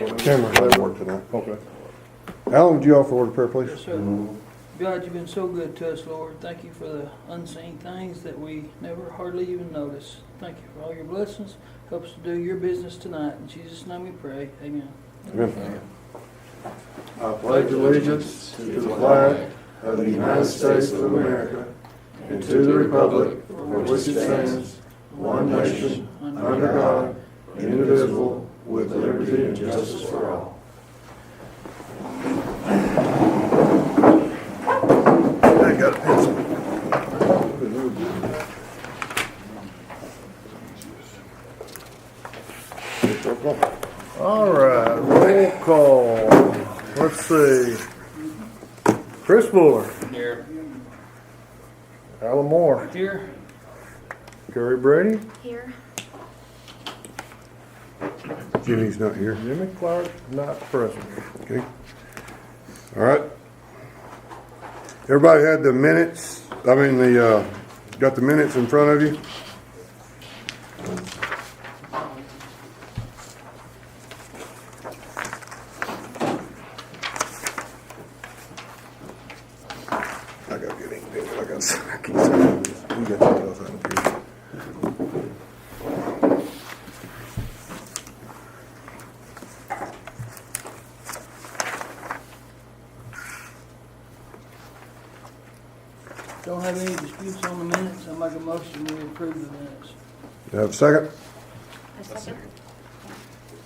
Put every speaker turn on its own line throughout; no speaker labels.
Cameron, that work tonight.
Okay.
Alan, would you offer word of prayer, please?
Yes, sir. God, you've been so good to us, Lord. Thank you for the unseen things that we never hardly even notice. Thank you for all your blessings. Help us to do your business tonight. In Jesus' name we pray. Amen.
Amen. I pledge allegiance to the flag of the United States of America and to the republic for which it stands, one nation, under God, indivisible, with liberty and justice for all. I got a pencil.
All right, roll call. Let's see. Chris Fuller.
Here.
Alan Moore.
Here.
Kerry Brady.
Here.
Jimmy's not here.
Jimmy Clark, not present.
Okay. All right. Everybody had the minutes. Got the minutes in front of you. I gotta get ink pen. I keep saying this. You got something else I can do.
Don't have any disputes on the minutes. I make a motion we approve the minutes.
You have a second?
A second.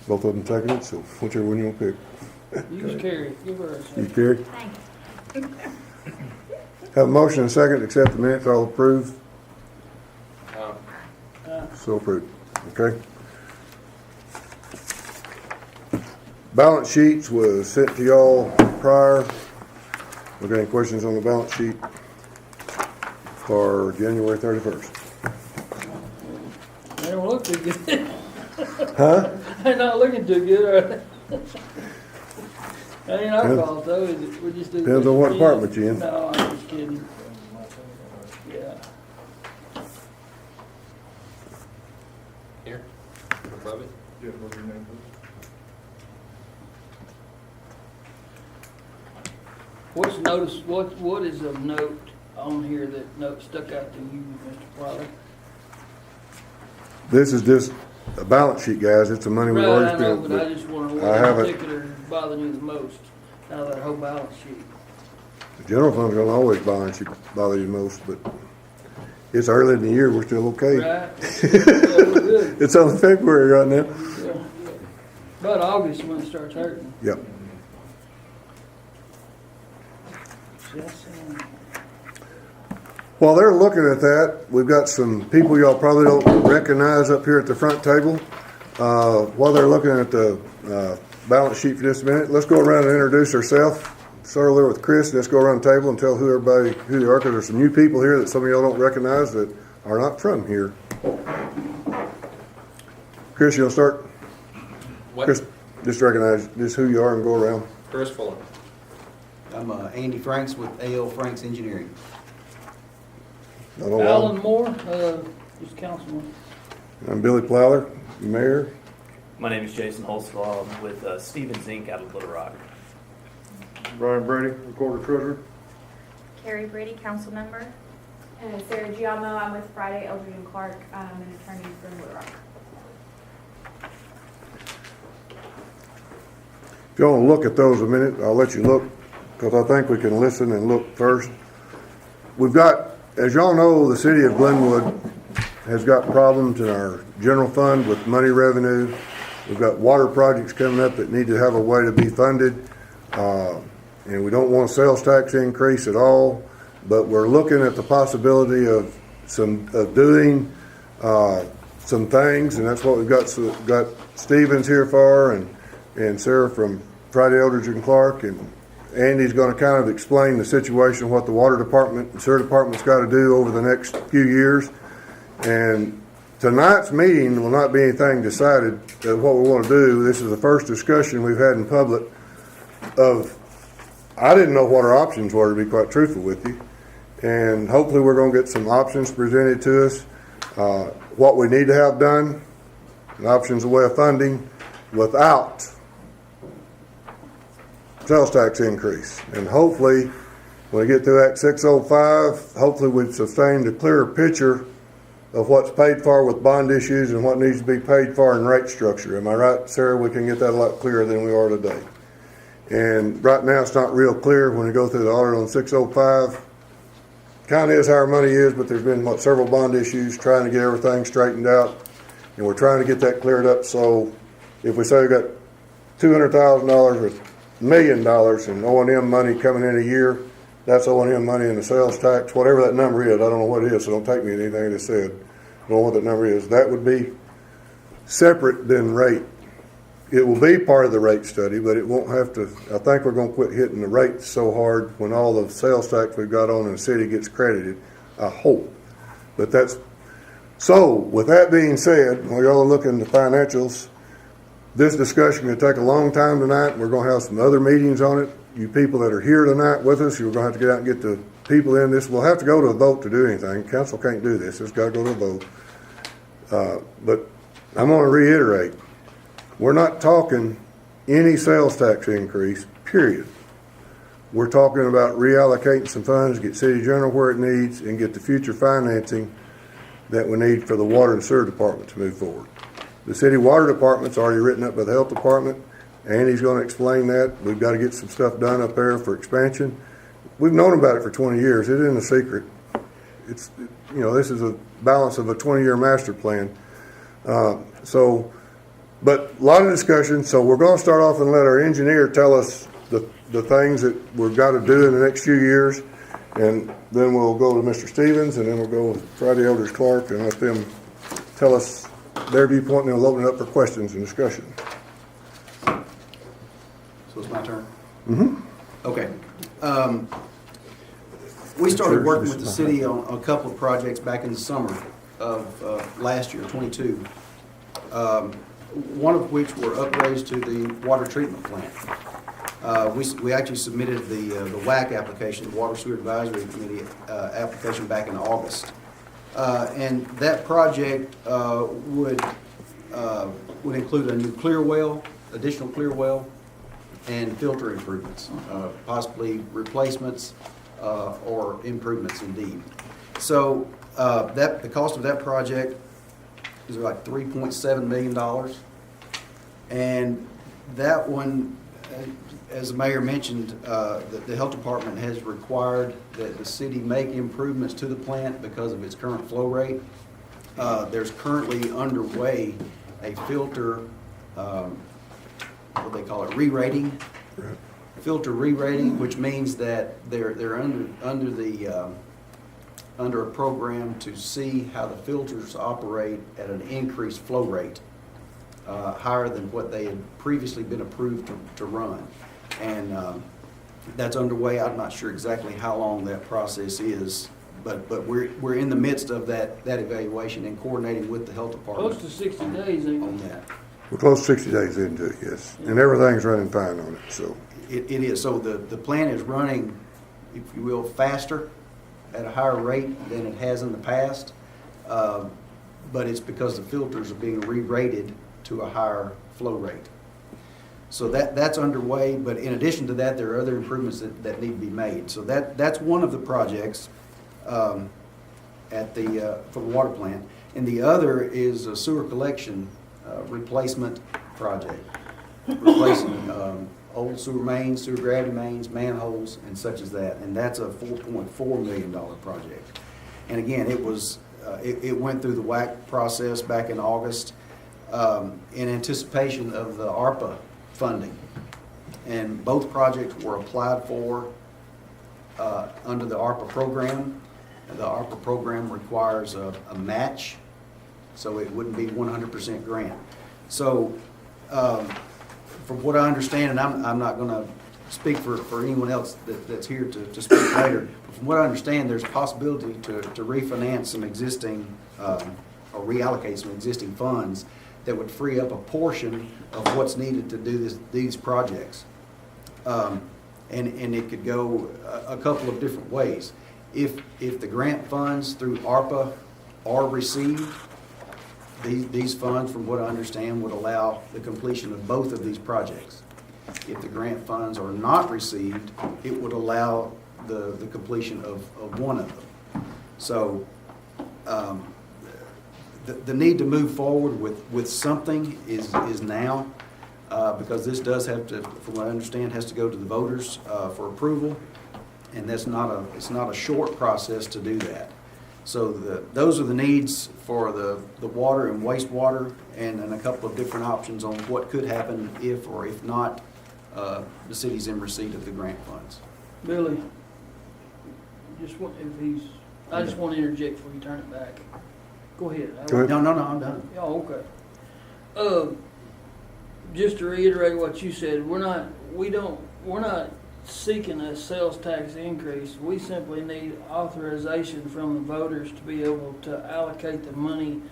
Both of them seconded, so whichever one you want to pick.
Use Carrie. Give her a
You
second.
carry?
Thanks.
Have a motion and a second to accept the minutes. All approved? So approved. Okay. Balance sheets was sent to y'all prior. We got any questions on the balance sheet for January 31st?
They don't look too good.
Huh?
They're not looking too good, are they? That ain't our fault, though, is it? We just do.
Depends on what department you're in.
No, I'm just kidding. Yeah.
Here, above it.
Yeah, what's your name, please?
What's notice? What is a note on here that note stuck out to you, Mr. Wiley?
This is just a balance sheet, guys. It's the money we've
Right,
already
I know,
spent.
but I just wonder
I
what in
haven't-
particular is bothering you the most out of that whole balance sheet.
The general fund's gonna always bother you most, but it's early in the year. We're still okay.
Right? Yeah, we're good.
It's only February right now.
Yeah. But August when it starts hurting.
Yep.
Just,
While they're looking at that, we've got some people y'all probably don't recognize up here at the front table. While they're looking at the balance sheet for just a minute, let's go around and introduce ourselves. Start over there with Chris. Let's go around the table and tell who they are, because there's some new people here that some of y'all don't recognize that are not from here. Chris, you'll start.
What?
Chris, just recognize just who you are and go around.
Chris Fuller.
I'm Andy Franks with A.L. Franks Engineering.
Not all
Alan Moore, just councilman.
I'm Billy Plowler, mayor.
My name is Jason Holsclaw. I'm with Stevens Inc. out of Little Rock.
Brian Brady, Recorder Treasurer.
Carrie Brady, council member.
Sarah Giammo, I'm with Friday, Eldredge and Clark. I'm an attorney from Little Rock.
If you want to look at those a minute, I'll let you look, because I think we can listen and look first. We've got, as y'all know, the city of Glenwood has got problems in our general fund with money revenue. We've got water projects coming up that need to have a way to be funded. And we don't want a sales tax increase at all, but we're looking at the possibility of doing some things, and that's what we've got. So got Stevens here for, and Sarah from Friday, Eldredge and Clark, and Andy's going to kind of explain the situation, what the water department and sewer department's got to do over the next few years. And tonight's meeting will not be anything decided what we want to do. This is the first discussion we've had in public of, I didn't know what our options were, to be quite truthful with you. And hopefully we're going to get some options presented to us, what we need to have done, and options, a way of funding, without sales tax increase. And hopefully, when we get through Act 605, hopefully we've sustained a clearer picture of what's paid for with bond issues and what needs to be paid for in rate structure. Am I right, Sarah? We can get that a lot clearer than we are today. And right now, it's not real clear when we go through the audit on 605. Kind of is how our money is, but there's been, several bond issues trying to get everything straightened out. And we're trying to get that cleared up. So if we say we've got $200,000 or $1 million in O&M money coming in a year, that's O&M money in the sales tax, whatever that number is. I don't know what it is, so don't take me to anything they said. I don't know what that number is. That would be separate than rate. It will be part of the rate study, but it won't have to. I think we're going to quit hitting the rates so hard when all the sales tax we've got on in the city gets credited. I hope. But that's so. With that being said, when y'all are looking at the financials, this discussion will take a long time tonight. We're going to have some other meetings on it. You people that are here tonight with us, you're going to have to get out and get the people in this. We'll have to go to a vote to do anything. Council can't do this. It's got to go to a vote. But I'm going to reiterate. We're not talking any sales tax increase, period. We're talking about reallocating some funds, get city general where it needs, and get the future financing that we need for the water and sewer department to move forward. The city water department's already written up by the health department. Andy's going to explain that. We've got to get some stuff done up there for expansion. We've known about it for 20 years. It isn't a secret. It's, this is a balance of a 20-year master plan. But a lot of discussion, so we're going to start off and let our engineer tell us the things that we've got to do in the next few years, and then we'll go to Mr. Stevens, and then we'll go with Friday Eldredge Clark and let them tell us their viewpoint, and then we'll open it up for questions and discussion.
So it's my turn?
Mm-hmm.
Okay. We started working with the city on a couple of projects back in the summer of last year, 22. One of which were upgrades to the water treatment plant. We actually submitted the WAC application, the Water Sewer Advisory Committee application back in August. And that project would include a new clear well, additional clear well, and filter improvements, possibly replacements or improvements indeed. So the cost of that project is like $3.7 million. And that one, as the mayor mentioned, the health department has required that the city make improvements to the plant because of its current flow rate. There's currently underway a filter, what they call it, re-rating.
Right.
Filter re-rating, which means that they're under a program to see how the filters operate at an increased flow rate, higher than what they had previously been approved to run. And that's underway. I'm not sure exactly how long that process is, but we're in the midst of that evaluation and coordinating with the health department.
Close to 60 days, ain't
On
it?
that.
We're close to 60 days into it, yes. And everything's running fine on it, so.
It is. So the plant is running, if you will, faster at a higher rate than it has in the past. But it's because the filters are being re-rated to a higher flow rate. So that's underway, but in addition to that, there are other improvements that need to be made. So that's one of the projects for the water plant. And the other is a sewer collection replacement project, replacing old sewer mains, sewer gravity mains, manholes, and such as that. And that's a $4.4 million project. And again, it was it went through the WAC process back in August in anticipation of the ARPA funding. And both projects were applied for under the ARPA program. The ARPA program requires a match, so it wouldn't be 100% grant. So from what I understand, and I'm not going to speak for anyone else that's here to speak later, but from what I understand, there's a possibility to refinance some existing or reallocate some existing funds that would free up a portion of what's needed to do these projects. And it could go a couple of different ways. If the grant funds through ARPA are received, these funds, from what I understand, would allow the completion of both of these projects. if the grant funds are not received, it would allow the completion of one of them. So the need to move forward with something is now, because this does have to, from what I understand, has to go to the voters for approval, and it's not a short process to do that. So those are the needs for the water and wastewater, and a couple of different options on what could happen if or if not the city's in receipt of the grant funds.
Billy, I just want to interject before you turn it back. Go ahead.
Go ahead.
No, I'm done.
Oh, okay. Just to reiterate what you said, we're not seeking a sales tax increase. We simply need authorization from the voters to be able to allocate the money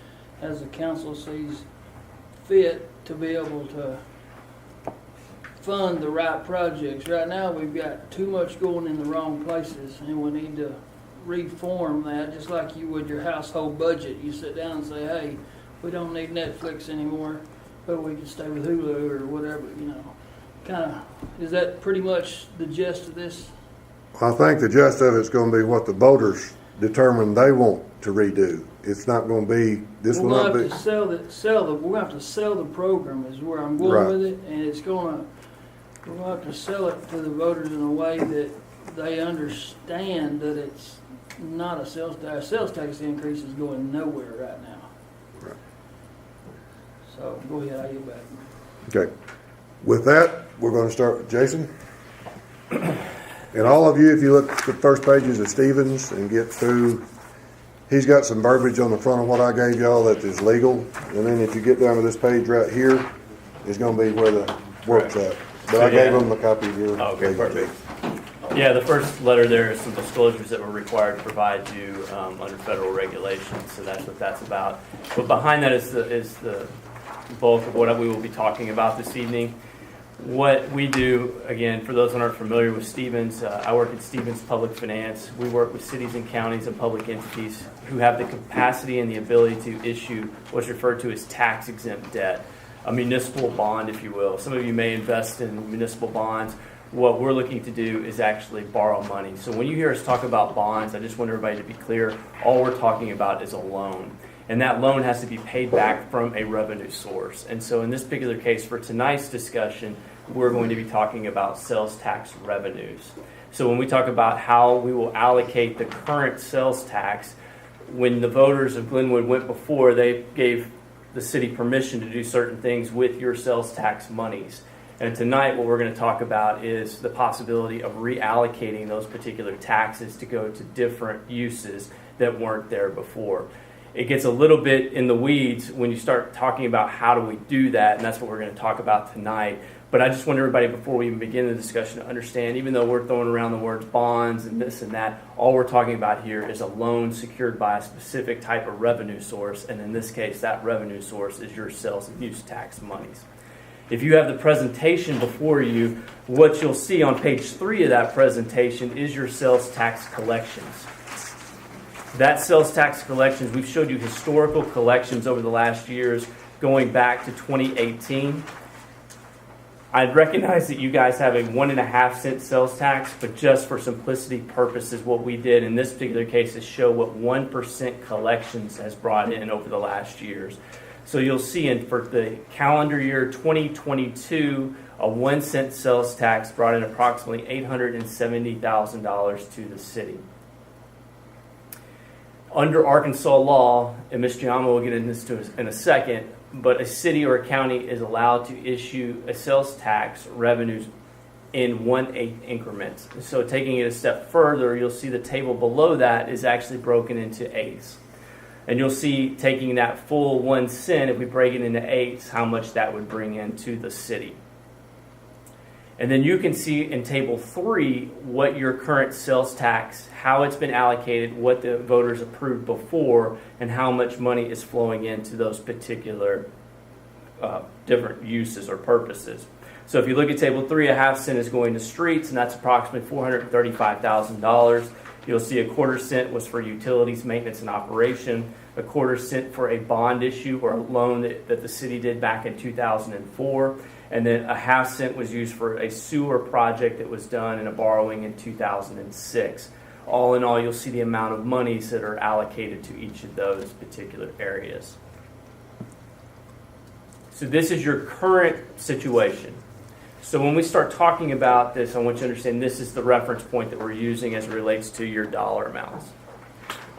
as the council sees fit to be able to fund the right projects. Right now, we've got too much going in the wrong places, and we need to reform that, just like you would your household budget. You sit down and say, hey, we don't need Netflix anymore, but we can stay with Hulu or whatever, you know. Kind of, is that pretty much the gist of this?
I think the gist of it's going to be what the voters determine they want to redo. It's not going to be, this will not be.
We're going to have to sell the program is where I'm going
Right.
with it, and we're going to have to sell it to the voters in a way that they understand that it's not a sales tax. A sales tax increase is going nowhere right now.
Right.
So go ahead, I'll get back.
Okay. With that, we're going to start with Jason. And all of you, if you look at the first pages of Stevens and get through, he's got some verbiage on the front of what I gave y'all that is legal. And then if you get down to this page right here, is going to be where the work's at. But I gave them a copy of your.
Okay, perfect. Yeah, the first letter there is some disclosures that we're required to provide you under federal regulations, so that's what that's about. But behind that is the bulk of what we will be talking about this evening. What we do, again, for those who aren't familiar with Stevens, I work at Stevens Public Finance. We work with cities and counties and public entities who have the capacity and the ability to issue what's referred to as tax-exempt debt, a municipal bond, if you will. Some of you may invest in municipal bonds. What we're looking to do is actually borrow money. So when you hear us talk about bonds, I just want everybody to be clear, all we're talking about is a loan. And that loan has to be paid back from a revenue source. And so in this particular case, for tonight's discussion, we're going to be talking about sales tax revenues. So when we talk about how we will allocate the current sales tax, when the voters of Glenwood went before, they gave the city permission to do certain things with your sales tax monies. And tonight what we're going to talk about is the possibility of reallocating those particular taxes to go to different uses that weren't there before. It gets a little bit in the weeds when you start talking about how do we do that, and that's what we're going to talk about tonight. But I just want everybody, before we even begin the discussion, to understand, even though we're throwing around the words bonds and this and that, all we're talking about here is a loan secured by a specific type of revenue source, and in this case, that revenue source is your sales and use tax monies. If you have the presentation before you, what you'll see on page 3 of that presentation is your sales tax collections. That sales tax collections, we've showed you historical collections over the last years going back to 2018. I recognize that you guys have a 1.5 cent sales tax, but just for simplicity purposes, what we did in this particular case is show what 1% collections has brought in over the last years. So you'll see for the calendar year 2022, a 1 cent sales tax brought in approximately $870,000 to the city. Under Arkansas law, and Ms. Giammo will get into this in a second, but a city or a county is allowed to issue a sales tax revenues in 1/8 increments. So taking it a step further, you'll see the table below that is actually broken into eighths. And you'll see taking that full 1 cent, if we break it into eighths, how much that would bring into the city. And then you can see in table 3 what your current sales tax, how it's been allocated, what the voters approved before, and how much money is flowing into those particular different uses or purposes. So if you look at table 3, a 1/2 cent is going to streets, and that's approximately $435,000. You'll see a quarter-cent was for utilities, maintenance, and operation, a quarter-cent for a bond issue or a loan that the city did back in 2004, and then a half-cent was used for a sewer project that was done in a borrowing in 2006. All in all, you'll see the amount of monies that are allocated to each of those particular areas. So this is your current situation. So when we start talking about this, I want you to understand this is the reference point that we're using as it relates to your dollar amounts.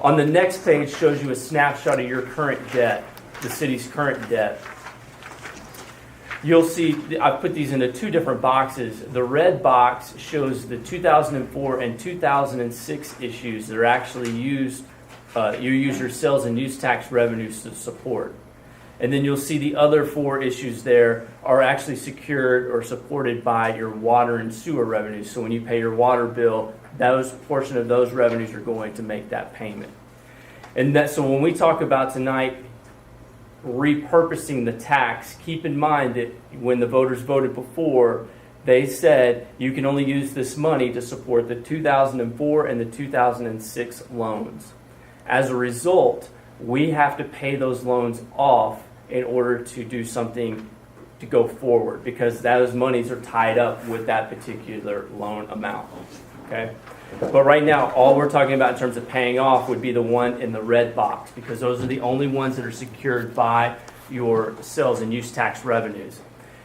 On the next page shows you a snapshot of your current debt, the city's current debt. You'll see, I've put these into two different boxes. The red box shows the 2004 and 2006 issues that are actually used, you use your sales and use tax revenues to support. And then you'll see the other four issues there are actually secured or supported by your water and sewer revenues. So when you pay your water bill, those portion of those revenues are going to make that payment. And that, so when we talk about tonight repurposing the tax, keep in mind that when the voters voted before, they said you can only use this money to support the 2004 and the 2006 loans. As a result, we have to pay those loans off in order to do something to go forward, because those monies are tied up with that particular loan amount. Okay? But right now, all we're talking about in terms of paying off would be the one in the red box, because those are the only ones that are secured by your sales and use tax revenues.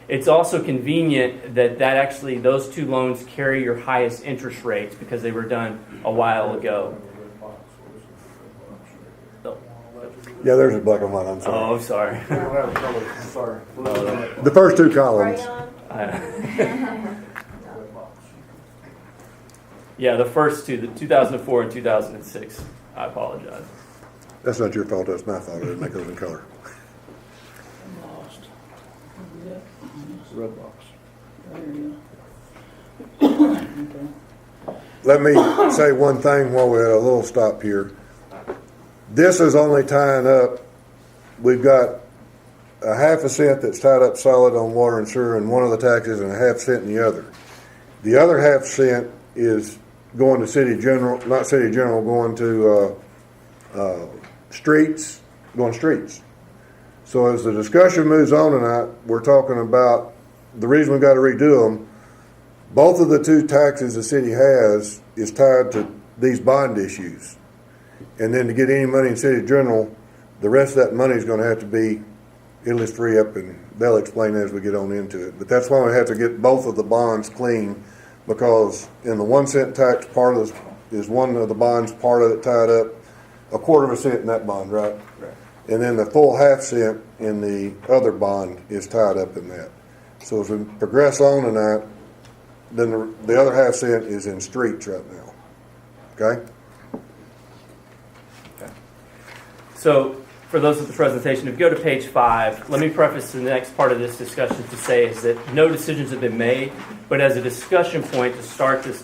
It's also convenient that actually those two loans carry your highest interest rates because they were done a while ago.
Yeah, there's a black and white, I'm sorry.
Oh, I'm sorry.
We don't have colors, sorry.
The first two columns.
Yeah, the first two, the 2004 and 2006. I apologize.
That's not your fault, that's my fault. I didn't make those in color.
I'm lost. Yeah.
Red box.
There you go. Okay.
Let me say one thing while we're at a little stop here. This is only tying up, we've got a half a cent that's tied up solid on water and sewer in one of the taxes and a half cent in the other. The other half cent is going to city general, not city general, going to streets. So as the discussion moves on tonight, we're talking about the reason we've got to redo them. Both of the two taxes the city has is tied to these bond issues. And then to get any money in city general, the rest of that money is going to have to be, it'll just free up, and they'll explain as we get on into it. But that's why we have to get both of the bonds clean, because in the 1 cent tax, part of this is one of the bonds, part of it tied up, a quarter of a cent in that bond, right?
Right.
And then the full half cent in the other bond is tied up in that. So as we progress on tonight, then the other half cent is in streets right now. Okay?
So for those with the presentation, if you go to page 5, let me preface the next part of this discussion to say is that no decisions have been made, but as a discussion point to start this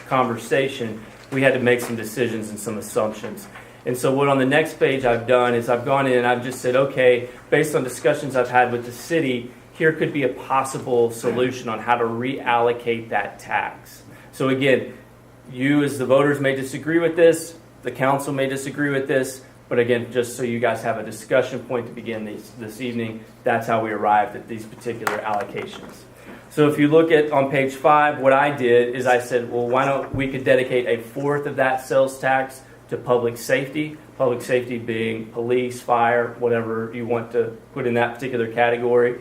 conversation, we had to make some decisions and some assumptions. And so what on the next page I've done is I've gone in and I've just said, okay, based on discussions I've had with the city, here could be a possible solution on how to reallocate that tax. So again, you as the voters may disagree with this, the council may disagree with this, but again, just so you guys have a discussion point to begin this evening, that's how we arrived at these particular allocations. So if you look at on page 5, what I did is I said, well, why don't we could dedicate a fourth of that sales tax to public safety being police, fire, whatever you want to put in that particular category.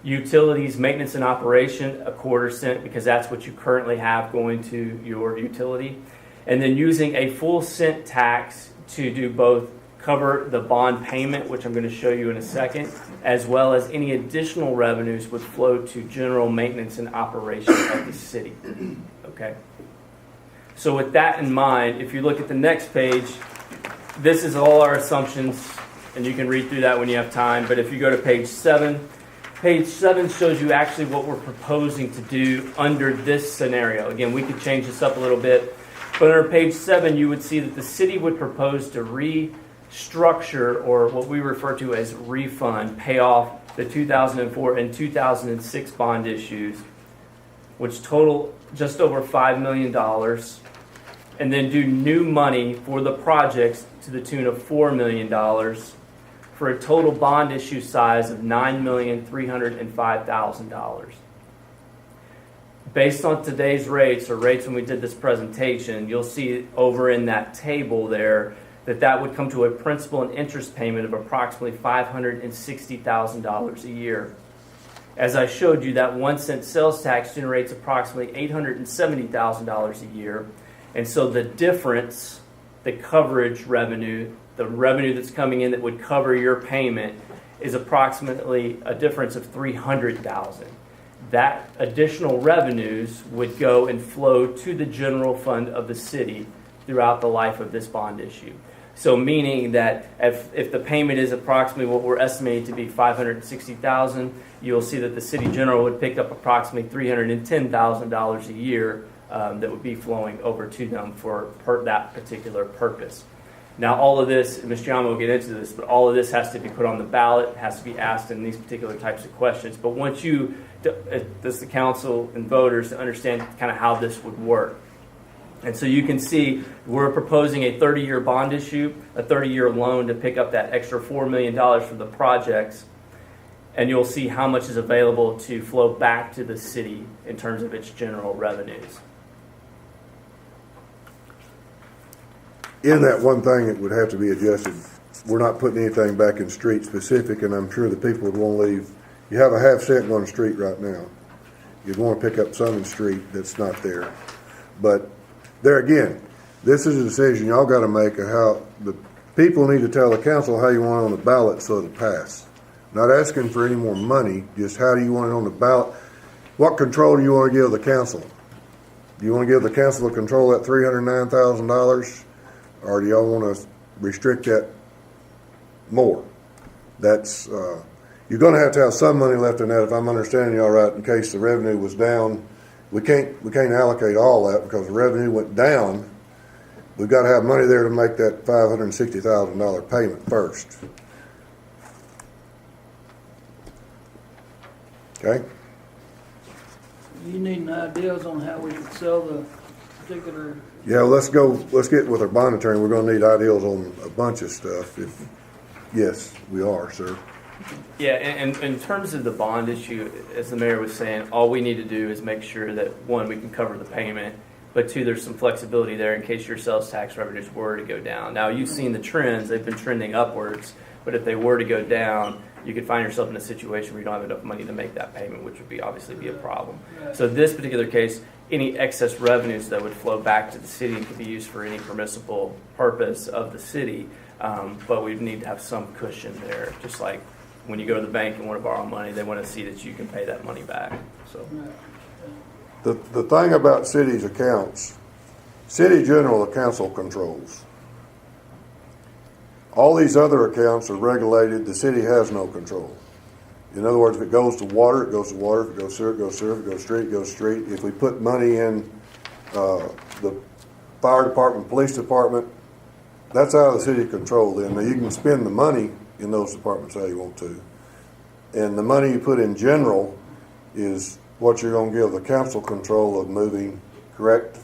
Utilities, maintenance and operation, a quarter cent, because that's what you currently have going to your utility. And then using a full cent tax to do both cover the bond payment, which I'm going to show you in a second, as well as any additional revenues would flow to general maintenance and operation of the city. Okay? So with that in mind, if you look at the next page, this is all our assumptions, and you can read through that when you have time, but if you go to page 7 shows you actually what we're proposing to do under this scenario. Again, we could change this up a little bit, but under page 7 you would see that the city would propose to restructure, or what we refer to as refund, pay off the 2004 and 2006 bond issues, which total just over $5 million. and then do new money for the projects to the tune of $4 million for a total bond issue size of $9,305,000. Based on today's rates, or rates when we did this presentation, you'll see over in that table there that would come to a principal and interest payment of approximately $560,000 a year. As I showed you, that 1 cent sales tax generates approximately $870,000 a year. And so the difference, the coverage revenue, the revenue that's coming in that would cover your payment, is approximately a difference of $300,000. That additional revenues would go and flow to the general fund of the city throughout the life of this bond issue. So meaning that if the payment is approximately what we're estimating to be $560,000, you'll see that the city general would pick up approximately $310,000 a year that would be flowing over to them for that particular purpose. Now, all of this, Ms. Giammo will get into this, but all of this has to be put on the ballot, has to be asked in these particular types of questions. But once does the council and voters to understand kind of how this would work. And so you can see we're proposing a 30-year bond issue, a 30-year loan to pick up that extra $4 million for the projects. And you'll see how much is available to flow back to the city in terms of its general revenues.
In that one thing, it would have to be adjusted. We're not putting anything back in street specific, and I'm sure the people would want to leave. You have a half cent on the street right now. You'd want to pick up some in the street that's not there. But there again, this is a decision y'all got to make of how the people need to tell the council how you want it on the ballot so it'll pass. Not asking for any more money, just how do you want it on the ballot? What control do you want to give the council? Do you want to give the council the control of that $309,000? Or do y'all want to restrict that more? That's you're going to have some money left in that, if I'm understanding y'all right, in case the revenue was down. We can't allocate all that because the revenue went down. We've got to have money there to make that $560,000 payment first. Okay?
You need ideas on how we could sell the particular.
Yeah, let's get with our bond attorney. We're going to need ideas on a bunch of stuff. Yes, we are, sir.
Yeah, and in terms of the bond issue, as the mayor was saying, all we need to do is make sure that, one, we can cover the payment, but two, there's some flexibility there in case your sales tax revenues were to go down. Now, you've seen the trends. They've been trending upwards, but if they were to go down, you could find yourself in a situation where you don't have enough money to make that payment, which would be obviously be a problem. So this particular case, any excess revenues that would flow back to the city could be used for any permissible purpose of the city, but we'd need to have some cushion there, just like when you go to the bank and want to borrow money, they want to see that you can pay that money back. So
The thing about city's accounts, city general the council controls. All these other accounts are regulated. The city has no control. In other words, if it goes to water, it goes to water. If it goes sewer, it goes sewer. If it goes street, it goes street. If we put money in the fire department, police department, that's out of the city control then. Now, you can spend the money in those departments how you want to. And the money you put in general is what you're going to give the council control of moving, correct?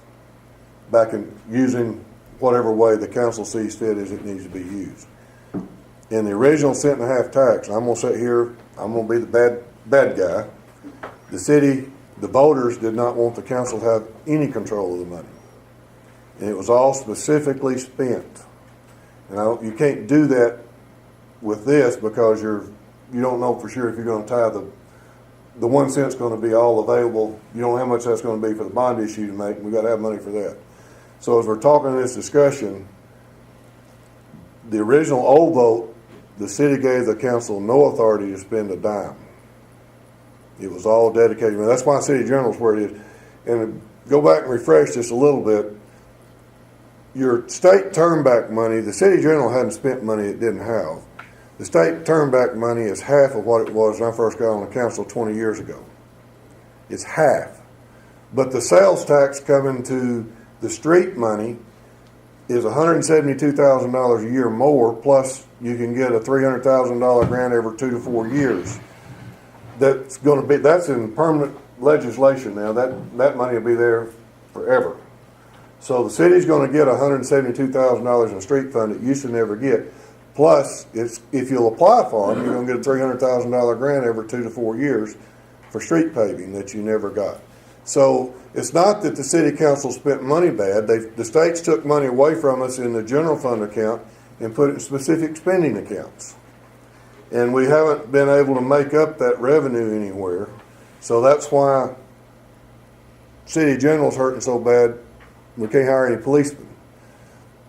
Back in using whatever way the council sees fit as it needs to be used. In the original cent and a half tax, I'm going to sit here, I'm going to be the bad guy. The city, the voters did not want the council to have any control of the money. And it was all specifically spent. And you can't do that with this because you don't know for sure if you're going to tie the 1 cent's going to be all available. You don't know how much that's going to be for the bond issue to make, and we've got to have money for that. So as we're talking in this discussion, the original old vote, the city gave the council no authority to spend a dime. It was all dedicated. That's why city general is where it is. And go back and refresh this a little bit. Your state turnback money, the city general hadn't spent money it didn't have. The state turnback money is half of what it was when I first got on the council 20 years ago. It's half. But the sales tax coming to the street money is $172,000 a year more, plus you can get a $300,000 grant every 2 to 4 years. That's in permanent legislation now. That money will be there forever. So the city's gonna get $172,000 in street fund it used to never get. Plus, if you'll apply for them, you're gonna get a $300,000 grant every 2 to 4 years for street paving that you never got. So it's not that the city council spent money bad. The states took money away from us in the general fund account and put it in specific spending accounts. And we haven't been able to make up that revenue anywhere. So that's why city general's hurting so bad, we can't hire any policemen.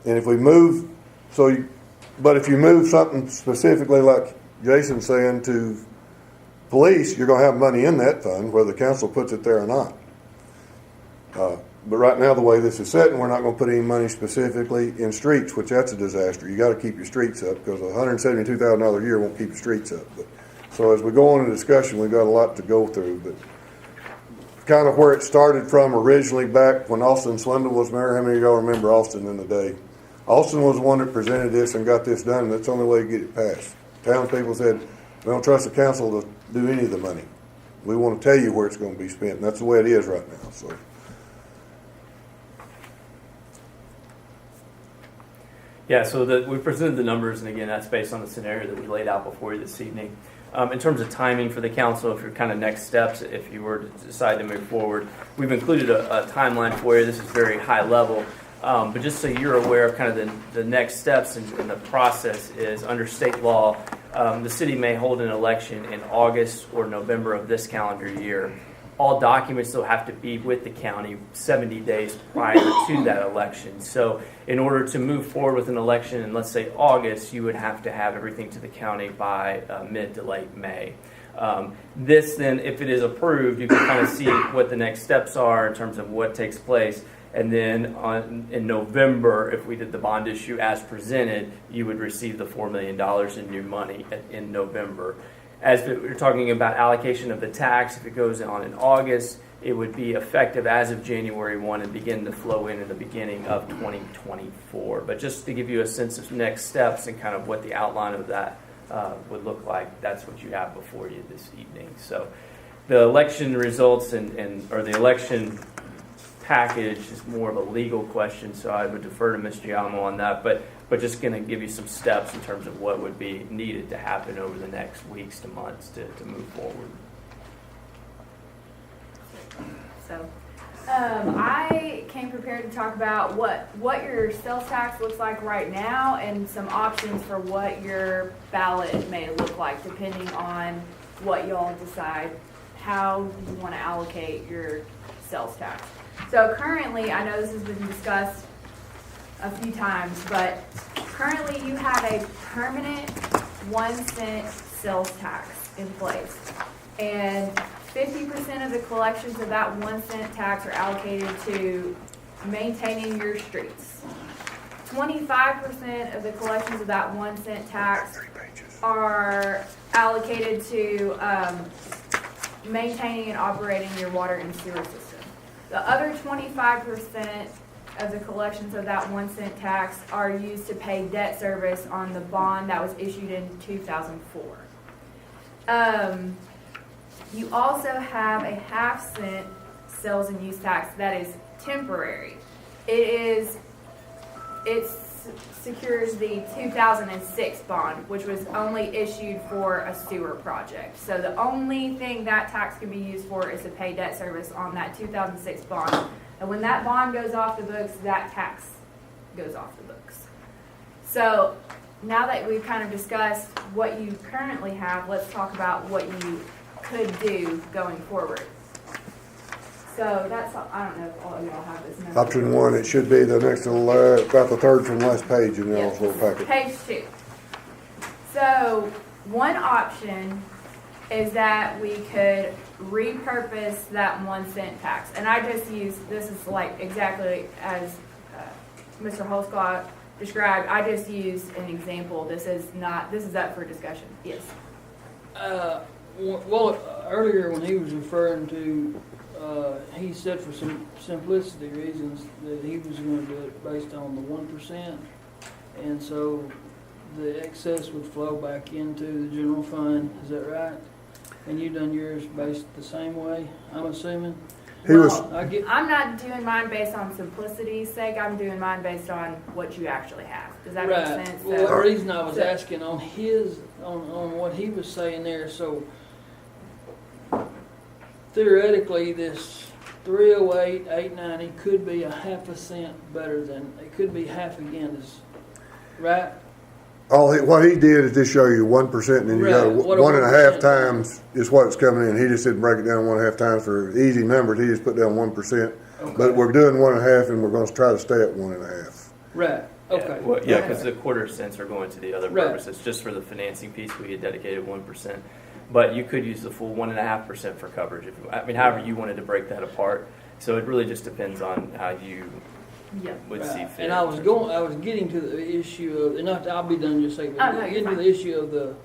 And if we move, but if you move something specifically like Jason's saying to police, you're going to have money in that fund, whether the council puts it there or not. But right now, the way this is set, we're not going to put any money specifically in streets, which that's a disaster. You got to keep your streets up because $172,000 a year won't keep your streets up. But, so as we go on in discussion, we've got a lot to go through. But kind of where it started from originally back when Austin Swindle was mayor. How many of y'all remember Austin in the day? Austin was the one that presented this and got this done, and that's the only way to get it passed. Townspeople said, we don't trust the council to do any of the money. We want to tell you where it's going to be spent, and that's the way it is right now. So.
Yeah, so we presented the numbers, and again, that's based on the scenario that we laid out before you this evening. In terms of timing for the council, if your kind of next steps, if you were to decide to move forward, we've included a timeline for you. This is very high level, but just so you're aware of kind of the next steps in the process is under state law, the city may hold an election in August or November of this calendar year. All documents still have to be with the county 70 days prior to that election. So in order to move forward with an election in, let's say, August, you would have to have everything to the county by mid to late May. This then, if it is approved, you can kind of see what the next steps are in terms of what takes place. And then in November, if we did the bond issue as presented, you would receive the $4 million in new money in November. As we're talking about allocation of the tax, if it goes on in August, it would be effective as of January 1 and begin to flow in the beginning of 2024. But just to give you a sense of next steps and kind of what the outline of that would look like, that's what you have before you this evening. So the election results or the election package is more of a legal question, so I would defer to Ms. Giammo on that. But just going to give you some steps in terms of what would be needed to happen over the next weeks to months to move forward.
So, I came prepared to talk about what your sales tax looks like right now and some options for what your ballot may look like depending on what y'all decide how you want to allocate your sales tax. So currently, I know this has been discussed a few times, but currently you have a permanent 1 cent sales tax in place. And 50% of the collections of that 1 cent tax are allocated to maintaining your streets. 25% of the collections of that 1 cent tax are allocated to maintaining and operating your water and sewer system. The other 25% of the collections of that 1 cent tax are used to pay debt service on the bond that was issued in 2004. You also have a half-cent sales and use tax that is temporary. It secures the 2006 bond, which was only issued for a sewer project. So the only thing that tax can be used for is to pay debt service on that 2006 bond. And when that bond goes off the books, that tax goes off the books. So now that we've kind of discussed what you currently have, let's talk about what you could do going forward. So that's, I don't know if all of y'all have this number.
Option 1, it should be the next to the last, about the third from the last page in y'all's little packet.
Page 2. So one option is that we could repurpose that 1 cent tax. And I just use, this is like exactly as Mr. Holsclaw described, I just used an example. This is up for discussion. Yes.
Well, earlier when he was referring to, he said for some simplicity reasons that he was going to do it based on the 1%, and so the excess would flow back into the general fund. Is that right? And you done yours based the same way, I'm assuming?
He was,
Well, I get,
I'm not doing mine based on simplicity's sake. I'm doing mine based on what you actually have. Does that make
right.
sense?
Well, the
So,
reason I was
so-
asking on his, on what he was saying there, so theoretically, this 308, 890 could be a half a cent better than, it could be half again, is, right?
what he did is just show you 1%, and then you got
Right, what a
1.5
1%
times is what it's coming in. He just didn't break it down 1.5 times for easy numbers. He just put down 1%. But we're doing 1.5, and we're going to try to stay at 1.5.
Right, okay.
Yeah, because the quarter cents are going to the other
Right.
purposes. Just for the financing piece, we had dedicated 1%. But you could use the full 1.5% for coverage. However you wanted to break that apart. So it really just depends on how you
Yeah.
would see
Right.
fit.
And I was getting to the issue of, and I'll be done in just a second,
Oh,
but
no, you're
getting to
fine.
the issue of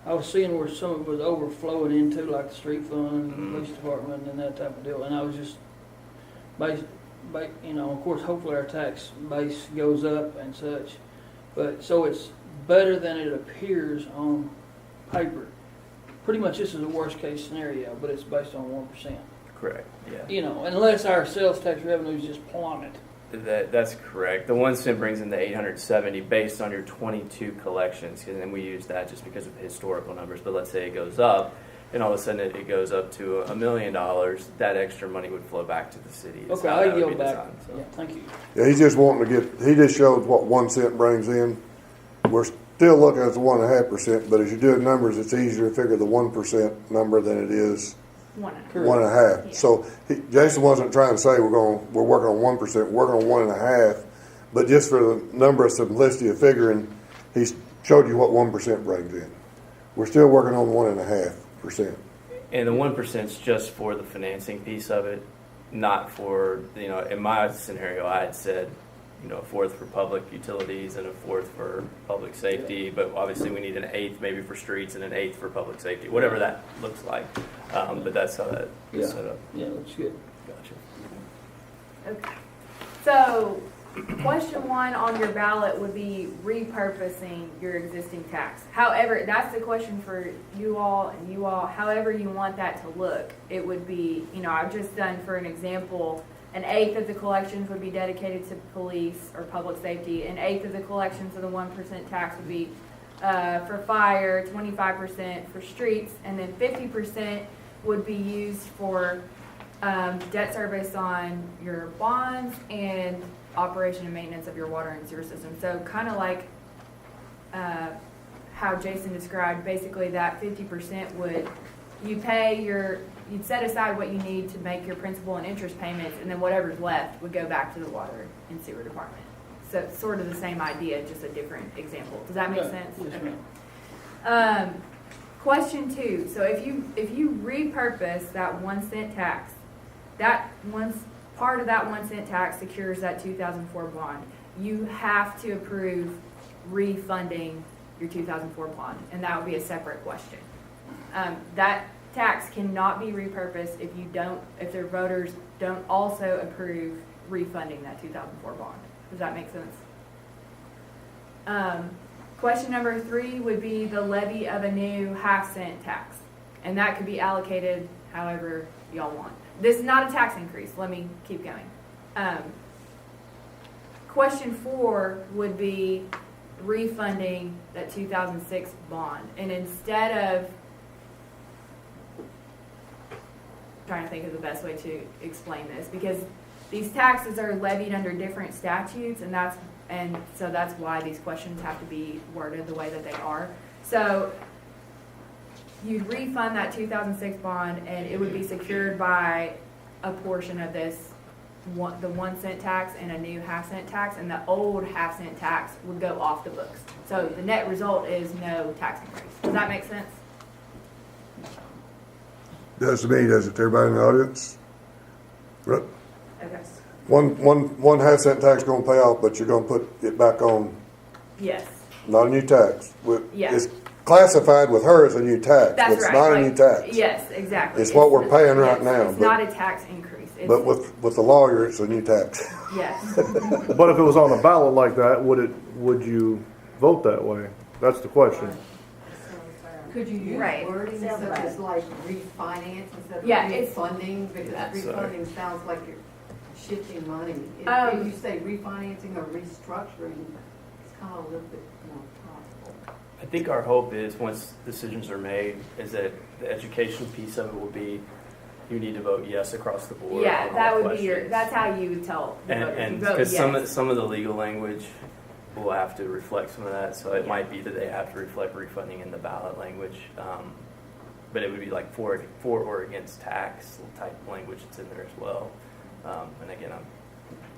I was seeing where some of it was overflowing into, like the street fund, police department, and that type of deal, and I was just, of course, hopefully our tax base goes up and such, but, so it's better than it appears on paper. Pretty much this is a worst case scenario, but it's based on 1%.
Correct, yeah.
Unless our sales tax revenues just plummet.
That's correct. The 1 cent brings in the 870 based on your 22 collections, and then we use that just because of the historical numbers. But let's say it goes up, and all of a sudden it goes up to $1 million. That extra money would flow back to the city. Is
Okay,
how
I
that would
yield
be
back.
designed, so.
Yeah, thank you.
Yeah, he's just wanting to he just showed what 1 cent brings in. We're still looking at the 1.5%, but as you do the numbers, it's easier to figure the 1% number than it is
1.5.
Correct.
1.5.
Yeah.
So Jason wasn't trying to say we're working on 1%, we're working on 1.5, but just for the number of simplicity of figuring, he showed you what 1% brings in. We're still working on 1.5%.
And the 1% is just for the financing piece of it, not for, in my scenario, I had said, a fourth for public utilities and a fourth for public safety, but obviously we need an eighth maybe for streets and an eighth for public safety, whatever that looks like. But that's how that is set up.
Yeah, looks good.
Gotcha.
Okay. So, question 1 on your ballot would be repurposing your existing tax. However, that's the question for you all and you all. However you want that to look, it would be, I've just done for an example, an eighth of the collections would be dedicated to police or public safety. An eighth of the collections of the 1% tax would be for fire, 25% for streets, and then 50% would be used for debt service on your bonds and operation and maintenance of your water and sewer system. So kind of like how Jason described, basically that 50% you'd set aside what you need to make your principal and interest payments, and then whatever's left would go back to the water and sewer department. So it's sort of the same idea, just a different example. Does that make
Yeah,
sense?
yes,
Okay.
ma'am.
Question 2. So if you repurpose that 1 cent tax, part of that 1 cent tax secures that 2004 bond. You have to approve refunding your 2004 bond, and that would be a separate question. That tax cannot be repurposed if their voters don't also approve refunding that 2004 bond. Does that make sense? Question number 3 would be the levy of a new half-cent tax, and that could be allocated however y'all want. This is not a tax increase. Let me keep going. Question 4 would be refunding that 2006 bond, and instead of trying to think of the best way to explain this, because these taxes are levied under different statutes, and so that's why these questions have to be worded the way that they are. So you'd refund that 2006 bond, and it would be secured by a portion of the 1 cent tax and a new half-cent tax, and the old half-cent tax would go off the books. So the net result is no tax increase. Does that make sense?
Does to me, does it to everybody in the audience? Right.
Okay.
One half-cent tax going to pay off, but you're going to put it back on,
Yes.
not a new tax.
Yeah.
It's classified with her as a new tax, but
That's
it's
right.
not a
Like,
new tax.
Yes, exactly.
It's what we're paying right
yes,
now,
It's
but-
not a tax increase. It's,
But with the lawyer, it's a new tax.
yes.
But if it was on a ballot like that, would you vote that way? That's the question.
Could you use
Right.
wording
Sounds
such
right.
as like refinance instead of
Yeah, it's-
refunding? Because
That's
refunding sounds like you're shifting money. If you say refinancing or restructuring, it's kind of a little bit more possible.
I think our hope is, once decisions are made, is that the education piece of it will be, you need to vote yes across the board.
Yeah,
on
that
all
would be your,
questions.
that's how you would tell the voters.
And
You vote
because
yes.
some of the legal language will have to reflect some of that, so it
Yeah.
might be that they have to reflect refunding in the ballot language. But it would be like for or against tax type language that's in there as well. And again, I'm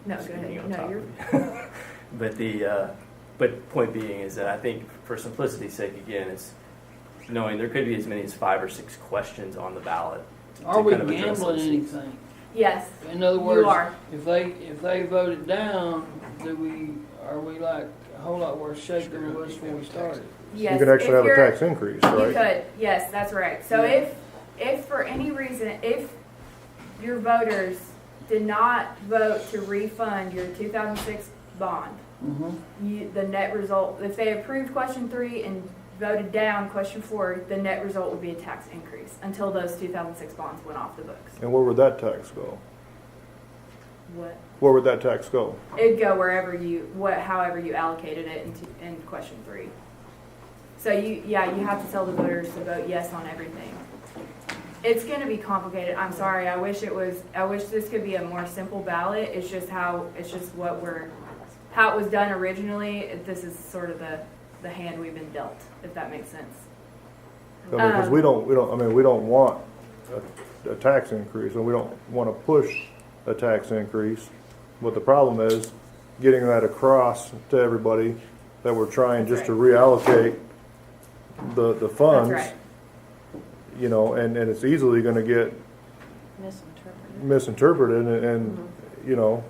No, go
speaking
ahead.
on
No,
top
you're,
of you. But point being is that I think for simplicity's sake, again, it's knowing there could be as many as 5 or 6 questions on the ballot. to
Are we
kind of address
gambling
those things.
anything?
yes,
In other
you
words,
are.
if they vote it down, are we like a whole lot worse shape than we was before we started?
Yes.
You can actually
if
have a
you're-
tax increase,
You
right?
could, yes, that's right. So
Yeah.
if for any reason, if your voters did not vote to refund your 2006 bond,
Mm-hmm.
the net result, if they approved question 3 and voted down question 4, the net result would be a tax increase until those 2006 bonds went off the books.
And where would that tax go?
What?
Where would that tax go?
It'd go wherever however you allocated it in question 3. So you have to tell the voters to vote yes on everything. It's going to be complicated. I'm sorry. I wish this could be a more simple ballot. It's just how it was done originally. This is sort of the hand we've been dealt, if that makes sense.
I mean, because we don't want a tax increase, and we don't want to push a tax increase. But the problem is getting that across to everybody that we're trying
That's
just to reallocate the funds.
That's right.
You know, and it's easily going to get misinterpreted, and you know,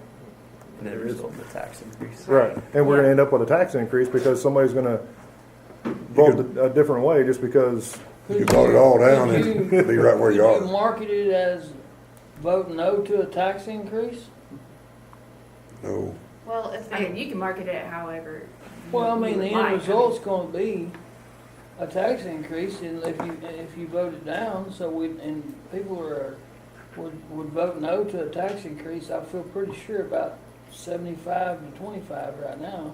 And then result in the tax increase.
right. And we're going
Yeah.
to end up with a tax increase because somebody's going to vote a different way just because.
You can vote it all down
Could
and
you-
be right where you
Could you
are.
market it as vote no to a tax increase?
No.
Well, if
I mean,
they,
you can market it however.
Well, I mean, the
you
end
like.
result's gonna be a tax increase, and if you vote it down, and people would vote no to a tax increase, I feel pretty sure about 75 to 25 right now.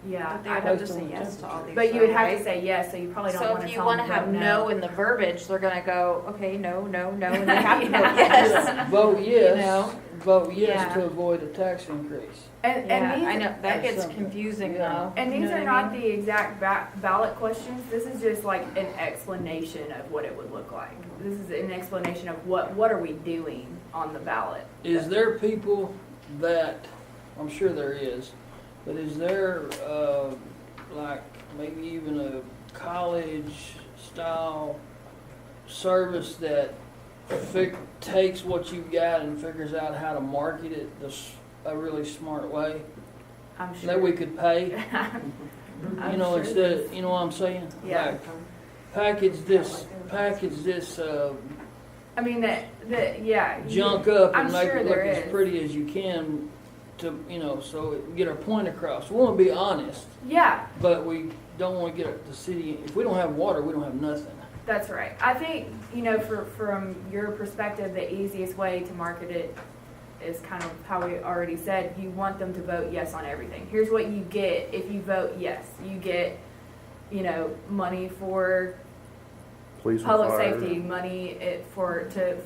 Yeah,
but they would have to say yes to all these.
but you would
though,
have to
right?
say yes, so you probably don't
So
want to
if you
tell
want
them
to have
vote
no in the verbiage, they're gonna go, okay, no, no, no, and they have to vote yes.
Vote yes,
know?
vote yes
Yeah.
to avoid a tax increase.
And
Yeah,
these,
I know, that
that's
gets
something.
confusing
Yeah.
though.
And
You
these
know
are
what I
not
mean?
the exact ballot questions. This is just like an explanation of what it would look like. This is an explanation of what are we doing on the ballot.
Is there people that, I'm sure there is, but is there, like, maybe even a college style service that takes what you've got and figures out how to market it a really smart way
I'm sure.
that we could pay?
I'm
You know,
sure
instead
there's-
of, you know what I'm saying?
Yeah.
Like, package this,
I mean, yeah.
junk up
I'm
and make
sure
it look
there
as
is.
pretty as you can to, so we get our point across. We want to be honest,
Yeah,
but we don't want to get the city, if we don't have water, we don't have nothing.
that's right. I think, from your perspective, the easiest way to market it is kind of how we already said. You want them to vote yes on everything. Here's what you get if you vote yes. You get, money for
Police and
public
fire.
safety, money to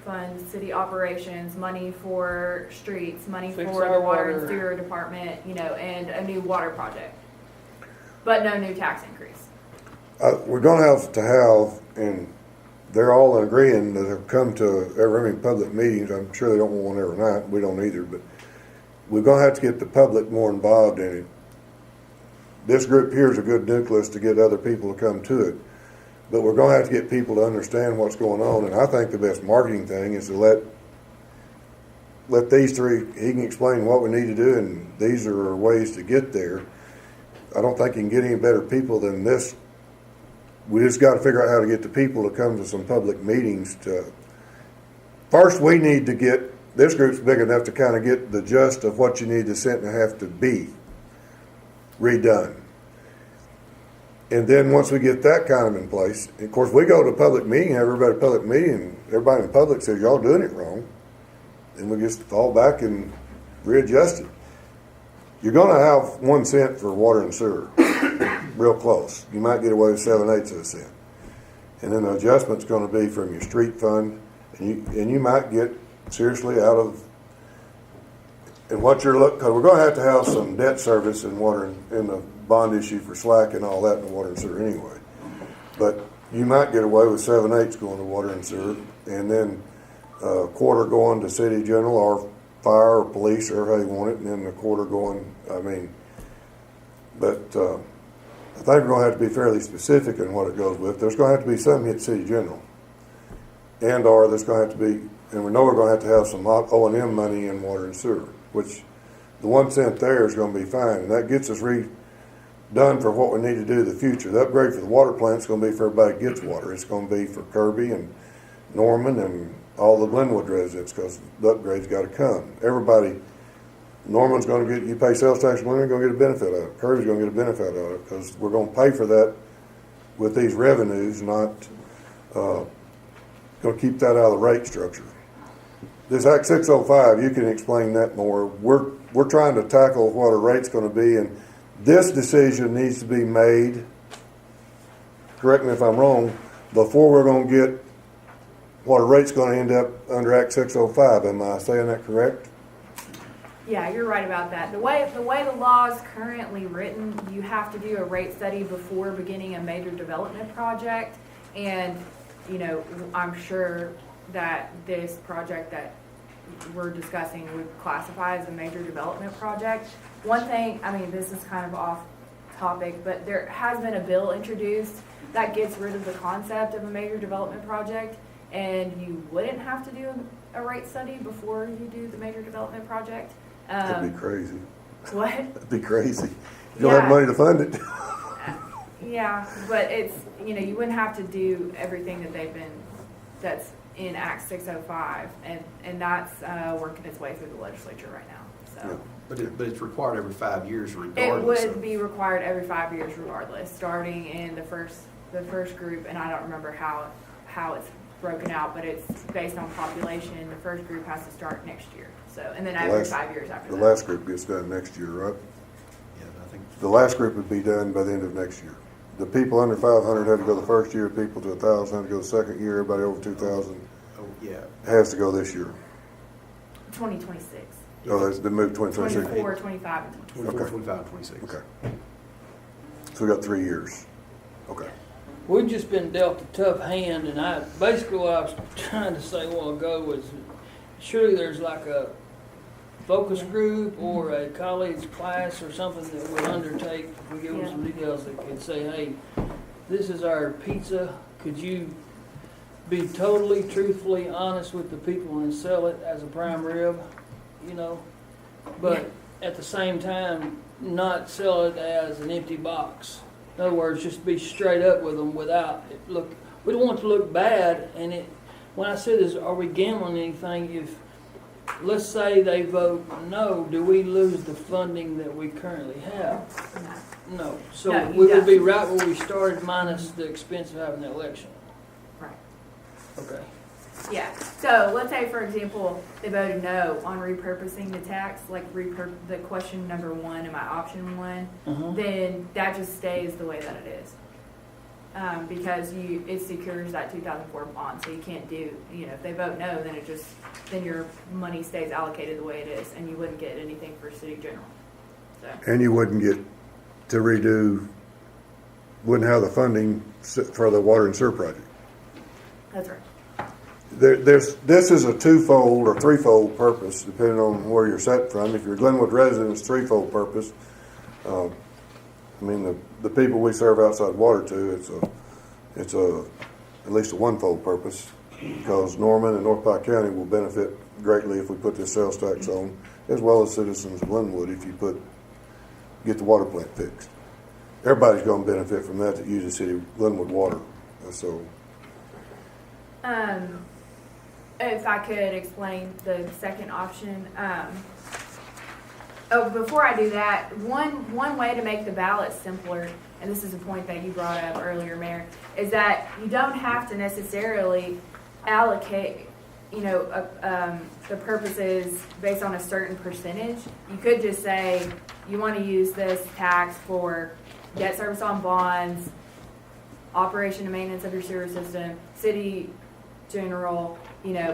fund city operations, money for streets, money
Fix
for
our
the water and
water.
sewer department, and a new water project. But no new tax increase.
We're gonna have to have, and they're all agreeing that have come to every public meetings. I'm sure they don't want one every night. We don't either, but we're gonna have to get the public more involved in it. This group here is a good nucleus to get other people to come to it, but we're gonna have to get people to understand what's going on. And I think the best marketing thing is to let these three. He can explain what we need to do, and these are our ways to get there. I don't think you can get any better people than this. We just got to figure out how to get the people to come to some public meetings. First, we need to get, this group's big enough to kind of get the gist of what you need the cent and a half to be redone. And then once we get that kind of in place, of course, we go to a public meeting, have everybody at a public meeting, and everybody in the public says, y'all doing it wrong. And we just fall back and readjust it. You're gonna have 1 cent for water and sewer, real close. You might get away with 7/8 of a cent. And then the adjustment's gonna be from your street fund, and you might get seriously out of, and what you're looking, because we're gonna have some debt service in water in the bond issue for slack and all that in the water and sewer anyway. But you might get away with 7/8 going to water and sewer, and then a quarter going to city general or fire or police or however you want it, and then a quarter going, but I think we're gonna have to be fairly specific in what it goes with. There's gonna have to be some hit city general. And or there's gonna have to be, and we know we're gonna have some O&M money in water and sewer, which the 1 cent there is gonna be fine, and that gets us done for what we need to do in the future. The upgrade for the water plant is going to be for everybody that gets water. It's going to be for Kirby and Norman and all the Glenwood residents, because the upgrade's got to come. Everybody, Norman's going to get, you pay sales tax, Glenwood's going to get a benefit out of it. Kirby's going to get a benefit out of it, because we're going to pay for that with these revenues, not going to keep that out of the rate structure. This Act 605, you can explain that more. We're trying to tackle what a rate's going to be, and this decision needs to be made, correct me if I'm wrong, before we're going to get what a rate's going to end up under Act 605. Am I saying that correct?
Yeah, you're right about that. The way the law is currently written, you have to do a rate study before beginning a major development project. And, you know, I'm sure that this project that we're discussing would classify as a major development project. One thing, I mean, this is kind of off topic, but there has been a bill introduced that gets rid of the concept of a major development project, and you wouldn't have to do a rate study before you do the major development project.
That'd be crazy.
What?
That'd be crazy. You don't have money to fund it.
Yeah, but it's, you know, you wouldn't have to do everything that's in Act 605, and that's working its way through the legislature right now. So.
Yeah.
But it's required every 5 years
It
regardless.
would be required every 5 years regardless, starting in the first group, and I don't remember how it's broken out, but it's based on population. The first group has to start next year, so, and then every 5 years after that.
The last group gets done next year, right?
Yeah, I think.
The last group would be done by the end of next year. The people under 500 had to go the first year, people to 1,000 had to go the second year, everybody over 2,000
Oh, yeah.
has to go this year.
2026.
Oh, they moved 2026.
24, 25, and 26.
24,
Okay.
25, 26.
Okay. So we got 3 years. Okay.
We've just been dealt a tough hand, and basically what I was trying to say a while ago was surely there's like a focus group or a college class or something that would undertake, if we give them some details, that could say, hey, this is our pizza. Could you be totally, truthfully honest with the people and sell it as a prime rib, you know? But at the same time, not sell it as an empty box. In other words, just be straight up with them without it look. We don't want it to look bad. And when I say this, are we gambling anything? If let's say they vote no, do we lose the funding that we currently have? No. So
No, you
we would be
don't.
right where we started, minus the expense of having the election.
Right.
Okay.
Yeah. So let's say, for example, they voted no on repurposing the tax, like the question number 1 in my option 1, then that just stays the way that it is. Because it secures that 2004 bond, so you can't do, you know, if they vote no, then your money stays allocated the way it is, and you wouldn't get anything for city general. So.
And you wouldn't get to wouldn't have the funding for the water and sewer project.
That's right.
This is a twofold or threefold purpose, depending on where you're set from. If you're a Glenwood resident, it's threefold purpose. I mean, the people we serve outside water to, it's at least a one-fold purpose, because Norman and North Pike County will benefit greatly if we put this sales tax on, as well as citizens of Glenwood if you get the water plant fixed. Everybody's going to benefit from that uses city Glenwood water. So.
If I could explain the second option. Before I do that, one way to make the ballot simpler and this is a point that you brought up earlier, Mayor, is that you don't have to necessarily allocate, the purposes based on a certain percentage. You could just say, you want to use this tax for debt service on bonds, operation and maintenance of your sewer system, city general,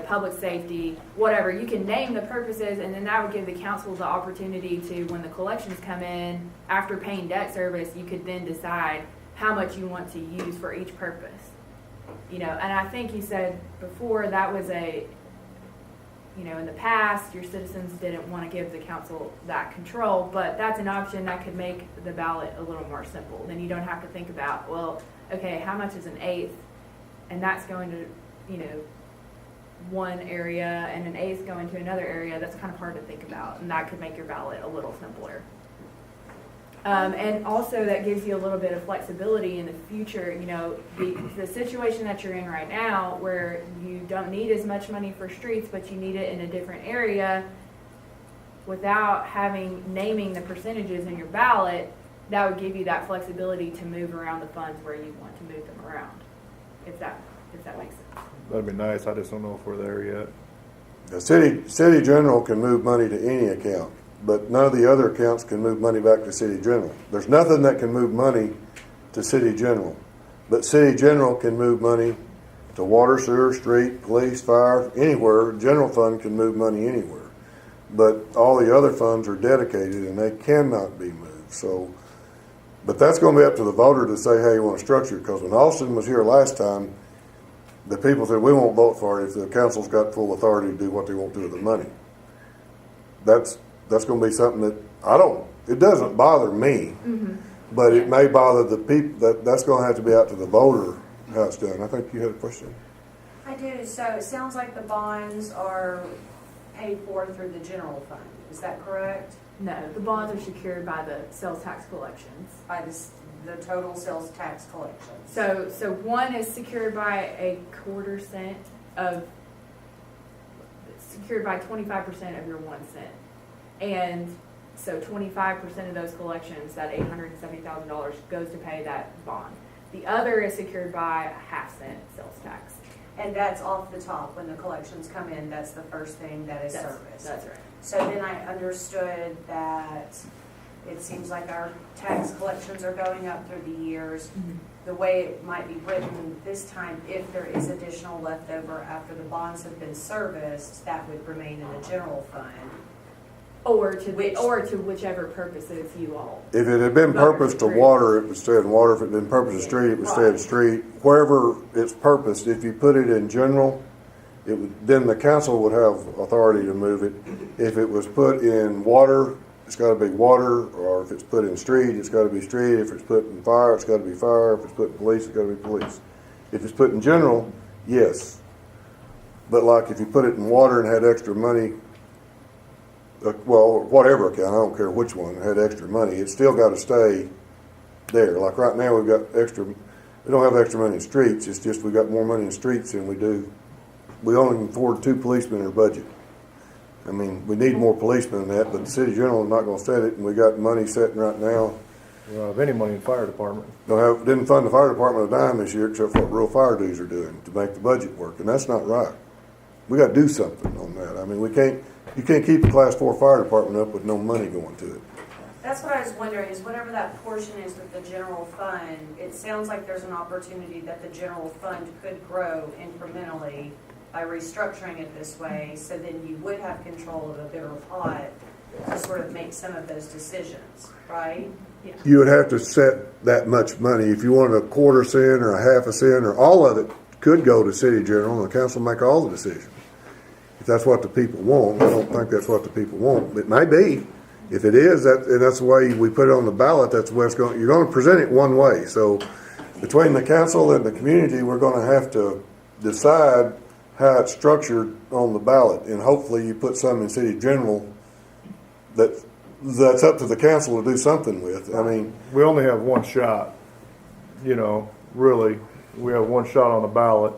public safety, whatever. You can name the purposes, and then that would give the council the opportunity to, when the collections come in, after paying debt service, you could then decide how much you want to use for each purpose. And I think you said before that was in the past, your citizens didn't want to give the council that control, but that's an option that could make the ballot a little more simple. Then you don't have to think about, well, okay, how much is an eighth? And that's going to, one area, and an eighth going to another area. That's kind of hard to think about, and that could make your ballot a little simpler. And also that gives you a little bit of flexibility in the future. The situation that you're in right now, where you don't need as much money for streets, but you need it in a different area, without naming the percentages in your ballot, that would give you that flexibility to move around the funds where you want to move them around, if that makes sense.
That'd be nice. I just don't know if we're there yet.
The city general can move money to any account, but none of the other accounts can move money back to city general. There's nothing that can move money to city general, but city general can move money to water, sewer, street, police, fire, anywhere. General fund can move money anywhere, but all the other funds are dedicated and they cannot be moved. So, but that's going to be up to the voter to say how you want to structure it. Because when Austin was here last time, the people said, we won't vote for it if the council's got full authority to do what they want to with the money. That's going to be something that it doesn't bother me, but it may bother the people. That's going to have to be out to the voter how it's done. I think you had a question.
I do. So it sounds like the bonds are paid for through the general fund. Is that correct?
No, the bonds are secured by the sales tax collections.
By the total sales tax collections.
So one is secured by a quarter cent secured by 25% of your 1 cent. And so 25% of those collections, that $870,000, goes to pay that bond. The other is secured by a half-cent sales tax.
And that's off the top. When the collections come in, that's the first thing that is serviced.
That's right.
So then I understood that it seems like our tax collections are going up through the years. The way it might be written this time, if there is additional leftover after the bonds have been serviced, that would remain in the general fund.
Or to whichever purposes you all.
If it had been purposed to water, it would stay in water. If it had been purposed to street, it would stay in street. Wherever it's purposed, if you put it in general, then the council would have authority to move it. If it was put in water, it's got to be water, or if it's put in street, it's got to be street. If it's put in fire, it's got to be fire. If it's put in police, it's got to be police. If it's put in general, yes. But like if you put it in water and had extra money, well, whatever account, I don't care which one, had extra money, it's still got to stay there. Like right now, we don't have extra money in streets. It's just we got more money in streets than we do. We only can afford 2 policemen in our budget. I mean, we need more policemen than that, but the city general is not going to set it, and we got money sitting right now.
We don't have any money in fire department.
Didn't fund the fire department a dime this year, except for what rural fire dues are doing to make the budget work, and that's not right. We got to do something on that. I mean, you can't keep a class 4 fire department up with no money going to it.
That's what I was wondering, is whatever that portion is with the general fund, it sounds like there's an opportunity that the general fund could grow incrementally by restructuring it this way, so then you would have control of a bigger pot to sort of make some of those decisions, right?
Yeah.
You would have to set that much money. If you wanted a quarter cent or a half a cent, or all of it could go to city general, and the council make all the decisions. If that's what the people want, I don't think that's what the people want. It may be. If it is, and that's the way we put it on the ballot, that's the way it's going. You're going to present it one way. So between the council and the community, we're going to have to decide how it's structured on the ballot, and hopefully you put some in city general that's up to the council to do something with. I mean,
We only have one shot, really. We have one shot on the ballot.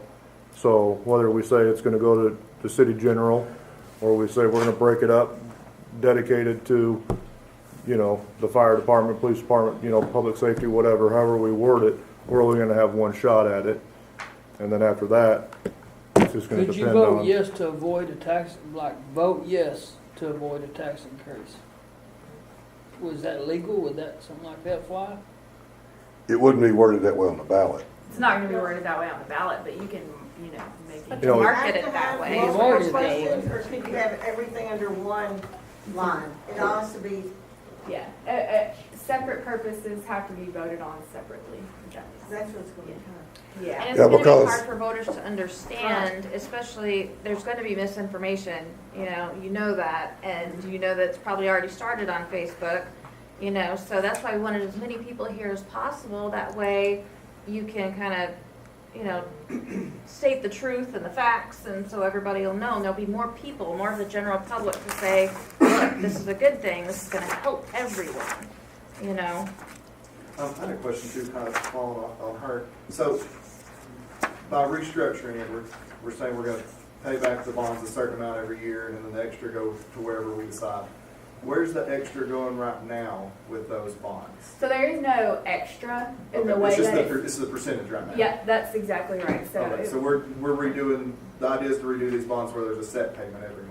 So whether we say it's going to go to the city general, or we say we're going to break it up, dedicated to you know, the fire department, police department, you know, public safety, whatever, however we word it, we're only gonna have one shot at it. And then after that, it's just gonna
Could you
depend
vote
on.
yes to avoid a tax, like, vote yes to avoid a tax increase? Was that legal? Would that, something like that fly?
It wouldn't be worded that way on the ballot.
It's not gonna be worded that way on the ballot, but you can, you know, make
You know,
it market it that way.
Yeah.
Multiple
Market it that way.
questions, or could you have everything under one line? It all has to be,
Yeah, separate purposes have to be voted on separately.
that's what's going to happen.
Yeah.
And it's
Yeah,
gonna be
because-
hard for voters to understand, especially, there's gonna be misinformation, you know that, and you know that's probably already started on Facebook, you know, so that's why we wanted as many people here as possible, that way you can kind of, you know, state the truth and the facts, and so everybody will know, and there'll be more people, more of the general public to say, look, this is a good thing, this is gonna help everyone, you know?
I had a question too, kind of following on her. So by restructuring it, we're saying we're gonna pay back the bonds a certain amount every year, and then the extra goes to wherever we decide. Where's the extra going right now with those bonds?
So there is no extra in the
Okay,
way
it's just
that
this is the percentage right now.
yeah, that's exactly right. So,
Okay, so we're redoing, the idea is to redo these bonds where there's a set payment every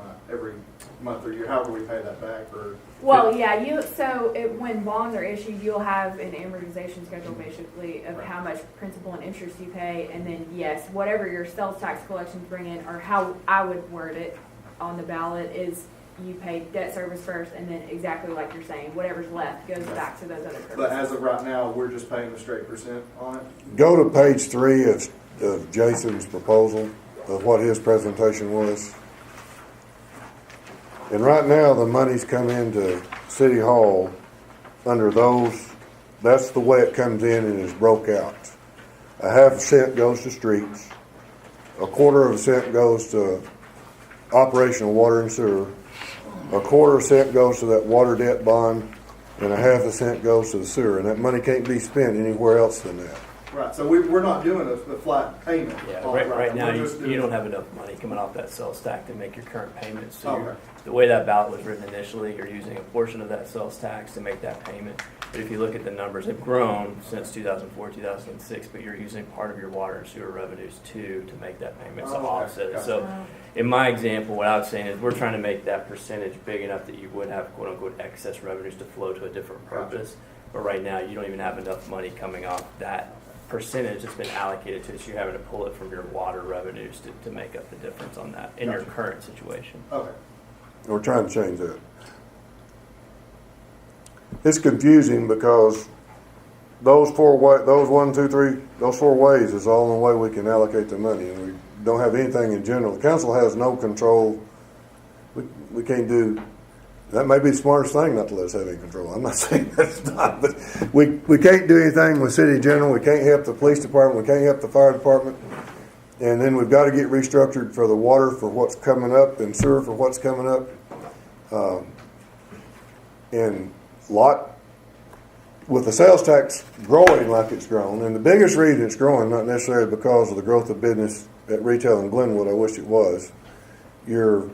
month or year, however we pay that back, or.
well, yeah, when bonds are issued, you'll have an amortization schedule basically of
Right.
how much principal and interest you pay, and then yes, whatever your sales tax collections bring in, or how I would word it on the ballot is you pay debt service first, and then exactly like you're saying, whatever's left goes back to those other purposes.
But as of right now, we're just paying the straight percent on it?
Go to page 3 of Jason's proposal, of what his presentation was. And right now, the money's come into City Hall under those, that's the way it comes in and is broke out. A half a cent goes to streets, a quarter of a cent goes to operational water and sewer, a quarter of a cent goes to that water debt bond, and a half a cent goes to the sewer, and that money can't be spent anywhere else than that.
Right, so we're not doing a flat payment.
Yeah,
on it
right now,
We're
you
just doing-
don't have enough money coming off that sales tax to make your current payments. So
Okay.
the way that ballot was written initially, you're using a portion of that sales tax to make that payment. But if you look at the numbers, they've grown since 2004, 2006, but you're using part of your water and sewer revenues too to make that payment, to
Oh, okay.
offset it.
Gotcha.
So in my example, what I was saying is we're trying to make that percentage big enough that you would have quote unquote excess revenues to flow to a different
Gotcha.
purpose. But right now, you don't even have enough money coming off that percentage that's been allocated to it, so you're having to pull it from your water revenues to make up the difference on that in your
Gotcha.
current situation.
Okay.
We're trying to change that. It's confusing because those four ways is the only way we can allocate the money, and we don't have anything in general. The council has no control. We can't do. That may be the smartest thing not to let us have any control. I'm not saying that's not, but we can't do anything with city general. We can't help the police department. We can't help the fire department. And then we've got to get restructured for the water for what's coming up and sewer for what's coming up. And with the sales tax growing like it's grown, and the biggest reason it's growing, not necessarily because of the growth of business at retail in Glenwood, I wish it was, your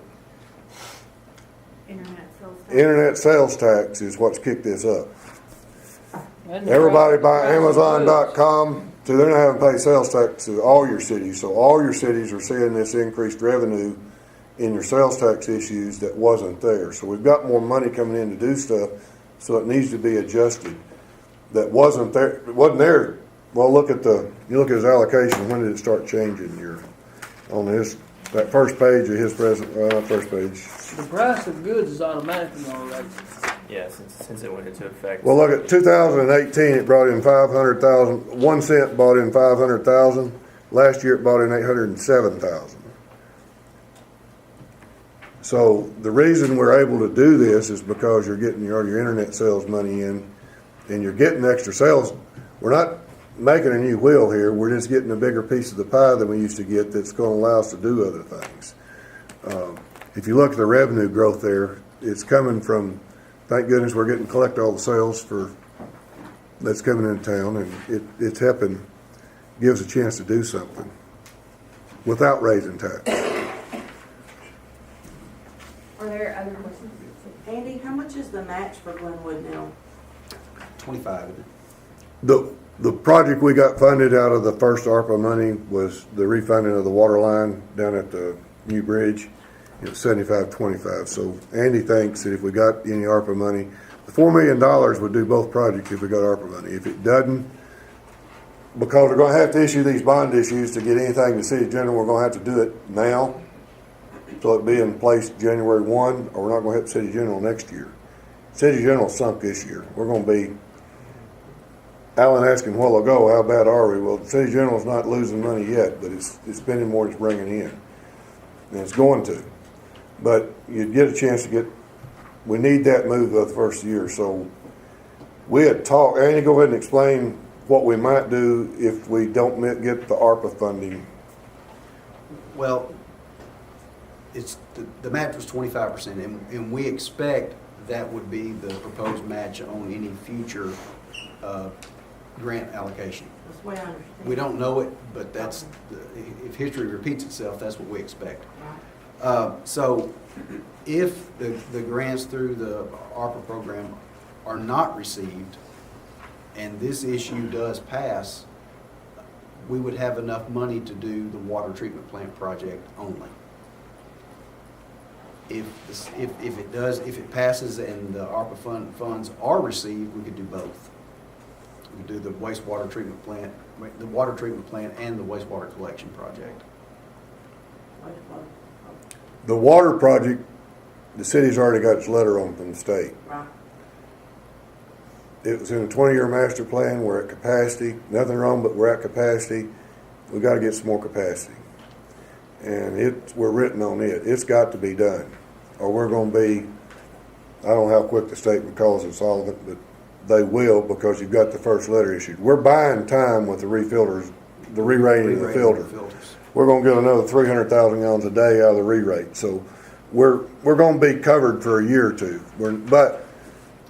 internet sales tax is what's kicked this up. Everybody buy Amazon.com, so they're not having to pay sales tax to all your cities. So all your cities are seeing this increased revenue in your sales tax issues that wasn't there. So we've got more money coming in to do stuff, so it needs to be adjusted. That wasn't there. It wasn't there. Well, you look at his allocation. When did it start changing? That first page of his first page.
The price of goods is automatically going to raise.
Yeah, since it went into effect.
Well, look at 2018. It brought in 500,000. 1 cent bought in 500,000. Last year it bought in 807,000. So the reason we're able to do this is because you're getting your internet sales money in, and you're getting extra sales. We're not making a new wheel here. We're just getting a bigger piece of the pie than we used to get that's going to allow us to do other things. If you look at the revenue growth there, it's coming from, thank goodness we're getting to collect all the sales that's coming into town, and it's helping, gives a chance to do something without raising tax.
Are there other questions?
Andy, how much is the match for Glenwood now?
25, isn't it?
The project we got funded out of the first ARPA money was the refunding of the water line down at the new bridge. It was 75-25. So Andy thinks that if we got any ARPA money, the $4 million would do both projects if we got ARPA money. If it doesn't, because we're going to have to issue these bond issues to get anything to City General, we're going to have to do it now. So it'd be in place January 1, or we're not going to hit City General next year. City General sunk this year. We're going to be, Alan asked him a while ago, how bad are we? Well, the City General's not losing money yet, but it's spending more than it's bringing in. And it's going to. But you'd get a chance to we need that move the first year. So we had talked, Andy, go ahead and explain what we might do if we don't get the ARPA funding.
Well, it's, the match was 25%, and we expect that would be the proposed match on any future grant allocation.
That's the way I understand.
We don't know it, but that's, if history repeats itself, that's what we expect. So if the grants through the ARPA program are not received, and this issue does pass, we would have enough money to do the water treatment plant project only. If it passes and the ARPA funds are received, we could do both. We could do the wastewater treatment plant, the water treatment plant, and the wastewater collection project.
The water project, the city's already got its letter on from the state.
Right.
It was in a 20-year master plan. We're at capacity. Nothing wrong, but we're at capacity. We've got to get some more capacity. And we're written on it. It's got to be done. Or we're going to be, I don't know how quick the state would call us insolvent, but they will, because you've got the first letter issued. We're buying time with the refilters, the re-rating of the filter. We're going to get another 300,000 gallons a day out of the re-rate. So we're going to be covered for a year or two. But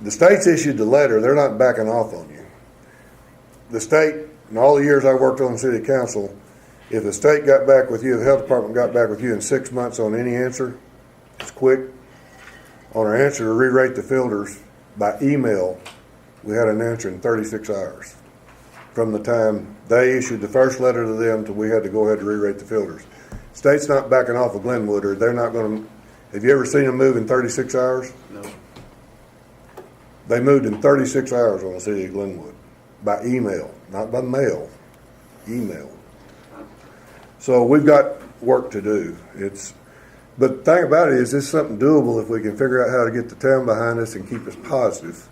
the state's issued the letter. They're not backing off on you. The state, in all the years I worked on the city council, if the state got back with you, the health department got back with you in 6 months on any answer, it's quick. On our answer to re-rate the filters by email, we had an answer in 36 hours. From the time they issued the first letter to them till we had to go ahead and re-rate the filters. State's not backing off of Glenwood, or they're not going to. Have you ever seen them move in 36 hours?
No.
They moved in 36 hours on the city of Glenwood by email, not by mail, email. So we've got work to do. But the thing about it is, this is something doable if we can figure out how to get the town behind us and keep us positive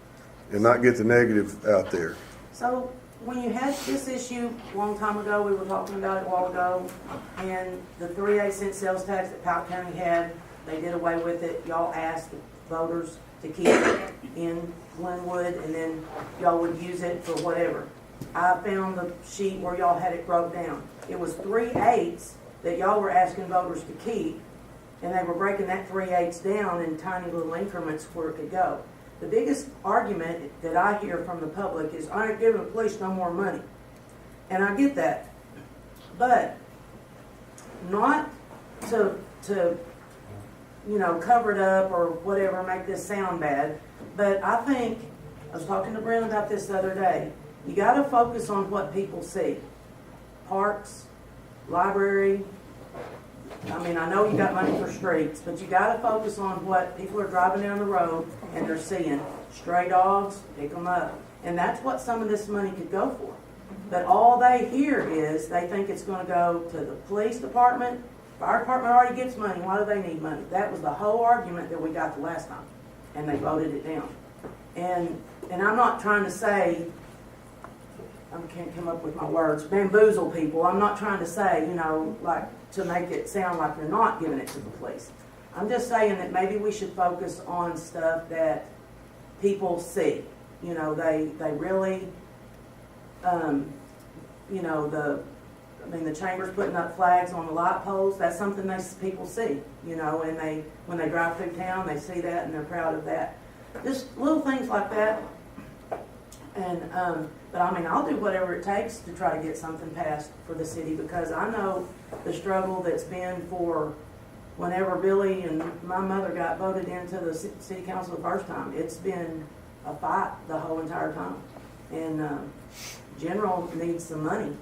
and not get the negative out there.
So when you had this issue a long time ago, we were talking about it a while ago, and the 3/8 sales tax that Powell County had, they did away with it. Y'all asked the voters to keep it in Glenwood, and then y'all would use it for whatever. I found the sheet where y'all had it broke down. It was 3/8 that y'all were asking voters to keep, and they were breaking that 3/8 down in tiny little increments where it could go. The biggest argument that I hear from the public is, I ain't giving the police no more money. And I get that. But not to cover it up or whatever, make this sound bad. But I think, I was talking to Brent about this the other day, you got to focus on what people see. Parks, library. I mean, I know you got money for streets, but you got to focus on what people are driving down the road and they're seeing. Stray dogs, pick them up. And that's what some of this money could go for. But all they hear is they think it's going to go to the police department. Fire department already gets money. Why do they need money? That was the whole argument that we got the last time. And they voted it down. And I'm not trying to say, I can't come up with my words, bamboozle people. I'm not trying to say, like to make it sound like they're not giving it to the police. I'm just saying that maybe we should focus on stuff that people see. They really, the chamber's putting up flags on the light poles. That's something people see, and when they drive through town, they see that and they're proud of that. Just little things like that. And, but I'll do whatever it takes to try to get something passed for the city, because I know the struggle that's been for whenever Billy and my mother got voted into the city council the first time, it's been a fight the whole entire time. And general needs some money,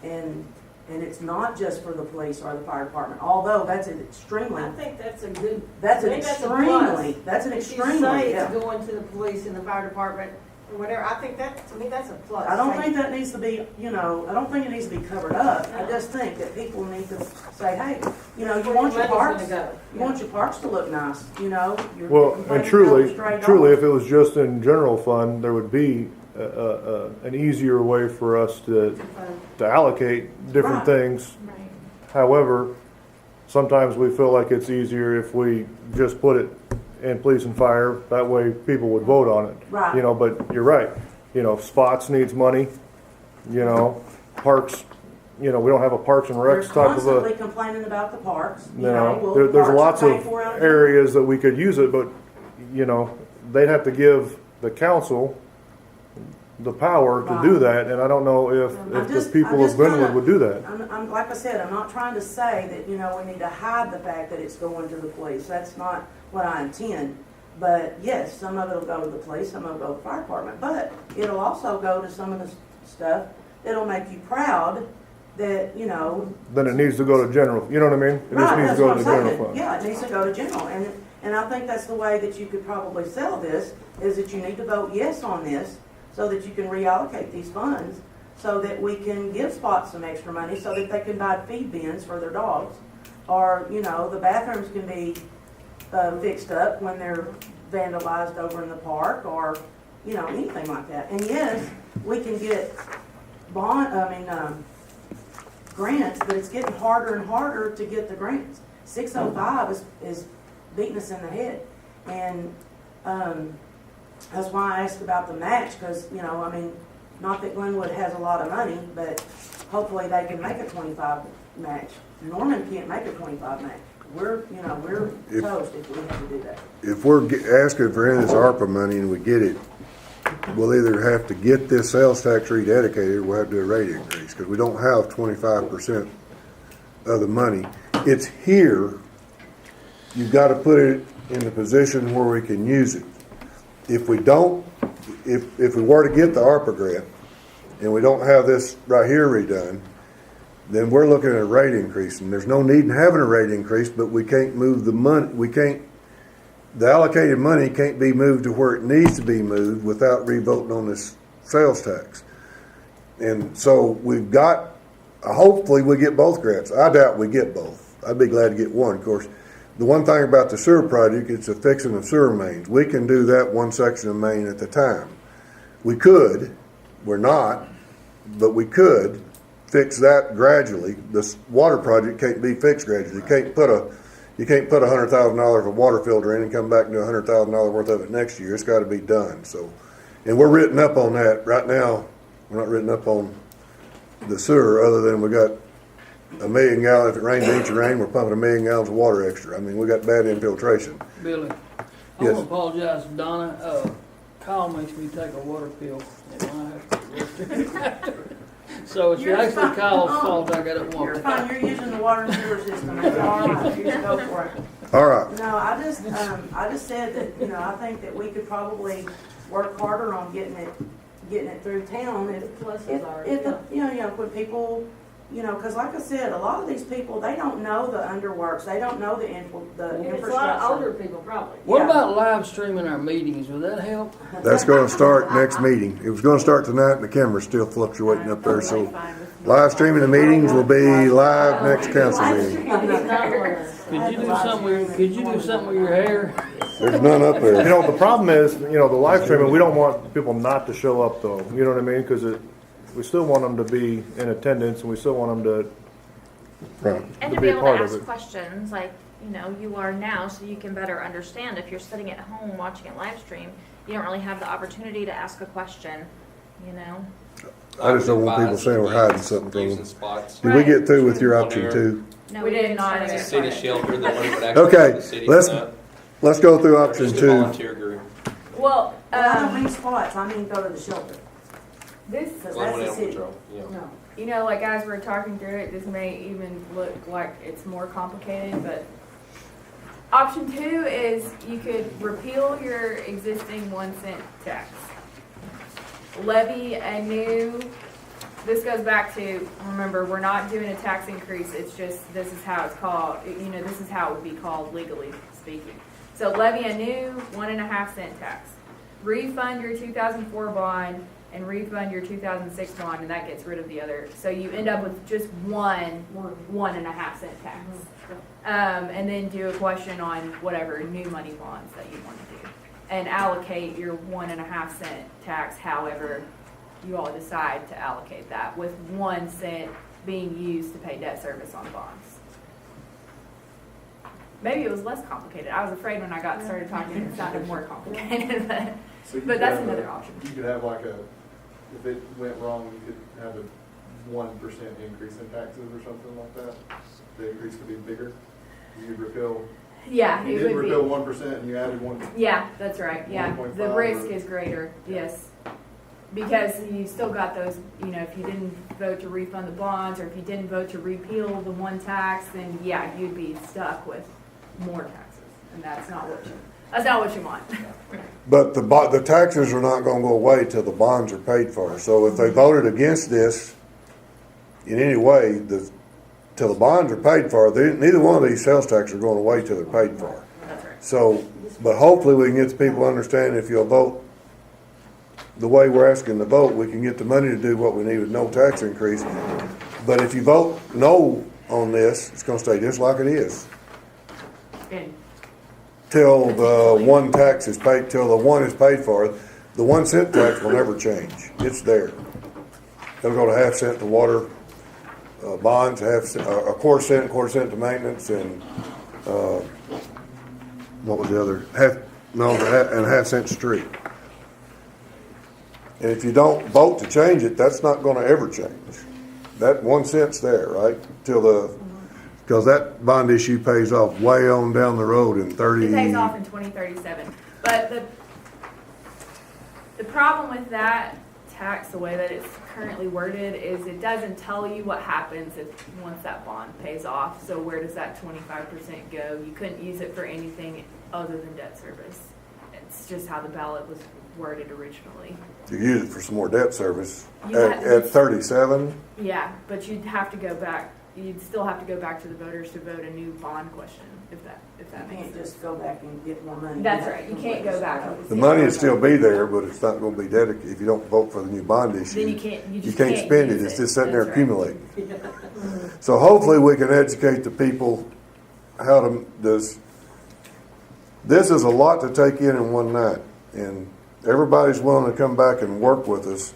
and it's not just for the police or the fire department, although that's an extremely,
I think that's a good.
that's an
I think that's a
extremely,
plus.
that's an
If
extremely,
you say
yeah.
it's going to the police and the fire department or whatever, I think that, to me, that's a plus.
I don't
Say-
think that needs to be, I don't think it needs to be covered up. I just think that people need to say, hey, you
where
want your
money's
parks,
gonna go.
you want your parks to look nice, you're
Well,
complaining
and
about
truly,
stray
truly,
dogs.
if it was just in general fund, there would be an easier way for us to allocate different
Right.
things. However, sometimes we feel like it's easier if we just put it in police and fire. That way, people would vote on it.
Right.
But you're right. Spots needs money. Parks. We don't have a Parks and
They're
Recs type of
constantly
a.
complaining about the parks.
There's
parks are
lots
paid
of
for out of-
areas that we could use it, but they'd have to give the council the power to do
Right.
that, and I don't know if the people of Glenwood would do that.
I'm like I said, I'm not trying to say that, we need to hide the fact that it's going to the police. That's not what I intend. But yes, some of it'll go to the police, some of it'll go to the fire department, but it'll also go to some of the stuff that'll make you proud that,
Then it needs to go to general. You know what I mean? It just
right,
needs
that's
to go
what
to
I'm
the general
saying.
fund.
Yeah, it needs to go to general. And I think that's the way that you could probably sell this, is that you need to vote yes on this so that you can reallocate these funds so that we can give Spots some extra money so that they can buy feed bins for their dogs. Or, the bathrooms can be fixed up when they're vandalized over in the park, or, anything like that. And yes, we can get grants, but it's getting harder and harder to get the grants. 605 is beating us in the head. And that's why I asked about the match, because, not that Glenwood has a lot of money, but hopefully they can make a 25 match. Norman can't make a 25 match. We're toast if we have to do that.
If we're asking for any of this ARPA money and we get it, we'll either have to get this sales tax rededicated or we'll have to do a rate increase, because we don't have 25% of the money. It's here. You've got to put it in the position where we can use it. If we don't, if we were to get the ARPA grant and we don't have this right here redone, then we're looking at a rate increase, and there's no need in having a rate increase, but we can't move the money. The allocated money can't be moved to where it needs to be moved without revoting on this sales tax. And so we've got, hopefully we get both grants. I doubt we get both. I'd be glad to get one, of course. The one thing about the sewer project, it's a fixing of sewer mains. We can do that one section of main at the time. We could, we're not, but we could fix that gradually. This water project can't be fixed gradually. You can't put $100,000 of a water filter in and come back and do $100,000 worth of it next year. It's got to be done. So, and we're written up on that right now. We're not written up on the sewer, other than we got 1 million gallons. If it rains, it ain't rain. We're pumping 1 million gallons of water extra. I mean, we got bad infiltration.
Billy, I
Yes.
want to apologize to Donna. Kyle makes me take a water pill, and I have to so it's
You're
actually
fine.
Kyle's fault I got it
You're
warm.
fine, you're using the water and sewer system, it's all right, you just go for it.
All right.
No, I just said that, I think that we could probably work harder on getting it through town if, when people, because like I said, a lot of these people, they don't know the underworks, they don't know the
It's a lot of
infrastructure.
older people, probably.
What
Yeah.
about live streaming our meetings? Would that help?
That's going to start next meeting. It was going to start tonight, and the camera's still fluctuating up there. So, live streaming the meetings will be live next council meeting.
Could you do something with your hair?
There's none up there.
The problem is, the live streaming, we don't want people not to show up, though. You know what I mean? Because we still want them to be in attendance, and we still want them to.
Right.
And
to
to
be
be
a
able
part
to
of
ask
it.
questions like, you are now, so you can better understand. If you're sitting at home watching it live stream, you don't really have the opportunity to ask a question,
I just don't want people saying we're hiding something from
Using
them.
spots.
Did we get through with your option two?
No,
We did not.
start
The
it.
city shelter, the money would actually
Okay,
go to the city
let's-
for that.
Let's go through
Or
option
just a
two.
volunteer group.
Well,
I don't mean spots, I mean go to the shelter,
this,
because
Glenwood
that's the
Animal
city.
Control, yeah.
like as we're talking through it, this may even look like it's more complicated, but Option 2 is you could repeal your existing 1 cent tax. Levy a new, this goes back to, remember, we're not doing a tax increase, it's just, this is how it's called, this is how it would be called legally speaking. So levy a new 1.5 cent tax. Refund your 2004 bond and refund your 2006 bond, and that gets rid of the other. So you end up with just one 1.5 cent tax. And then do a question on whatever new money bonds that you want to do. And allocate your 1.5 cent tax however you all decide to allocate that, with 1 cent being used to pay debt service on bonds. Maybe it was less complicated. I was afraid when I got started talking it sounded more complicated,
So you
but
could
that's
have
another option.
You could have like if it went wrong, you could have a 1% increase in taxes or something like that. The increase could be bigger. You'd repeal.
Yeah,
You
it
did
would
repeal
be.
1% and you added 1.
Yeah, that's right. Yeah,
1.5
the risk
or-
is greater. Yes, because you still got those. If you didn't vote to refund the bonds, or if you didn't vote to repeal the one tax, then yeah, you'd be stuck with more taxes, and that's not what you want.
But the taxes are not gonna go away till the bonds are paid for. So if they voted against this in any way, till the bonds are paid for, neither one of these sales taxes are going away till they're paid for.
That's right.
So, but hopefully we can get the people to understand if you'll vote the way we're asking to vote, we can get the money to do what we need with no tax increase. But if you vote no on this, it's gonna stay just like it is.
And
Till the one tax is paid, till the one is paid for. The 1 cent tax will never change. It's there. It'll go to 1/2 cent to water bonds, a quarter cent to maintenance, and what was the other? And 1/2 cent to street. And if you don't vote to change it, that's not going to ever change. That 1 cent's there, right? Because that bond issue pays off way on down the road in 30.
it pays off in 2037. But the problem with that tax, the way that it's currently worded, is it doesn't tell you what happens once that bond pays off. So where does that 25% go? You couldn't use it for anything other than debt service. It's just how the ballot was worded originally.
You use it for some more debt service
You
at 37.
Yeah, but you'd have to go back. You'd still have to go back to the voters to vote a new bond question, if that
You
makes
can't
sense.
just go back and get more money.
That's right. You can't go back.
The money will still be there, but it's not going to be dedicated. If you don't vote for the new bond issue,
Then you can't. You
you
just
can't spend it.
use
It's just sitting there
That's right.
accumulating. So hopefully we can educate the people how to this is a lot to take in one night, and everybody's willing to come back and work with us.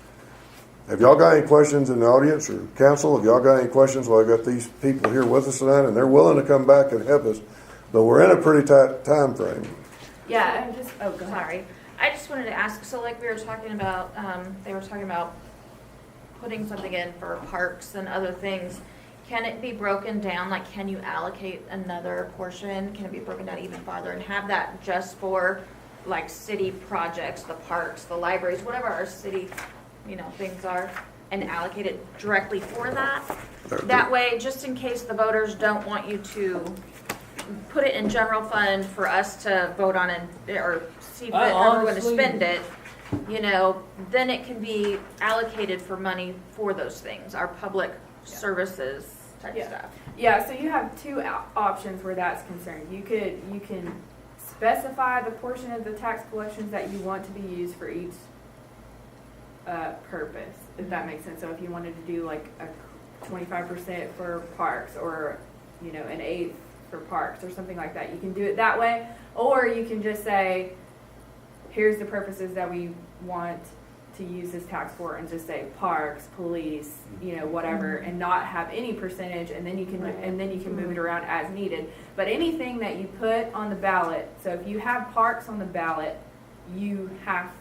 Have y'all got any questions in the audience or council? Have y'all got any questions? Well, I've got these people here with us tonight, and they're willing to come back and help us, but we're in a pretty tight time frame.
Yeah, I'm just. Oh, go ahead.
Sorry. I just wanted to ask, so like we were talking about, they were talking about putting something in for parks and other things. Can it be broken down? Like, can you allocate another portion? Can it be broken down even farther and have that just for like city projects, the parks, the libraries, whatever our city, things are, and allocate it directly for that? That way, just in case the voters don't want you to put it in general fund for us to vote on or see how we're going to
honestly-
spend it, then it can be allocated for money for those things, our public services type
Yeah.
stuff.
Yeah, so you have two options where that's concerned. You can specify the portion of the tax collections that you want to be used for each purpose, if that makes sense. So if you wanted to do like a 25% for parks, or an 1/8 for parks, or something like that, you can do it that way. Or you can just say, here's the purposes that we want to use this tax for, and just say parks, police, whatever, and not have any percentage, and then you can move it around as needed. But anything that you put on the ballot, so if you have parks on the ballot, you have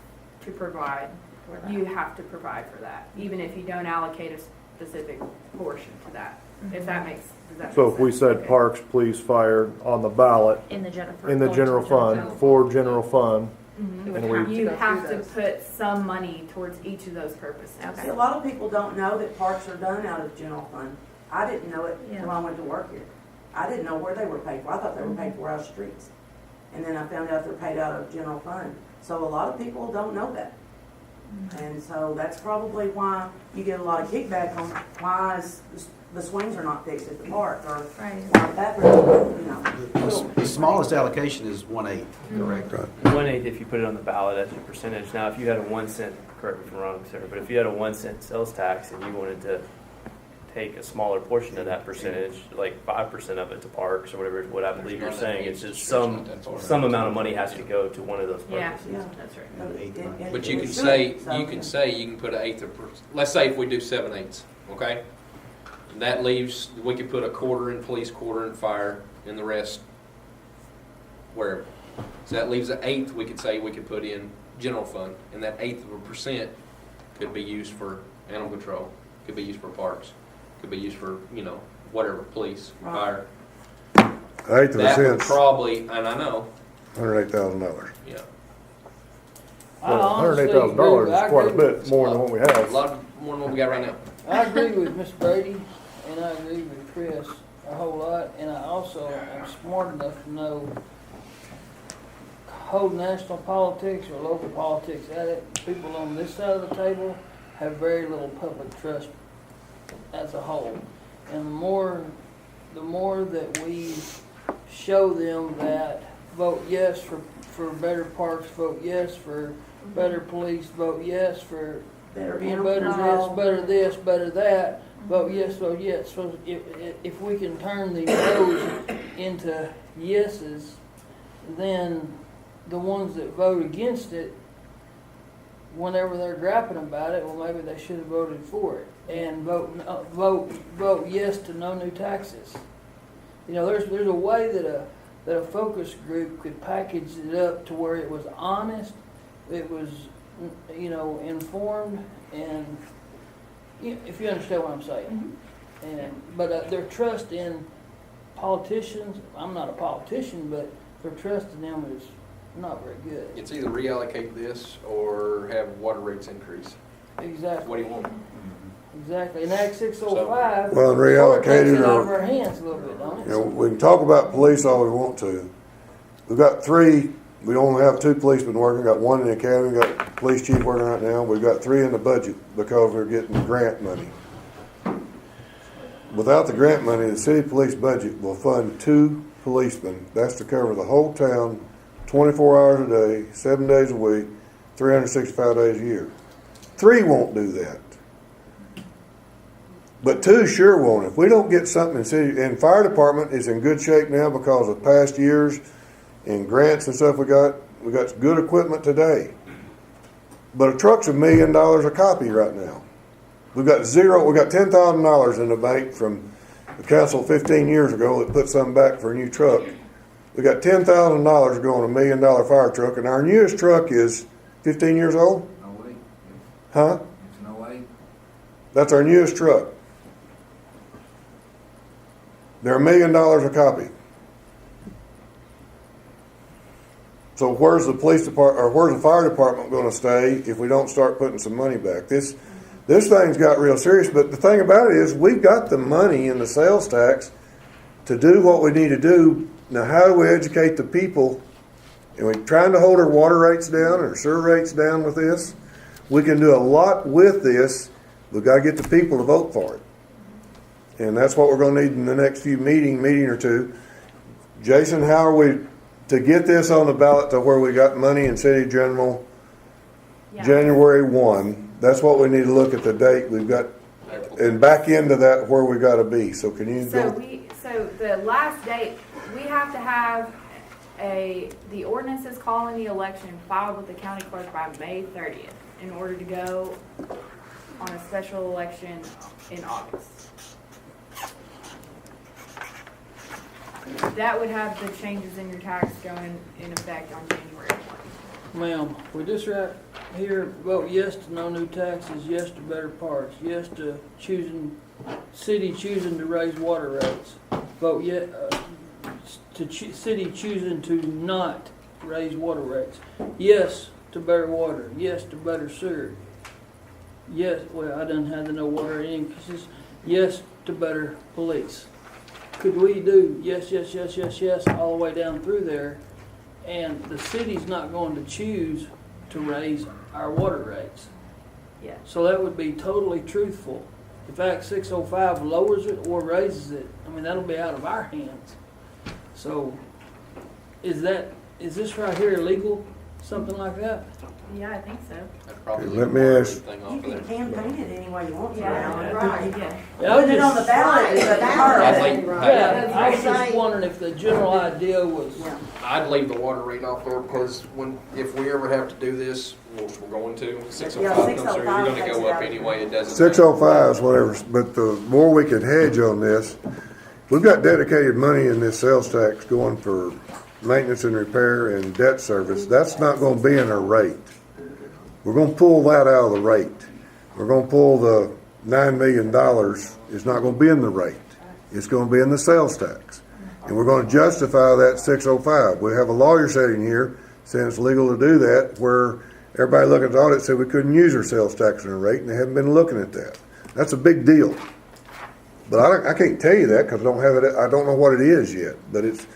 to provide for that, even if you don't allocate a specific portion to that. If that makes does that
So
make
if we
sense?
said
Okay.
parks, police, fire on the ballot,
In the general
in the general fund, for general fund,
It would
and we-
have to
You
go
have
through
to
those.
put some money towards each of those purposes.
Okay.
See, a lot of people don't know that parks are done out of general fund. I didn't know it
Yeah.
when I went to work here. I didn't know where they were paid for. I thought they were paid for out of streets. And then I found out they're paid out of general fund. So a lot of people don't know that. And so that's probably why you get a lot of kickback on why the swings are not fixed at the park, or
Right.
why that, you know.
The smallest allocation is 1/8, correct?
Right.
1/8 if you put it on the ballot as your percentage. Now, if you had a 1 cent, correct me if I'm wrong, sir, but if you had a 1 cent sales tax and you wanted to take a smaller portion of that percentage, like 5% of it to parks or whatever, what I believe you're saying, it's just some amount of money has to go to one of those
Yeah,
purposes.
Yeah.
that's right.
But you
It
can
should,
say,
so,
you can say, you can put an eighth of, let's say if we do 7/8, okay? And that leaves, we could put a quarter in police, quarter in fire, and the rest wherever. So that leaves an eighth, we could say we could put in general fund, and that eighth of a percent could be used for animal control, could be used for parks, could be used for, you know, whatever, police, fire.
Eighth of a
That would
cent,
probably, and I know,
$108,000.
yeah,
Well,
honestly
$108,000
agree- I
is quite a
agree with-
bit more than what we
a
have.
lot more than what we got right now.
I agree with Miss Brady, and I agree with Chris a whole lot, and I also am smart enough to know hold national politics or local politics at it. People on this side of the table have very little public trust as a whole. And the more that we show them that vote yes for better parks, vote yes for better police, vote yes for
Better
better
animal
this, better that, vote yes, vote yes. So if we can turn the no's into yeses, then the ones that vote against it, whenever they're griping about it, well, maybe they should have voted for it and vote yes to no new taxes. You know, there's a way that a focus group could package it up to where it was honest, it was, you know, informed, and if you understand what I'm saying. But their trust in politicians, I'm not a politician, but their trust in them is not very good.
It's either reallocate this or have water rates increase.
Exactly.
What do you want?
Exactly. And Act 605,
Well, and
takes
reallocated
it out of
or,
our hands a little bit, don't it?
you know, we can talk about police all we want to. We've got three, we only have 2 policemen working, got 1 in the academy, got police chief working right now. We've got 3 in the budget because we're getting grant money. Without the grant money, the city police budget will fund 2 policemen. That's to cover the whole town, 24 hours a day, 7 days a week, 365 days a year. 3 won't do that. But 2 sure won't. If we don't get something in city, and fire department is in good shape now because of past years and grants and stuff we got good equipment today. But a truck's $1 million a copy right now. We got $10,000 in the bank from the council 15 years ago that put something back for a new truck. We got $10,000 to go on $1 million fire truck, and our newest truck is 15 years old?
No way.
Huh?
It's no way.
That's our newest truck. They're $1 million a copy. So where's the police department, or where's the fire department going to stay if we don't start putting some money back? This thing's got real serious, but the thing about it is we've got the money in the sales tax to do what we need to do. Now, how do we educate the people? And we're trying to hold our water rates down, our sewer rates down with this. We can do a lot with this. We've got to get the people to vote for it. And that's what we're going to need in the next few meeting or two. Jason, how are we to get this on the ballot to where we got money in city general January 1? That's what we need to look at the date we've got, and back into that where we got to be. So can you go?
So the last date, we have to have the ordinances calling the election filed with the county clerk by May 30th in order to go on a special election in August. That would have the changes in your tax going in effect on January 1.
Ma'am, we just right here vote yes to no new taxes, yes to better parks, yes to city choosing to raise water rates. Vote yes city choosing to not raise water rates. Yes to better water. Yes to better sewer. Yes, well, I done had the no water increases. Yes to better police. could we do yes, yes, yes, yes, yes, all the way down through there? And the city's not going to choose to raise our water rates.
Yeah.
So that would be totally truthful. If Act 605 lowers it or raises it, I mean, that'll be out of our hands. So is this right here illegal? Something like that?
Yeah, I think so.
I'd probably
Let
leave
me ask-
everything
You
off of
can
there.
campaign it any way you want to.
Yeah,
Alan.
right.
Yeah.
Yeah, I was
Putting it on the
just,
ballot is a
I'd
part.
leave,
yeah, I was
Right.
just wondering if the general idea was,
Yeah.
I'd leave the water rate off there because if we ever have to do this, which we're going to, 605 comes through, you're
605
gonna
takes
go
it
up
out.
anyway, it doesn't.
605 is whatever, but the more we could hedge on this, we've got dedicated money in this sales tax going for maintenance and repair and debt service. That's not gonna be in our rate. We're gonna pull that out of the rate. We're gonna pull the $9 million, it's not gonna be in the rate. It's gonna be in the sales tax. And we're gonna justify that 605. We have a lawyer sitting here saying it's legal to do that, where everybody looking at the audit said we couldn't use our sales tax in a rate, and they haven't been looking at that. That's a big deal. But I can't tell you that because I don't have it. I don't know what it is yet. But it's,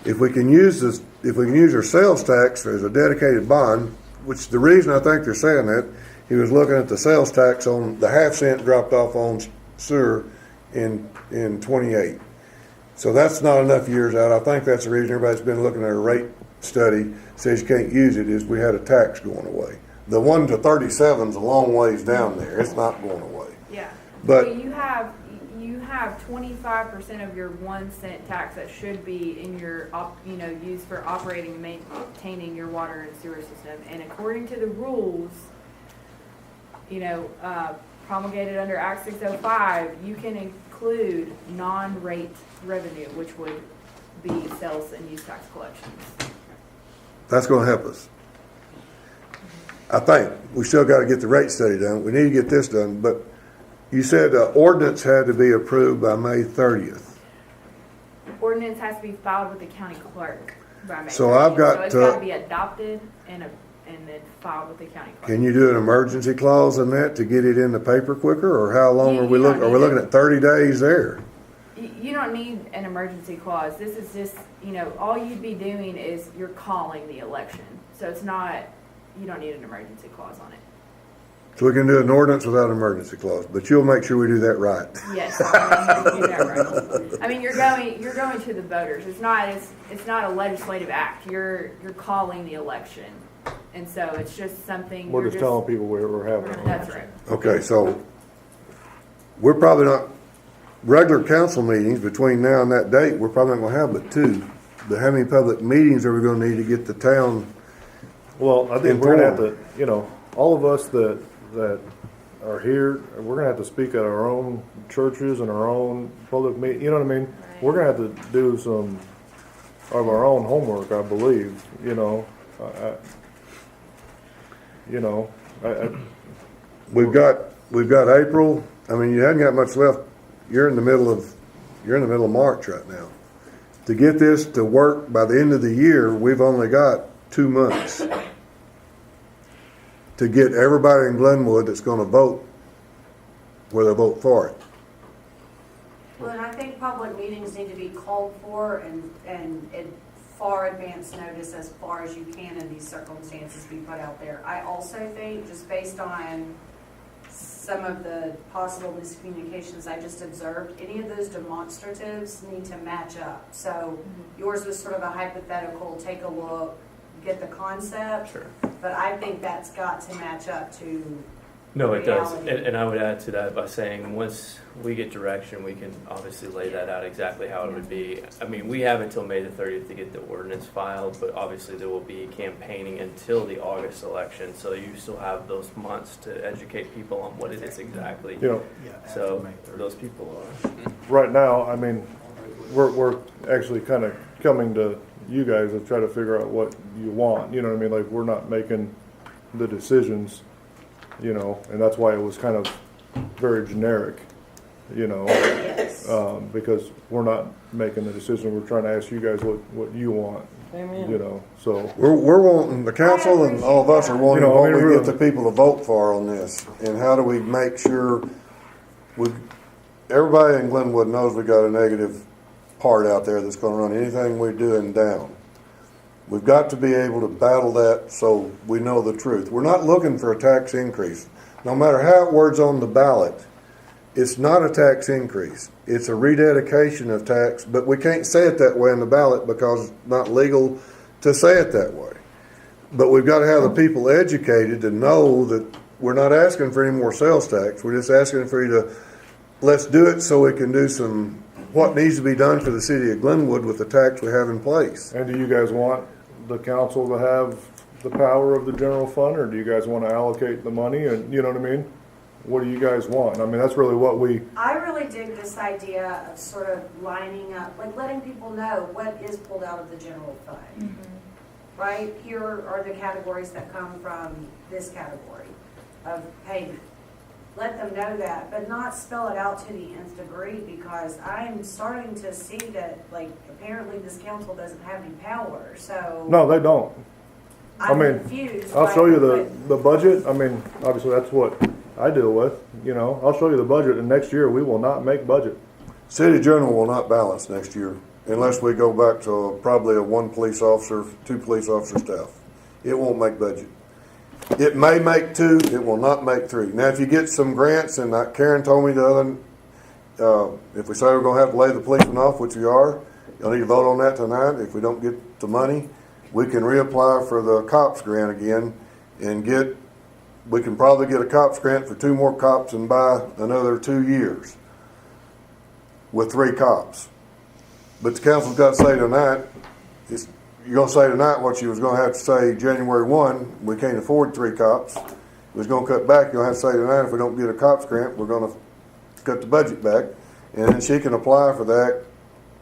if we can use this, if we can use our sales tax as a dedicated bond, which the reason I think they're saying that, he was looking at the sales tax on the half-cent dropped off on sewer in 28. So that's not enough years out. I think that's the reason everybody's been looking at a rate study, says you can't use it, is we had a tax going away. The 1 to 37's a long ways down there. It's not going away.
Yeah.
But-
So you have 25% of your 1 cent tax that should be in your, used for operating and maintaining your water and sewer system. And according to the rules, promulgated under Act 605, you can include non-rate revenue, which would be sales and use tax collections.
That's going to help us. I think we still got to get the rate study done. We need to get this done, but you said the ordinance had to be approved by May 30th.
Ordinance has to be filed with the county clerk by May.
So I've
30th.
got
So it's
to-
got to be adopted and then filed with the county clerk.
Can you do an emergency clause in that to get it in the paper quicker, or how long
You-
are we
you
looking?
don't
Are we
need
looking
it.
at 30 days there?
You don't need an emergency clause. This is just, all you'd be doing is you're calling the election. So it's not, you don't need an emergency clause on it.
So we can do an ordinance without an emergency clause, but you'll make sure we do that right.
Yes, I mean, you do that right. I mean, you're going to the voters. It's not a legislative act. You're calling the election. And so it's just something.
We're just telling people we're having an
That's right.
Okay, so we're probably not, regular council meetings between now and that date, we're probably not going to have but 2. But how many public meetings are we going to need to get the town?
Well, I think we're gonna have to, all of us that are here, we're gonna have to speak at our own churches and our own public meet. You know what I mean?
Right.
We're gonna have to do some of our own homework, I believe.
We've got April. I mean, you haven't got much left. You're in the middle of March right now. To get this to work by the end of the year, we've only got 2 months to get everybody in Glenwood that's going to vote where they vote for it.
Well, and I think public meetings need to be called for and far advance notice as far as you can in these circumstances be put out there. I also think, just based on some of the possible miscommunications I just observed, any of those demonstratives need to match up. So yours was sort of a hypothetical, take a look, get the concept.
Sure.
But I think that's got to match up to
No, it does.
reality.
And I would add to that by saying, once we get direction, we can obviously lay that out exactly how it would be. I mean, we have until May the 30th to get the ordinance filed, but obviously there will be campaigning until the August election. So you still have those months to educate people on what it is exactly. So those people are.
Right now, I mean, we're actually kind of coming to you guys to try to figure out what you want. You know what I mean? Like, we're not making the decisions. And that's why it was kind of very generic,
yes.
because we're not making the decision. We're trying to ask you guys what you want,
amen.
so.
We're wanting, the council and all of us are wanting
I
what
mean,
we get the people to vote for on this. And how do we make sure everybody in Glenwood knows we got a negative part out there that's gonna run anything we're doing down. We've got to be able to battle that so we know the truth. We're not looking for a tax increase. No matter how it words on the ballot, it's not a tax increase. It's a rededication of tax, but we can't say it that way in the ballot because it's not legal to say it that way. But we've got to have the people educated to know that we're not asking for any more sales tax. We're just asking for you to, let's do it so we can do what needs to be done for the city of Glenwood with the tax we have in place.
And do you guys want the council to have the power of the general fund, or do you guys want to allocate the money? And you know what I mean? What do you guys want? I mean, that's really what we.
I really dig this idea of sort of lining up, like letting people know what is pulled out of the general fund. Right? Here are the categories that come from this category of payment. Let them know that, but not spell it out to the nth degree, because I'm starting to see that, like, apparently this council doesn't have any power, so.
No, they don't.
I'm confused.
I'll
by
show you
what-
the budget. I mean, obviously that's what I deal with. You know, I'll show you the budget, and next year we will not make budget.
City General will not balance next year unless we go back to probably a 1 police officer, 2 police officer staff. It won't make budget. It may make 2, it will not make 3. Now, if you get some grants, and like Karen told me the other, if we say we're gonna have to lay the policemen off, which we are, you'll need to vote on that tonight. If we don't get the money, we can reapply for the cops grant again and we can probably get a cops grant for 2 more cops and buy another 2 years with 3 cops. But the council's got to say tonight, you're going to say tonight what you was going to have to say January 1, we can't afford 3 cops. We was going to cut back, you're going to have to say tonight, if we don't get a cops grant, we're going to cut the budget back. And then she can apply for that,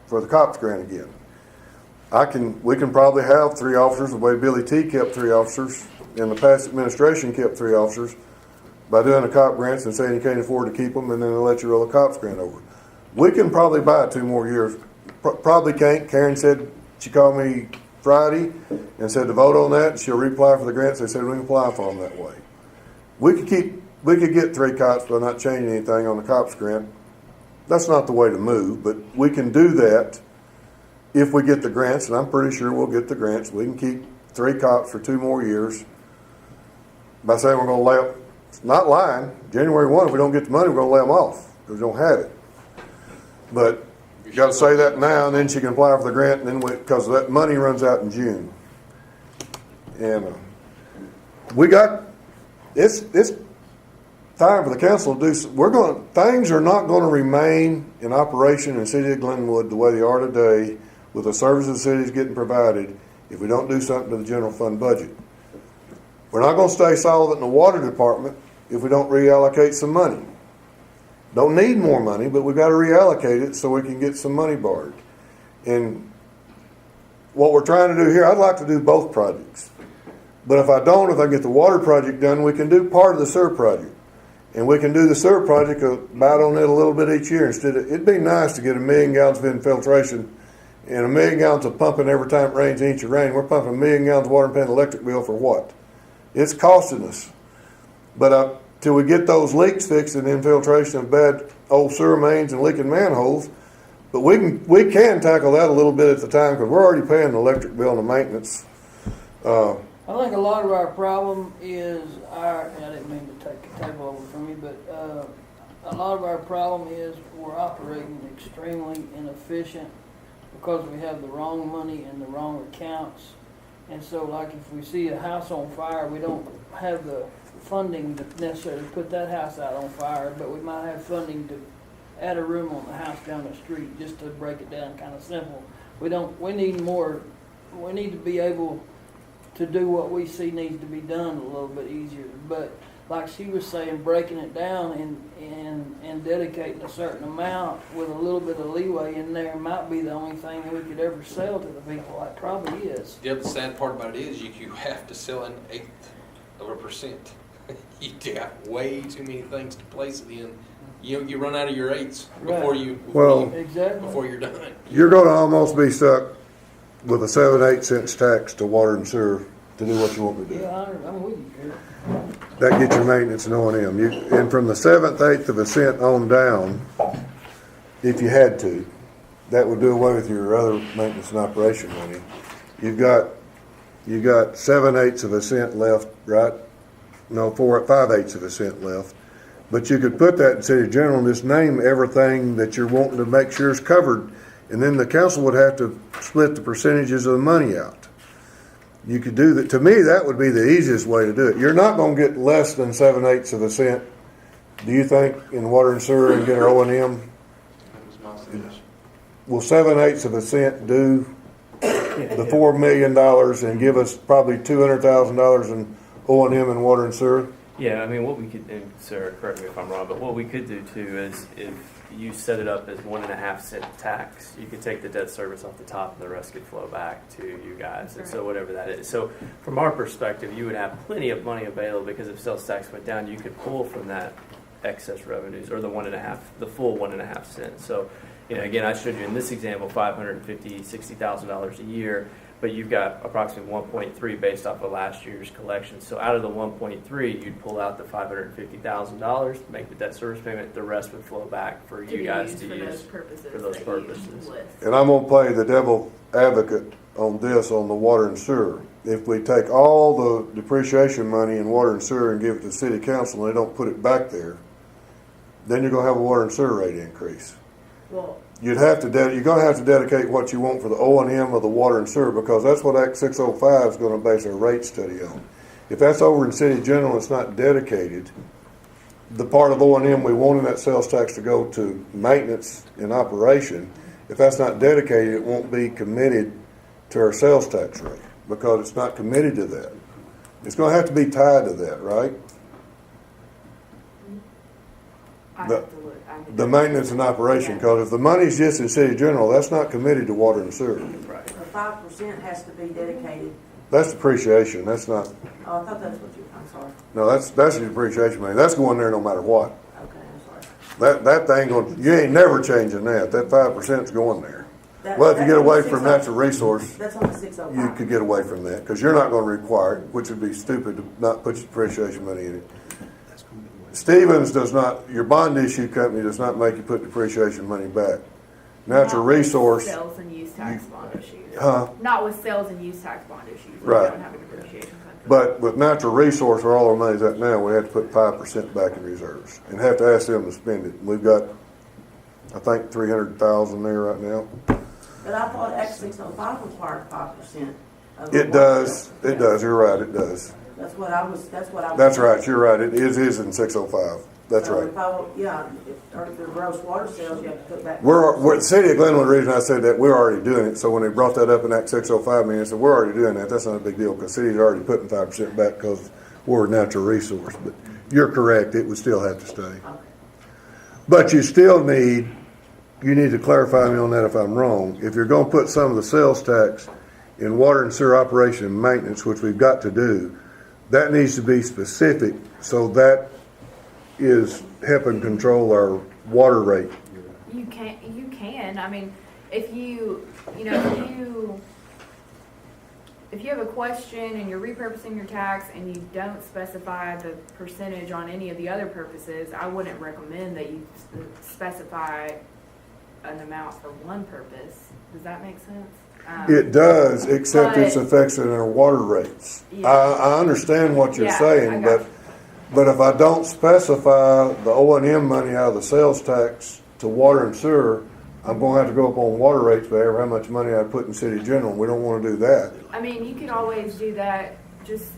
for the cops grant again. We can probably have 3 officers, the way Billy T kept 3 officers, and the past administration kept 3 officers, by doing the cop grants and saying you can't afford to keep them, and then they'll let you roll a cops grant over. We can probably buy 2 more years. Probably can't. Karen said, she called me Friday and said to vote on that, and she'll reapply for the grants. They said we can apply for them that way. We could get 3 cops by not changing anything on the cops grant. That's not the way to move, but we can do that if we get the grants, and I'm pretty sure we'll get the grants. We can keep 3 cops for 2 more years by saying we're going to lay them, not lying, January 1, if we don't get the money, we're going to lay them off because we don't have it. But you got to say that now, and then she can apply for the grant, and then because that money runs out in June. And it's time for the council to do. Things are not going to remain in operation in the city of Glenwood the way they are today, with the services the city is getting provided, if we don't do something to the general fund budget. We're not going to stay solid in the water department if we don't reallocate some money. Don't need more money, but we've got to reallocate it so we can get some money borrowed. And what we're trying to do here, I'd like to do both projects. But if I get the water project done, we can do part of the sewer project. And we can do the sewer project about on it a little bit each year. It'd be nice to get 1 million gallons of infiltration and 1 million gallons of pumping every time it rains, an inch of rain. We're pumping 1 million gallons of water and paying an electric bill for what? It's costing us. But till we get those leaks fixed and infiltration of bad old sewer mains and leaking manholes, but we can tackle that a little bit at the time because we're already paying the electric bill and the maintenance.
I think a lot of our problem is I didn't mean to take the table over from you, but a lot of our problem is we're operating extremely inefficient because we have the wrong money in the wrong accounts. And so, like, if we see a house on fire, we don't have the funding to necessarily put that house out on fire, but we might have funding to add a room on the house down the street, just to break it down kind of simple. We need to be able to do what we see needs to be done a little bit easier. But like she was saying, breaking it down and dedicating a certain amount with a little bit of leeway in there might be the only thing that we could ever sell to the people. It probably is.
The other sad part about it is you have to sell 1/8%. You got way too many things to place it in. You run out of your 8s before before you're done.
You're going to almost be stuck with a 7/8 cents tax to water and sewer to do what you want to do.
Yeah, I'm with you, Kurt.
That gets your maintenance and O&M. And from the 7/8 of a cent on down, if you had to, that would do away with your other maintenance and operation money. You've got 7/8 of a cent left, right? No, 5/8 of a cent left. But you could put that in city general and just name everything that you're wanting to make sure is covered. And then the council would have to split the percentages of the money out. You could do that. To me, that would be the easiest way to do it. You're not going to get less than 7/8 of a cent, do you think, in water and sewer and get our O&M? Will 7/8 of a cent do the $4 million and give us probably $200,000 in O&M and water and sewer?
Yeah, I mean, what we could, and Sarah, correct me if I'm wrong, but what we could do too is if you set it up as 1.5 cent tax, you could take the debt service off the top and the rest could flow back to you guys. And so whatever that is. So from our perspective, you would have plenty of money available because if sales tax went down, you could pull from that excess revenues or the full 1.5 cents. So, again, I showed you in this example, $560,000 a year. But you've got approximately 1.3 based off of last year's collection. So out of the 1.3, you'd pull out the $550,000 to make the debt service payment. The rest would flow back for you guys to use for those purposes.
And I'm going to play the devil advocate on this on the water and sewer. If we take all the depreciation money in water and sewer and give it to city council and they don't put it back there, then you're going to have a water and sewer rate increase.
Well,
You're going to have to dedicate what you want for the O&M of the water and sewer because that's what Act 605 is going to base our rate study on. If that's over in city general, it's not dedicated. The part of O&M we want in that sales tax to go to maintenance and operation, if that's not dedicated, it won't be committed to our sales tax rate because it's not committed to that. It's going to have to be tied to that, right? The maintenance and operation, because if the money's just in city general, that's not committed to water and sewer.
Right.
The 5% has to be dedicated.
That's depreciation. That's not.
Oh, I thought that's what I'm sorry.
No, that's the depreciation money. That's going there no matter what.
Okay, I'm sorry.
That thing you ain't never changing that. That 5% is going there. Well, if you
That's
get away
on the
from
605.
natural resource,
That's on the 605.
you could get away from that because you're not going to require it, which would be stupid to not put your depreciation money in it. Stevens does not, your bond issue company does not make you put depreciation money back. Natural resource.
Sales and use tax bond issues.
Huh?
Not with sales and use tax bond issues. We
Right.
don't have a depreciation fund.
But with natural resource, where all our money's at now, we have to put 5% back in reserves and have to ask them to spend it. We've got, I think, 300,000 there right now.
But I thought Act 605 required 5%. of the
It
water
does.
sales.
It does. You're right. It does.
That's what I was.
That's right. You're right. It is in 605. That's
So
right.
if or if the gross water sales, you have to put back.
We're the city of Glenwood. The reason I said that, we're already doing it. So when they brought that up in Act 605, I said we're already doing that. That's not a big deal because city's already putting 5% back because we're a natural resource. But you're correct. It would still have to stay.
Okay.
But you still need to clarify me on that if I'm wrong. If you're going to put some of the sales tax in water and sewer operation and maintenance, which we've got to do, that needs to be specific so that is helping control our water rate.
You can. I mean, if you have a question and you're repurposing your tax and you don't specify the percentage on any of the other purposes, I wouldn't recommend that you specify an amount for one purpose. Does that make sense?
It does, except it's
but-
affecting our water rates.
Yeah.
I understand what you're
Yeah,
saying,
I got
but if I don't specify the O&M money out of the sales tax to water and sewer, I'm going to have to go up on water rates by how much money I put in city general. We don't want to do that.
I mean, you could always do that. Just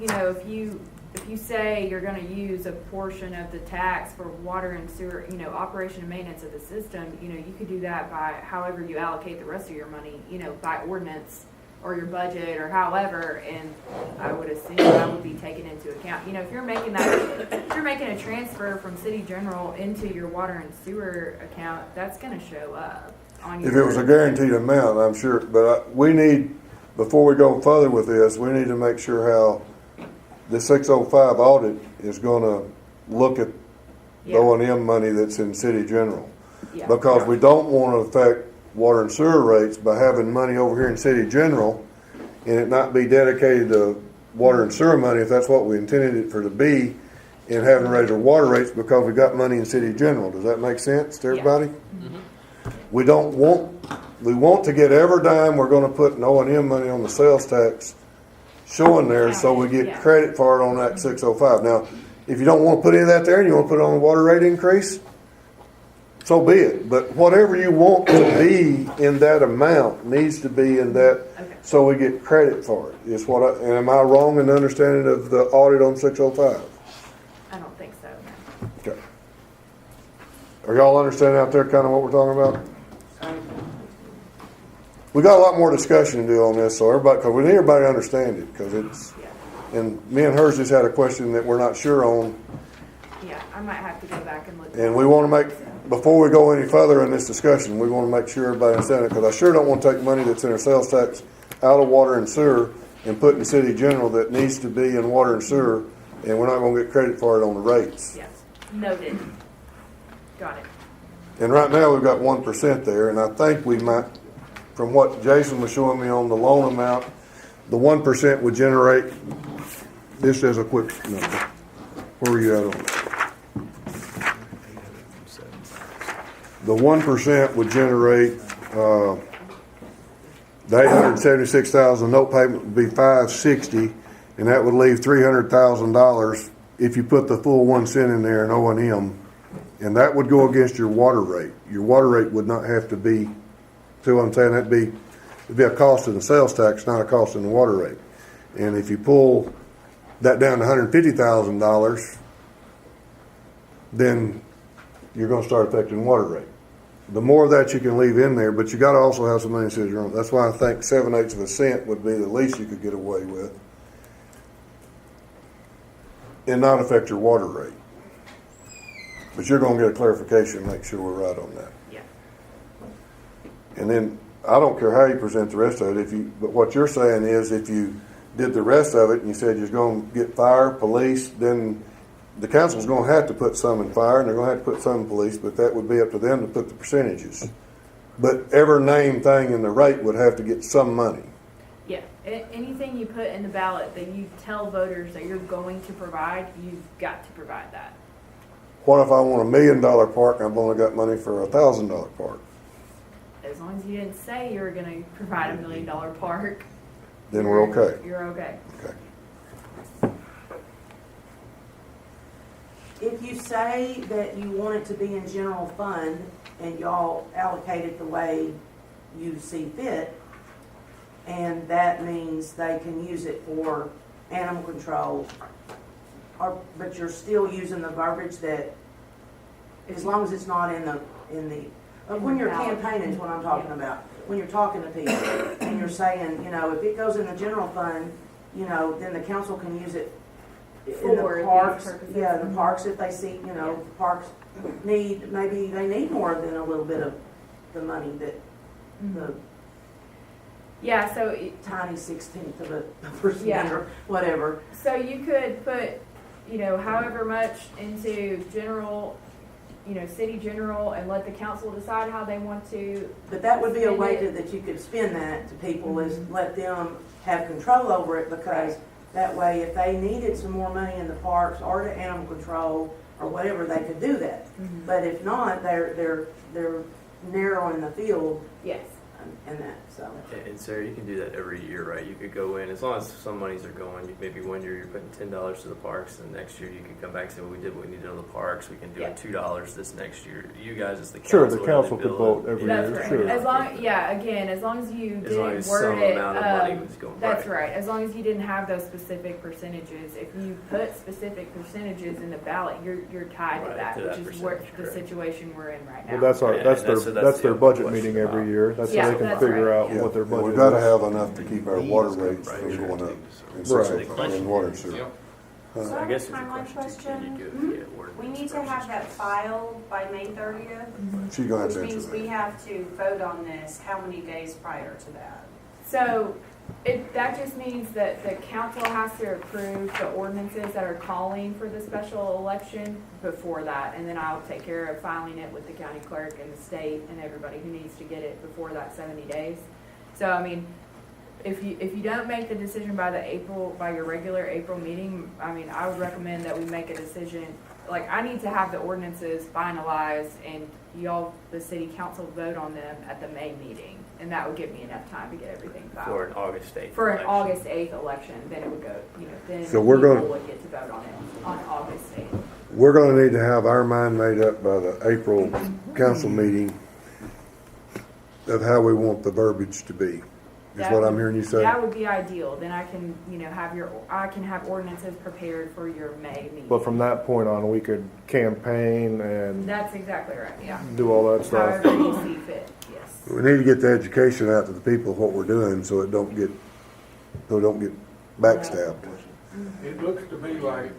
if you say you're going to use a portion of the tax for water and sewer, operation and maintenance of the system, you could do that by however you allocate the rest of your money, by ordinance or your budget or however. And I would assume that would be taken into account. If you're making a transfer from city general into your water and sewer account, that's going to show up on your.
If it was a guaranteed amount, I'm sure, but we need, before we go further with this, we need to make sure how the 605 audit is going to look at the O&M money that's in city general.
Yeah.
Because we don't want to affect water and sewer rates by having money over here in city general and it not be dedicated to water and sewer money if that's what we intended it for to be, and having to raise our water rates because we got money in city general. Does that make sense to everybody? We want to get every dime we're gonna put in O&M money on the sales tax showing there, so we get
Yeah.
credit for it on that 605. Now, if you don't wanna put any of that there and you wanna put it on the water rate increase, so be it. But whatever you want to be in that amount needs to be in that,
Okay.
so we get credit for it. Is what and am I wrong in understanding of the audit on 605?
I don't think so, no.
Okay. Are y'all understanding out there kind of what we're talking about? We got a lot more discussion to do on this, so everybody, because we need everybody to understand it, because it's, and me and hers just had a question that we're not sure on,
Yeah, I might have to go back and look.
and we want to make, before we go any further in this discussion, we want to make sure everybody understands it, because I sure don't want to take money that's in our sales tax out of water and sewer and put in city general that needs to be in water and sewer, and we're not going to get credit for it on the rates.
Yes, noted. Got it.
And right now, we've got 1% there, and I think we might, from what Jason was showing me on the loan amount, the 1% would generate, this as a quick number. Where are you at on that? The 1% would generate, the $876,000 note payment would be $560, and that would leave $300,000 if you put the full 1 cent in there in O&M, and that would go against your water rate. Your water rate would not have to be, see what I'm saying? It'd be a cost in the sales tax, not a cost in the water rate. And if you pull that down to $150,000, then you're going to start affecting water rate. The more of that you can leave in there, but you got to also have some money sitting around. That's why I think 7/8 of a cent would be the least you could get away with, and not affect your water rate. But you're going to get a clarification and make sure we're right on that.
Yeah.
And then I don't care how you present the rest of it. But what you're saying is, if you did the rest of it and you said you're going to get fire, police, then the council's going to have to put some in fire and they're going to have to put some in police. But that would be up to them to put the percentages. But every named thing in the rate would have to get some money.
Yeah, anything you put in the ballot that you tell voters that you're going to provide, you've got to provide that.
What if I want $1 million park and I've only got money for $1,000 park?
As long as you didn't say you were going to provide $1 million park,
Then we're okay.
You're okay.
Okay.
If you say that you want it to be in general fund and y'all allocate it the way you see fit, and that means they can use it for animal control, but you're still using the verbiage that, as long as it's not in the when you're campaigning is what I'm talking about. When you're talking to people and you're saying, if it goes in the general fund, then the council can use it in
For
the
these
parks.
purposes.
Yeah, the parks, if they see, parks maybe they need more than a little bit of the money that the
Yeah, so
tiny 16th of a percent
Yeah.
or whatever.
So you could put, however much into general, city general, and let the council decide how they want to.
But that would be a way
spend it.
that you could spend that to people, is let them have control over it, because that way, if they needed some more money in the parks or to animal control or whatever, they could do that. But if not, they're narrowing the field
Yes.
and that, so.
And Sarah, you can do that every year, right? You could go in, as long as some monies are going, maybe one year you're putting $10 to the parks, and next year you can come back and say, well, we did what we needed on the parks, we can do it $2 this next year. You guys as the council.
Sure, the council could vote every
That's
year,
right.
sure.
As long, as long as you
As long
didn't
as
word
some
it,
amount of money was going,
that's right. As long as you didn't have those specific percentages. If you put specific percentages in the ballot, you're tied to
Right,
that,
to that
which is what
percentage,
the
correct.
situation we're in right now.
Well, that's
Yeah,
that's
that's
their
the
budget
question
meeting every
about-
year. That's
Yeah,
so they can
that's
figure
right.
out what their
And
budget
we've got to
is.
have enough to keep our water rates from going up in 605 in water and sewer.
Yep.
So
I guess it's a
timeline
question too, can you
question.
do it via ordinance
We need to
versus-
have that filed by May 30th,
She's going to have
which
to
means
answer
we
that.
have to vote on this how many days prior to that?
So that just means that the council has to approve the ordinances that are calling for the special election before that. And then I'll take care of filing it with the county clerk and the state and everybody who needs to get it before that 70 days. So, I mean, if you don't make the decision by your regular April meeting, I mean, I would recommend that we make a decision like, I need to have the ordinances finalized and y'all, the city council, vote on them at the May meeting. And that would give me enough time to get everything
For
filed.
an August 8th
For an
election.
August 8th election, then it would go, then
So we're
people
gonna-
would get to vote on it on August 8th.
We're gonna need to have our mind made up by the April council meeting of how we want the verbiage to be, is what I'm hearing you say.
That would be ideal. Then I can, I can have ordinances prepared for your May meeting.
But from that point on, we could campaign and
That's exactly right, yeah.
do all that stuff.
However you see fit, yes.
We need to get the education out to the people of what we're doing, so it don't get backstabbed.
It looks to me like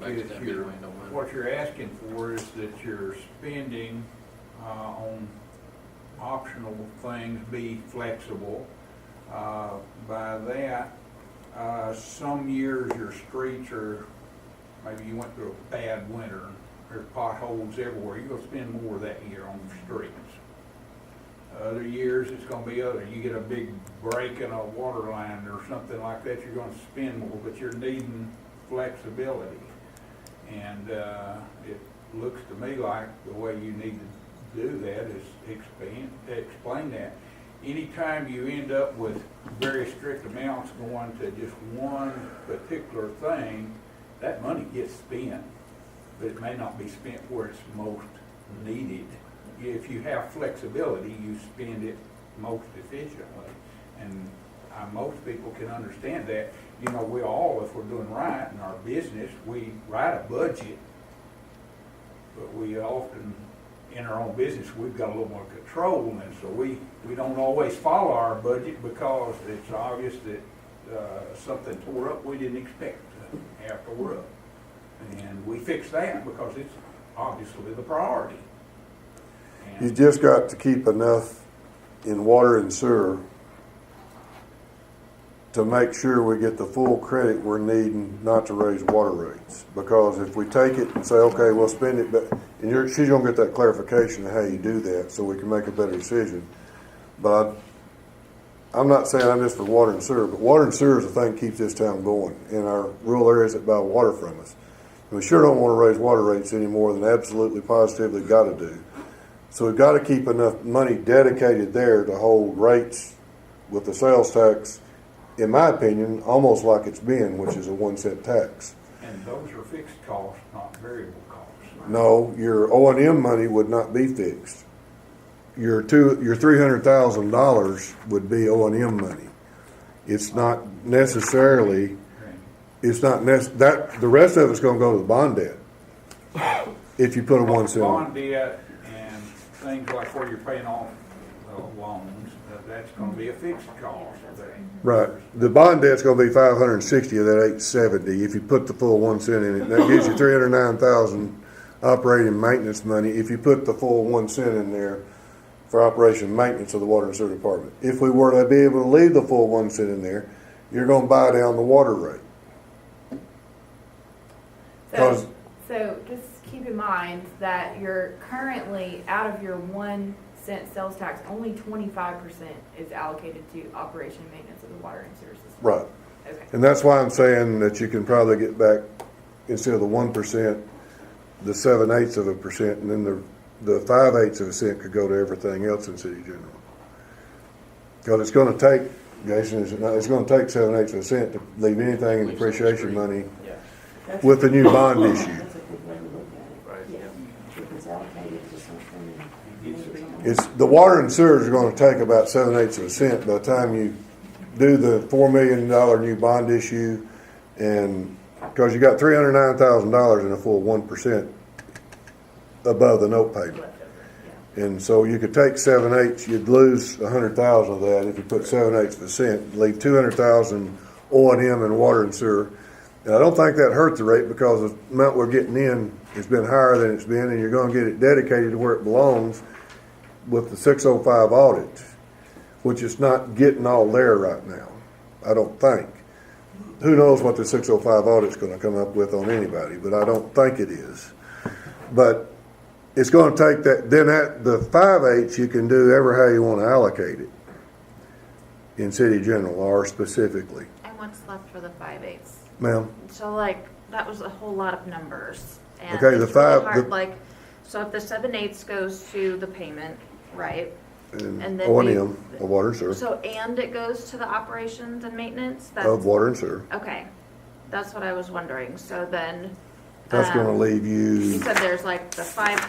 what you're asking for is that your spending on optional things be flexible. By that, some years your streets are, maybe you went through a bad winter, there's potholes everywhere, you're gonna spend more that year on the streets. Other years, it's gonna be other. You get a big break in a water line or something like that, you're gonna spend more, but you're needing flexibility. And it looks to me like the way you need to do that is explain that. Anytime you end up with very strict amounts going to just one particular thing, that money gets spent, but it may not be spent where it's most needed. If you have flexibility, you spend it most efficiently. And most people can understand that. We all, if we're doing right in our business, we write a budget, but we often, in our own business, we've got a little more control, and so we don't always follow our budget because it's obvious that something tore up we didn't expect to have tore up. And we fix that because it's obviously the priority.
You just got to keep enough in water and sewer to make sure we get the full credit we're needing not to raise water rates. Because if we take it and say, okay, we'll spend it, but she's gonna get that clarification of how you do that so we can make a better decision. But I'm not saying I'm just for water and sewer, but water and sewer is the thing that keeps this town going in our rural areas that buy water from us. We sure don't want to raise water rates any more than absolutely positively got to do. So we've got to keep enough money dedicated there to hold rates with the sales tax, in my opinion, almost like it's been, which is a 1 cent tax.
And those are fixed costs, not variable costs.
No, your O&M money would not be fixed. Your $300,000 would be O&M money. It's not necessarily. The rest of it's going to go to the bond debt. If you put a 1 cent.
Bond debt and things like where you're paying off loans, that's going to be a fixed cost.
Right. The bond debt's going to be 560 of that 870. If you put the full 1 cent in it, that gives you 309,000 operating maintenance money. If you put the full 1 cent in there for operation and maintenance of the water and sewer department. If we were to be able to leave the full 1 cent in there, you're going to buy down the water rate.
So just keep in mind that you're currently, out of your 1 cent sales tax, only 25% is allocated to operation and maintenance of the water and sewer system.
Right.
Okay.
And that's why I'm saying that you can probably get back, instead of the 1%, the 7/8%, and then the 5/8% could go to everything else in city general. Because it's going to take, Jason, it's going to take 7/8% to leave anything in depreciation money with the new bond issue.
That's a good way to look at it.
Right, yeah.
If it's allocated to something.
It's the water and sewers are going to take about 7/8% by the time you do the $4 million new bond issue, and because you got $309,000 in a full 1% above the note payment, and so you could take 7/8, you'd lose 100,000 of that if you put 7/8%, leave 200,000 O&M and water and sewer. And I don't think that hurt the rate because the amount we're getting in has been higher than it's been, and you're going to get it dedicated to where it belongs with the 605 audit, which is not getting all there right now, I don't think. Who knows what the 605 audit's going to come up with on anybody, but I don't think it is. But it's going to take that, then at the 5/8 you can do ever how you want to allocate it in city general or specifically.
And what's left for the 5/8?
Ma'am?
So that was a whole lot of numbers. And
Okay, the
it's really
five-
hard,
the-
like, so if the 7/8 goes to the payment, right?
And
And then
O&M of water and sewer,
So, and it goes to the operations and maintenance? That's,
of water and sewer.
okay, that's what I was wondering, so then.
That's gonna leave
You
you,
said there's like the
That'd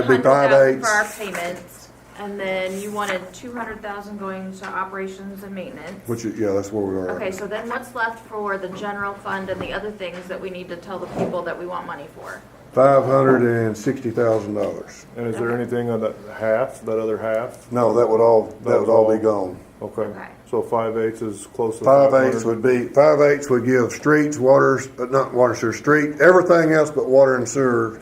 be
500,000 for our
5/8.
payments, and then you wanted 200,000 going to operations and maintenance.
which, yeah, that's where we are.
Okay, so then what's left for the general fund and the other things that we need to tell the people that we want money for?
$560,000.
And is there anything on that half, that other half?
No, that would all be gone.
Okay,
Okay.
so 5/8 is close to
5/8
500.
5/8 would give streets, waters, not water, sewer, street, everything else but water and sewer.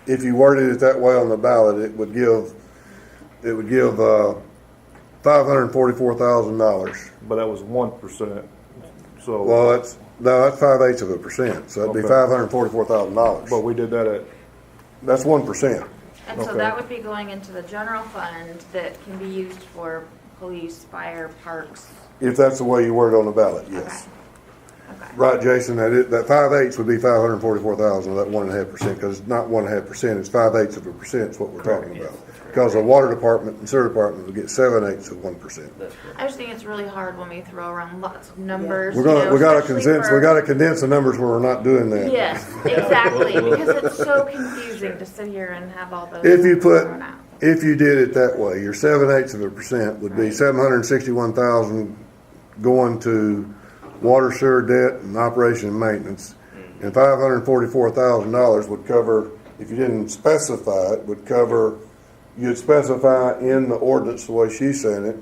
If you worded it that way on the ballot, it would give $544,000.
But that was 1%, so.
Well, that's 5/8%, so that'd be
Okay.
$544,000.
But we did that at,
That's 1%.
And so
Okay.
that would be going into the general fund that can be used for police, fire, parks.
If that's the way you word it on the ballot, yes.
Okay. Okay.
Right, Jason, that 5/8 would be 544,000 of that 1.5%, because it's not 1.5%, it's 5/8 is what we're talking about. Because the water department and sewer department would get 7/8 of 1%.
I just think it's really hard when we throw around lots of numbers.
We
you know,
gotta
especially for-
condense the numbers where we're not doing that.
Yes, exactly, because it's so confusing to sit here and have all those.
If you put,
thrown out.
if you did it that way, your 7/8 would be 761,000 going to water, sewer debt and operation and maintenance. And $544,000 would cover, if you didn't specify it, would cover, you'd specify in the ordinance the way she said it,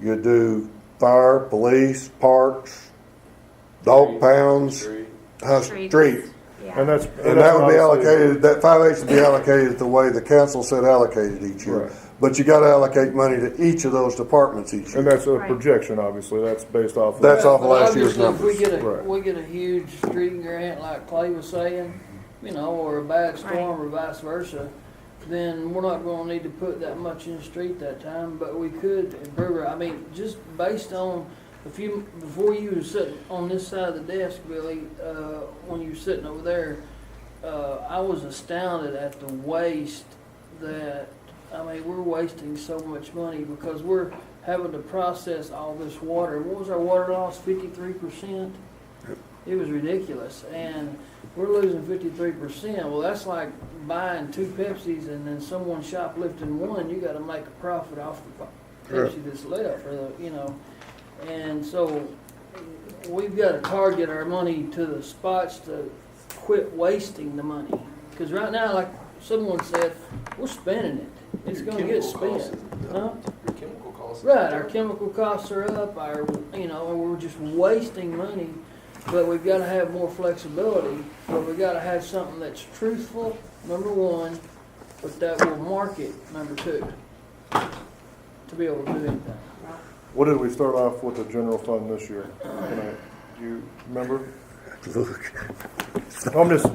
you'd do fire, police, parks, dog pounds, street.
Yeah.
and that's.
And that would be
obviously-
allocated, that 5/8 would be allocated the way the council said allocated each year.
Right.
But you gotta allocate money to each of those departments each
And
year.
that's a
Right.
projection, obviously, that's based off. of-
That's off of
But
last year's
obviously, if
numbers.
Right.
we get a huge street grant like Clay was saying, you know, or a bad storm or vice versa, then we're not gonna need to put that much in the street that time, but we could improve it. I mean, just based on before you were sitting on this side of the desk, Billy, when you were sitting over there, I was astounded at the waste that, I mean, we're wasting so much money because we're having to process all this water. What was our water loss? 53%? It was ridiculous. And we're losing 53%. Well, that's like buying 2 Pepsis and then someone shoplifting one. You got to make a profit off the Pepsi that's left, or the, you know. And so we've got to target our money to the spots to quit wasting the money. Because right now, like someone said, we're spending it. It's going to get spent. Huh?
Your chemical costs.
Right, our chemical costs are up, we're just wasting money, but we've got to have more flexibility, but we've got to have something that's truthful, number one, but that will market, number two, to be able to do anything.
What did we start off with the general fund this year? You remember?
Look,
I'm just
I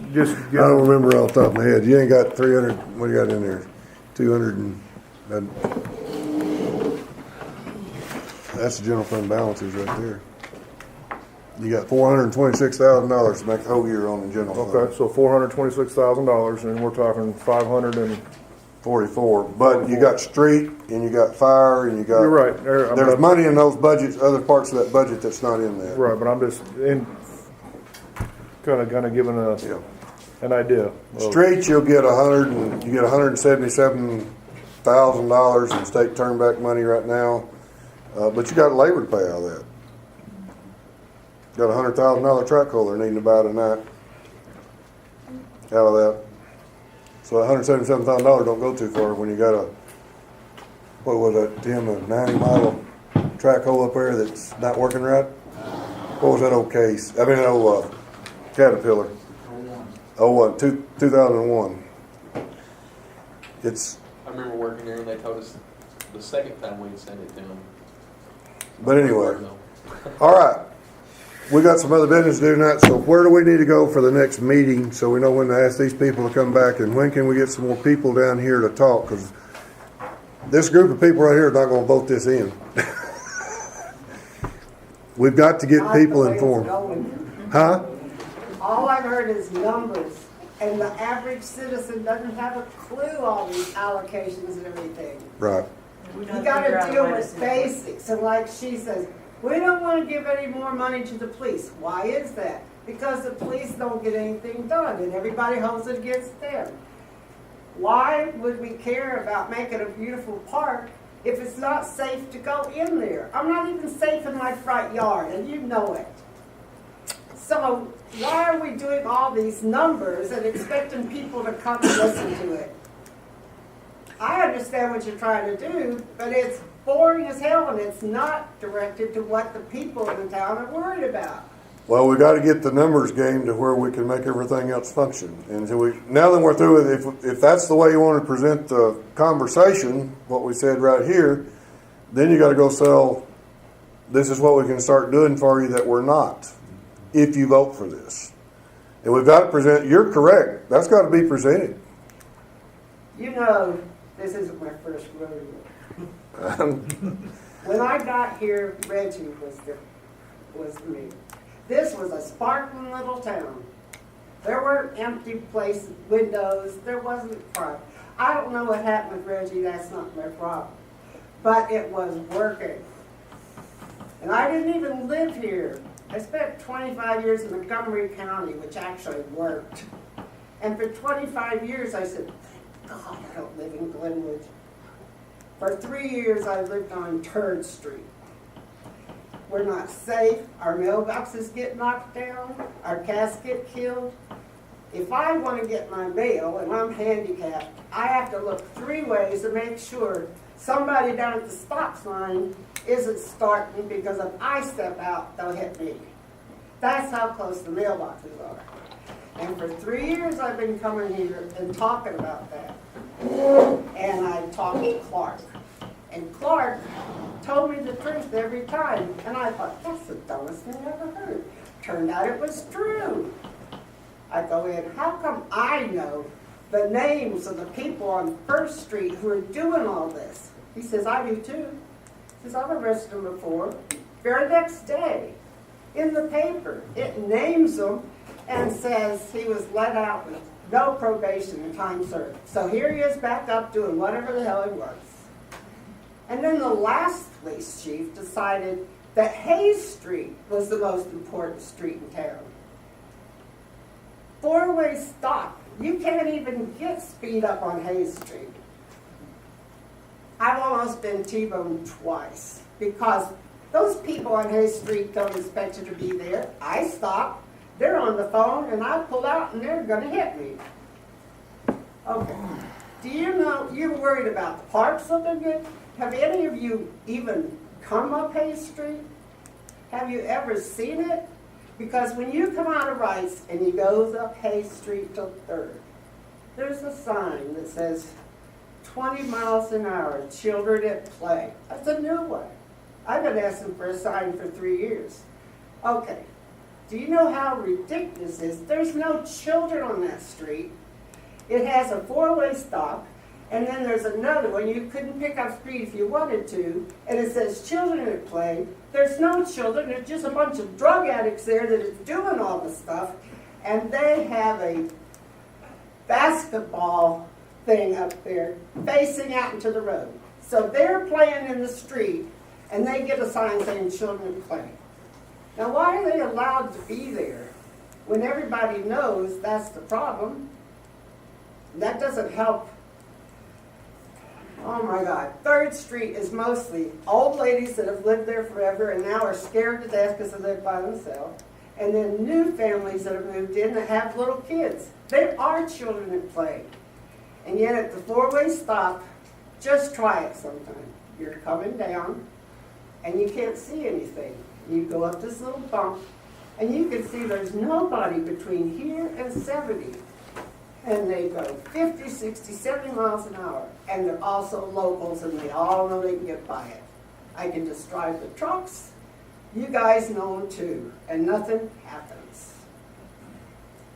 don't remember off the top of my head. You ain't got 300, what do you got in there? 200 and, that's the general fund balances right there. You got $426,000 to make the whole year on the general fund.
Okay, so $426,000, and we're talking
44, but you got street and you got fire and you got.
You're right.
There's money in those budgets, other parts of that budget that's not in there.
Right, but I'm just kind of giving
Yeah.
an idea. of-
Streets, you get $177,000 in state turnback money right now, but you got labor to pay out of that. Got a $100,000 track hole needing to buy tonight out of that. So $177,000 don't go too far when you got a, what was that, Tim, a 90-mile track hole up there that's not working right? What was that old case? I mean, that old Caterpillar. 2001. It's,
I remember working there and they told us the second time we'd send it to them.
but anyway. All right. We got some other business to do tonight, so where do we need to go for the next meeting so we know when to ask these people to come back, and when can we get some more people down here to talk? Because this group of people right here are not going to vote this in. We've got to get people informed. Huh?
All I've heard is numbers, and the average citizen doesn't have a clue all these allocations and everything.
Right.
You gotta deal with basics, and like she says, we don't wanna give any more money to the police. Why is that? Because the police don't get anything done, and everybody holds it against them. Why would we care about making a beautiful park if it's not safe to go in there? I'm not even safe in my front yard, and you know it. So why are we doing all these numbers and expecting people to come and listen to it? I understand what you're trying to do, but it's boring as hell, and it's not directed to what the people in the town are worried about.
Well, we got to get the numbers game to where we can make everything else function. And so now that we're through with it, if that's the way you want to present the conversation, what we said right here, then you got to go sell, this is what we can start doing for you that we're not, if you vote for this. And we've got to present, you're correct, that's got to be presented.
You know, this isn't my first rodeo. When I got here, Reggie was me. This was a sparkling little town. There weren't empty places, windows, there wasn't crime. I don't know what happened with Reggie, that's not my problem. But it was working. And I didn't even live here. I spent 25 years in Montgomery County, which actually worked. And for 25 years I said, thank God I don't live in Glenwood. For 3 years I lived on 3rd Street. We're not safe, our mailboxes get knocked down, our cats get killed. If I want to get my mail and I'm handicapped, I have to look 3 ways to make sure somebody down at the stop sign isn't starting, because if I step out, they'll hit me. That's how close the mailboxes are. And for 3 years I've been coming here and talking about that. And I talked to Clark. And Clark told me the truth every time. And I thought, that's the dumbest thing I ever heard. Turned out it was true. I go in, how come I know the names of the people on 1st Street who are doing all this? He says, I do too. He says, I've arrested them before. Very next day, in the paper, it names them and says he was let out with no probation and time served. So here he is back up doing whatever the hell he was. And then the last police chief decided that Hayes Street was the most important street in town. 4-way stop. You can't even get speed up on Hayes Street. I've almost been T-boned twice because those people on Hayes Street don't expect you to be there. I stop, they're on the phone, and I pull out and they're gonna hit me. Okay. Do you know, you're worried about the parks looking good? Have any of you even come up Hayes Street? Have you ever seen it? Because when you come out of Rice and you go up Hayes Street to 3rd, there's a sign that says 20 miles an hour, children at play. That's a new one. I've been asking for a sign for 3 years. Okay, do you know how ridiculous this is? There's no children on that street. It has a 4-way stop. And then there's another one, you couldn't pick up speed if you wanted to, and it says children at play. There's no children, there's just a bunch of drug addicts there that is doing all the stuff, and they have a basketball thing up there facing out into the road. So they're playing in the street, and they get a sign saying children at play. Now why are they allowed to be there when everybody knows that's the problem? That doesn't help. Oh my God, 3rd Street is mostly old ladies that have lived there forever and now are scared to death because they live by themselves. And then new families that have moved in that have little kids. There are children at play. And yet at the 4-way stop, just try it sometime. You're coming down and you can't see anything. You go up this little bump and you can see there's nobody between here and 70. And they go 50, 60, 70 miles an hour. And they're also locals, and they all know they can get by it. I can just drive the trucks. You guys know them too. And nothing happens.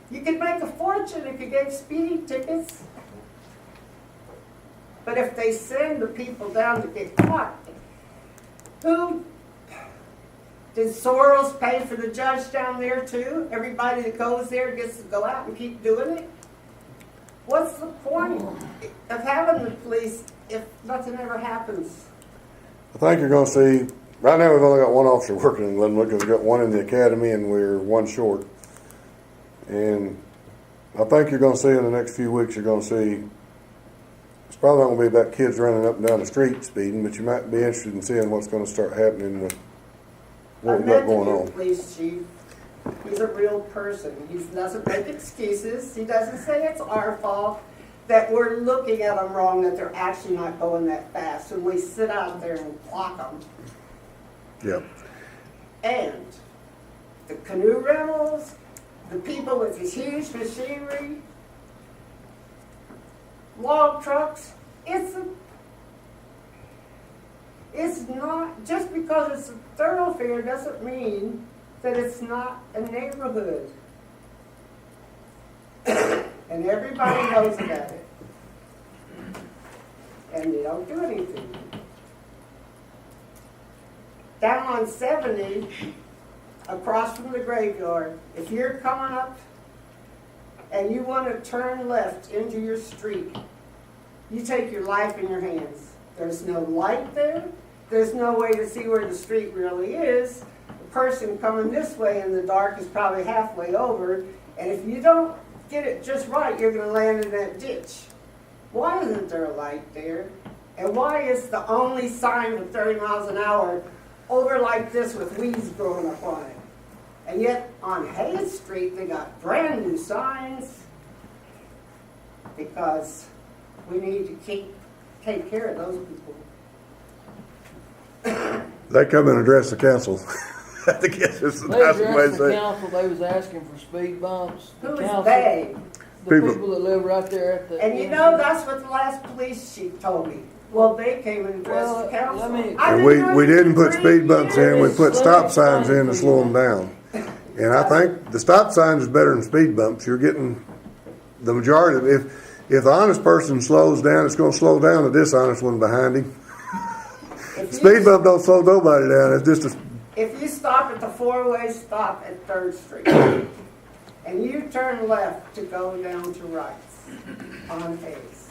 You could make a fortune if you gave speeding tickets. But if they send the people down to get caught, who Did Soros pay for the judge down there too? Everybody that goes there gets to go out and keep doing it? What's the point of having the police if nothing ever happens?
I think you're gonna see, right now we've only got one officer working in Glenwood, because we've got one in the academy and we're one short. And I think you're gonna see in the next few weeks, you're gonna see, it's probably not gonna be about kids running up and down the street speeding, but you might be interested in seeing what's gonna start happening with what we've got going
I met the
on.
new police chief. He's a real person. He doesn't make excuses. He doesn't say it's our fault that we're looking at them wrong, that they're actually not going that fast. And we sit out there and clock them.
Yep.
And the canoe rentals, the people with this huge machinery, log trucks, it's not, just because it's a thoroughfare doesn't mean that it's not a neighborhood. And everybody knows about it. And they don't do anything. Down on 70, across from the graveyard, if you're coming up and you want to turn left into your street, you take your life in your hands. There's no light there. There's no way to see where the street really is. The person coming this way in the dark is probably halfway over, and if you don't get it just right, you're going to land in that ditch. Why isn't there a light there? And why is the only sign with 30 miles an hour over like this with weeds growing up on it? And yet on Hayes Street, they got brand new signs because we need to take care of those people.
They come and address the council. I guess it's the
They
nicest way to
addressed the
say it.
council, they was asking for speed bumps. The
Who is
council-
they?
The
People.
people that live right there at the.
And you know, that's what the last police chief told me. Well, they came and addressed
Well,
the council.
let me-
I've
And
been doing
we
it
didn't
for
put
3
speed bumps in, we
years.
put stop signs in to slow them down. And I think the stop sign is better than speed bumps. You're getting the majority of, if the honest person slows down, it's gonna slow down the dishonest one behind him.
If
Speed
you-
bump don't slow nobody down, it's just a,
If you stop at the four-way stop at 3rd Street, and you turn left to go down to Rice on Hayes,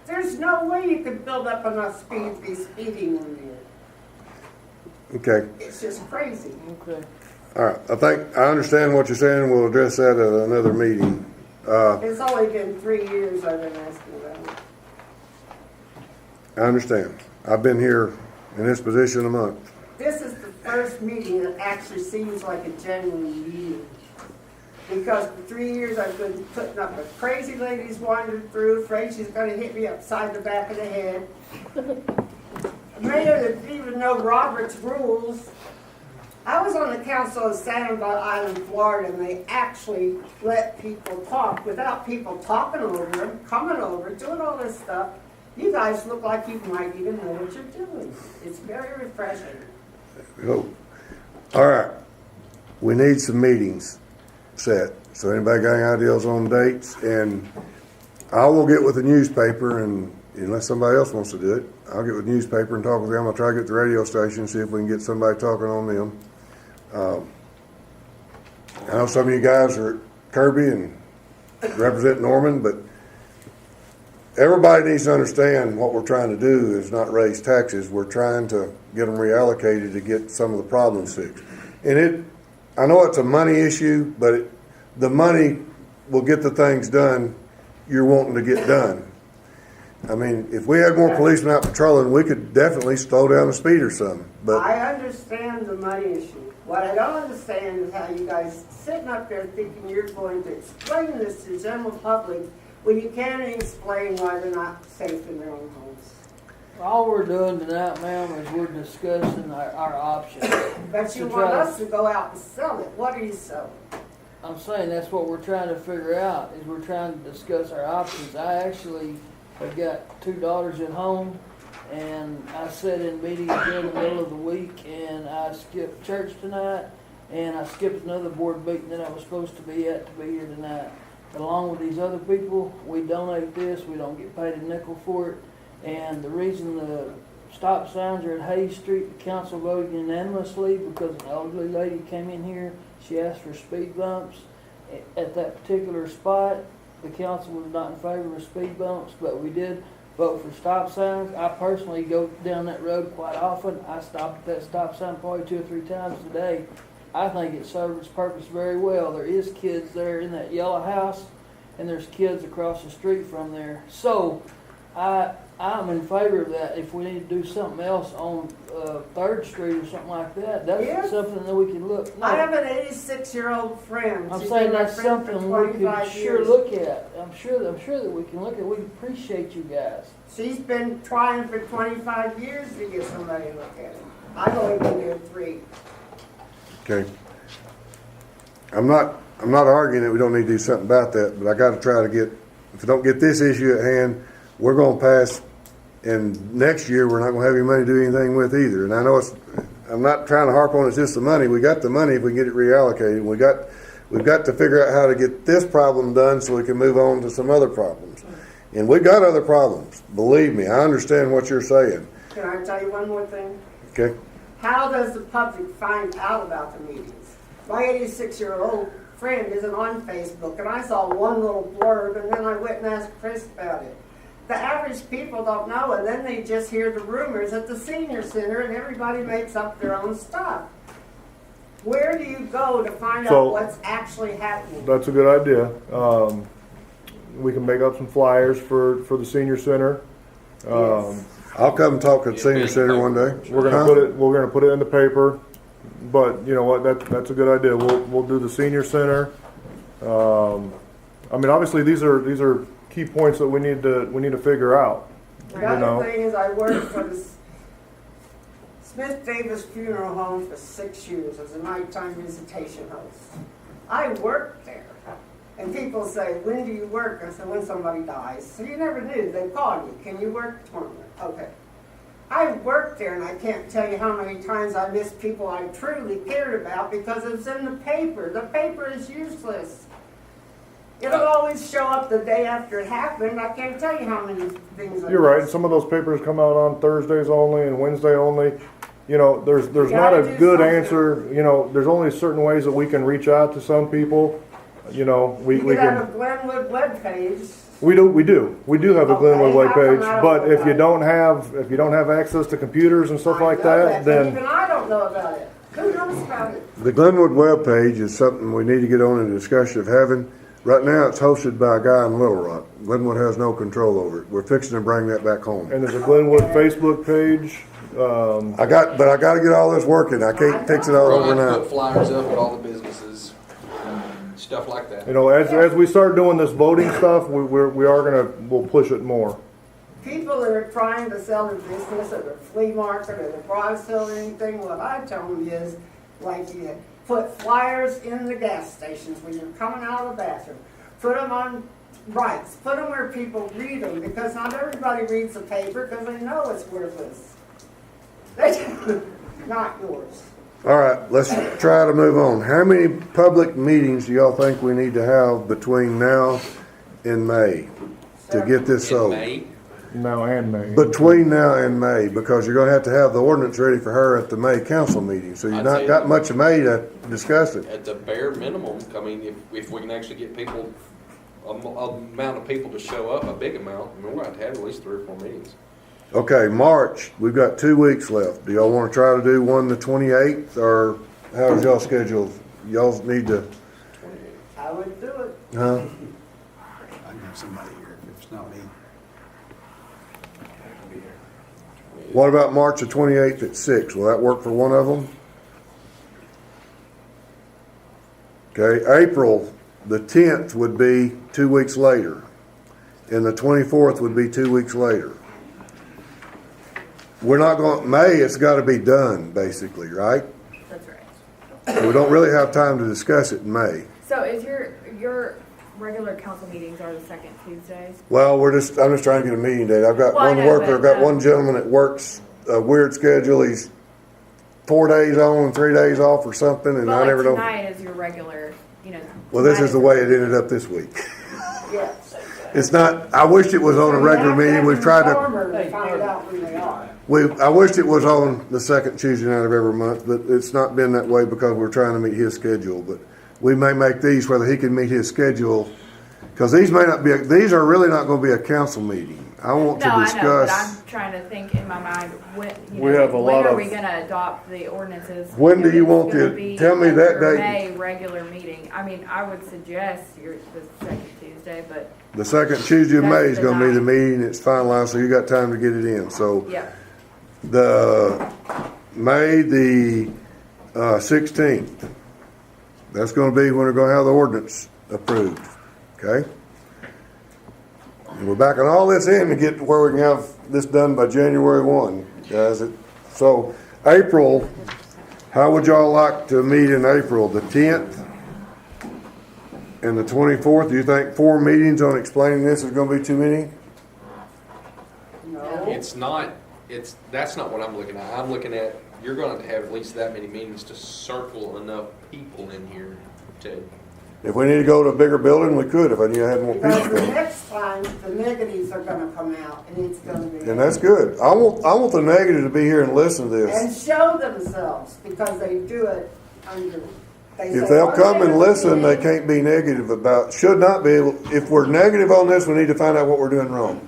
there's no way you could build up enough speed to be speeding in there.
okay.
It's just crazy.
Okay.
All right, I understand what you're saying, we'll address that at another meeting.
It's only been 3 years I've been asking about it.
I understand. I've been here in this position a month.
This is the first meeting that actually seems like a genuine meeting. Because for 3 years I've been putting up with crazy ladies wandering through, afraid she's gonna hit me upside the back of the head. A mayor that didn't even know Robert's rules. I was on the council of Sandbar Island, Florida, and they actually let people talk without people talking over them, coming over, doing all this stuff. You guys look like you might even know what you're doing. It's very refreshing.
Oh. All right, we need some meetings set. So anybody got any ideas on dates? And I will get with the newspaper, and unless somebody else wants to do it, I'll get with the newspaper and talk with them. I'll try to get the radio station, see if we can get somebody talking on them. I know some of you guys are at Kirby and represent Norman, but everybody needs to understand what we're trying to do is not raise taxes. We're trying to get them reallocated to get some of the problems fixed. And I know it's a money issue, but the money will get the things done you're wanting to get done. I mean, if we had more policemen out patrolling, we could definitely slow down the speed or something. But
I understand the money issue. What I don't understand is how you guys sitting up there thinking you're going to explain this to the general public when you can't even explain why they're not safe in their own homes.
All we're doing tonight, ma'am, is we're discussing our options.
But you
To
want
try
us to go out and sell it. What are you selling?
I'm saying that's what we're trying to figure out, is we're trying to discuss our options. I actually have got 2 daughters at home, and I sat in meetings during the middle of the week, and I skipped church tonight, and I skipped another board meeting that I was supposed to be at to be here tonight. Along with these other people, we donate this, we don't get paid a nickel for it, and the reason the stop signs are at Hayes Street. The council voted unanimously because an elderly lady came in here. She asked for speed bumps at that particular spot. The council was not in favor of speed bumps, but we did vote for stop signs. I personally go down that road quite often. I stop at that stop sign probably 2 or 3 times a day. I think it serves its purpose very well. There is kids there in that yellow house, and there's kids across the street from there. So I'm in favor of that. If we need to do something else on 3rd Street or something like that, that's
Yes.
something that we can look. No,
I have an 86-year-old friend.
I'm
She's
saying
been my
that's
friend for
something we could
25
sure
years.
look at. I'm sure that we can look at. We appreciate you guys.
She's been trying for 25 years to get somebody to look at it. I've only been here 3.
Okay. I'm not arguing that we don't need to do something about that, but I got to try to get, if we don't get this issue at hand, we're going to pass, and next year we're not going to have any money to do anything with either. And I know I'm not trying to harp on it's just the money. We got the money if we can get it reallocated. We've got to figure out how to get this problem done so we can move on to some other problems. And we've got other problems. Believe me, I understand what you're saying.
Can I tell you one more thing?
Okay.
How does the public find out about the meetings? My 86-year-old friend isn't on Facebook, and I saw one little blurb, and then I went and asked Chris about it. The average people don't know, and then they just hear the rumors at the senior center, and everybody makes up their own stuff. Where do you go to find out what's actually happening?
That's a good idea. We can make up some flyers for the senior center.
Yes.
I'll come talk at the senior center one day.
We're gonna put it in the paper. But you know what? That's a good idea. We'll do the senior center. I mean, obviously these are key points that we need to figure out.
The other thing is, I worked for the Smith Davis Funeral Home for 6 years as a nighttime visitation host. I worked there, and people say, "When do you work?" I said, "When somebody dies." So you never knew. They called you. "Can you work tomorrow?" Okay. I worked there, and I can't tell you how many times I missed people I truly cared about because it's in the paper. The paper is useless. It'll always show up the day after it happened. I can't tell you how many things I
You're right.
missed.
Some of those papers come out on Thursdays only and Wednesday only. You know, there's
You
not
gotta
a
do
good
something.
answer. You know, there's only certain ways that we can reach out to some people. You know, we
You could have a
can.
Glenwood webpage.
We do have a Glenwood
Okay, how come
webpage,
I don't
but
know
if you
about
don't have access to computers and stuff
I
like
know
that,
but
then
even I don't know about it. Who knows about it?
The Glenwood webpage is something we need to get on in the discussion of having. Right now, it's hosted by a guy in Little Rock. Glenwood has no control over it. We're fixing to bring that back home.
and there's a Glenwood Facebook page.
I got to get all this working. I can't fix it all
We're gonna have to
overnight.
put flyers up at all the businesses, stuff like that.
You know, as we start doing this voting stuff, we'll push it more.
People that are trying to sell their business at a flea market or the garage sale or anything, what I tell them is, like, you put flyers in the gas stations when you're coming out of the bathroom. Put them on rights. Put them where people read them, because not everybody reads the paper because they know it's worthless. Not yours.
All right, let's try to move on. How many public meetings do y'all think we need to have between now and May to get this
In
sold?
May,
Now and May.
Between now and May, because you're going to have the ordinance ready for her at the May council meeting. So you've
I'd
not
say
got
that.
much of May to discuss it.
at the bare minimum, I mean, if we can actually get people, amount of people to show up, a big amount, I mean, we're going to have at least 3 or 4 meetings.
Okay, March, we've got 2 weeks left. Do y'all want to try to do one the 28th, or how's y'all scheduled? Y'all need to,
I would do it.
huh?
I can have somebody here if it's not me.
What about March the 28th at 6? Will that work for one of them? Okay, April the 10th would be 2 weeks later, and the 24th would be 2 weeks later. We're not going, May, it's got to be done, basically, right?
That's right.
We don't really have time to discuss it in May.
So is your regular council meetings are the second Tuesdays?
Well, I'm just trying to get a meeting date. I've got
Well, I
one
know,
worker, I've
but,
got one gentleman that works a weird schedule. He's 4 days on and 3 days off or something, and I
But
never
like
know.
tonight is your regular, you know.
Well, this
tonight
is the way it ended up this week.
Yes.
It's not, I wish it was on a regular meeting. We've tried to,
Informer to find out when they are.
I wished it was on the second Tuesday night of every month, but it's not been that way because we're trying to meet his schedule. But we may make these whether he can meet his schedule, because these may not be, these are really not going to be a council meeting. I want to
No, I know,
discuss.
but I'm trying to think in my mind, when, you
We
know,
have a
when
lot
are
of-
we gonna adopt the ordinances?
When do you
It's
want
gonna
to-
be
tell me that
under
date.
May regular meeting. I mean, I would suggest the second Tuesday, but,
The second Tuesday of
That's
May is
the
going to be the
night.
meeting. It's finalized, so you got time to get it in. So
yeah.
the May the 16th. That's going to be when we're going to have the ordinance approved. Okay. And we're backing all this in to get to where we can have this done by January 1, guys. So April, how would y'all like to meet in April? The 10th and the 24th? Do you think 4 meetings on explaining this is going to be too many?
No.
It's not, that's not what I'm looking at. I'm looking at, you're going to have at least that many meetings to circle enough people in here to,
If we need to go to a bigger building, we could if I knew I had more people
Because the
coming.
next time, the negatives are gonna come out, and it's gonna be.
And that's good. I want the negative to be here and listen to
And
this.
show themselves, because they do it under, they
If
say
they'll
one
come and
thing,
listen, they can't be negative about, should not be able, if we're negative on this, we need to find out what we're doing wrong.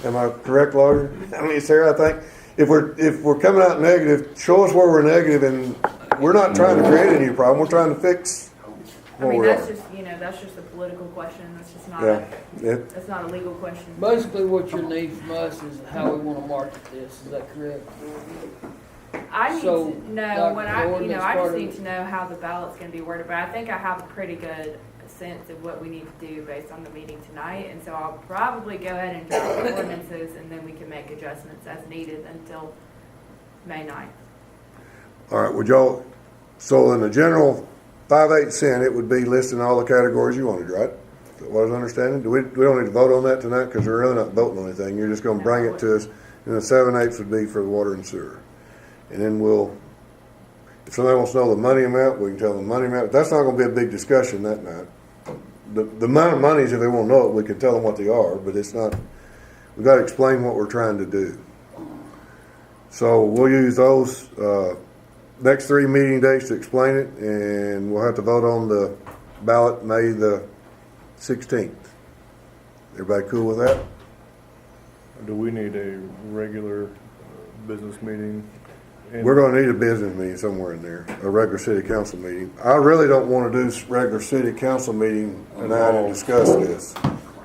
Am I correct, lawyer? I mean, Sarah, I think, if we're coming out negative, show us where we're negative, and we're not trying to create any problem, we're trying to fix
I
what
mean,
we're
that's
on.
just, you know, that's just a political question. That's just not,
Yeah,
that's not a legal question.
Basically, what you need from us is how we want to market this. Is that correct?
I need
So,
to know
like
when
the
I, you
ordinance
know, I
part
just
of
need
it.
to know how the ballot's gonna be worded, but I think I have a pretty good sense of what we need to do based on the meeting tonight, and so I'll probably go ahead and draft the ordinances, and then we can make adjustments as needed until May 9th.
all right, would y'all, so in the general 5/8 cent, it would be listing all the categories you wanted, right? Is that what I was understanding? We don't need to vote on that tonight because we're really not voting on anything. You're just going to bring it to us, and the 7/8 would be for the water and sewer. And then if somebody wants to know the money amount, we can tell them the money amount. That's not going to be a big discussion that night. The amount of monies, if they want to know it, we can tell them what they are, but it's not, we've got to explain what we're trying to do. So we'll use those next 3 meeting dates to explain it, and we'll have to vote on the ballot May the 16th. Everybody cool with that?
Do we need a regular business meeting?
We're going to need a business meeting somewhere in there, a regular city council meeting. I really don't want to do regular city council meeting tonight and discuss this.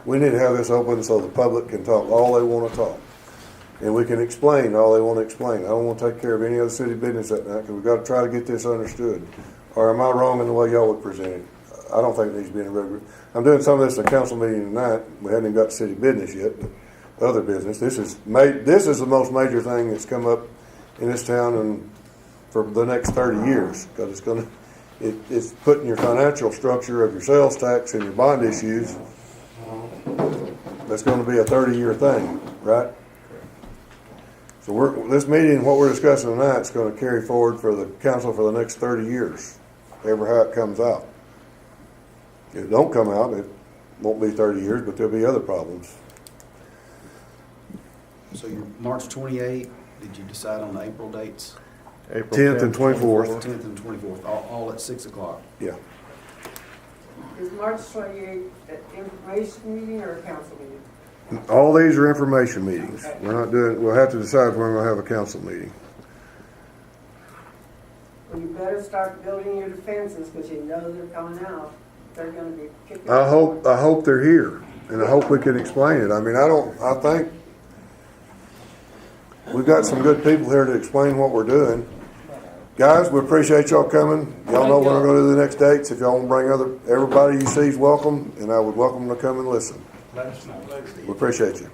We need to have this open so the public can talk all they want to talk. And we can explain all they want to explain. I don't want to take care of any other city business that night because we've got to try to get this understood. Or am I wrong in the way y'all would present it? I don't think it needs to be in a regular. I'm doing some of this at a council meeting tonight. We haven't even got to city business yet, but other business. This is the most major thing that's come up in this town and for the next 30 years because it's putting your financial structure of your sales tax and your bond issues. That's going to be a 30-year thing, right? So this meeting, what we're discussing tonight, is going to carry forward for the council for the next 30 years, ever how it comes out. If it don't come out, it won't be 30 years, but there'll be other problems.
So your March 28th, did you decide on the April dates?
April
10th and 24th.
10th and 24th, all at 6 o'clock.
Yeah.
Is March 28th an information meeting or a council meeting?
All these are information meetings. We'll have to decide if we're going to have a council meeting.
Well, you better start building your defenses, because you know they're coming out. They're gonna be kicking.
I hope they're here, and I hope we can explain it. I mean, I think we've got some good people here to explain what we're doing. Guys, we appreciate y'all coming. Y'all know when we're going to do the next dates. If y'all want to bring everybody you see is welcome, and I would welcome them to come and listen. We appreciate you.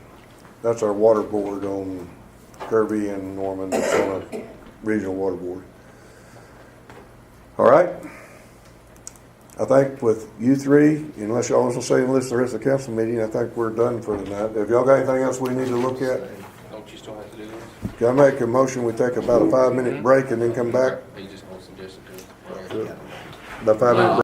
That's our water board on Kirby and Norman. That's on our regional water board. All right. I think with you three, unless y'all also say list the rest of the council meeting, I think we're done for tonight. Have y'all got anything else we need to look at?
don't you still have to do this?
Can I make a motion? We take about a 5-minute break and then come back?
He just gonna suggest it to us.
About 5 minute break.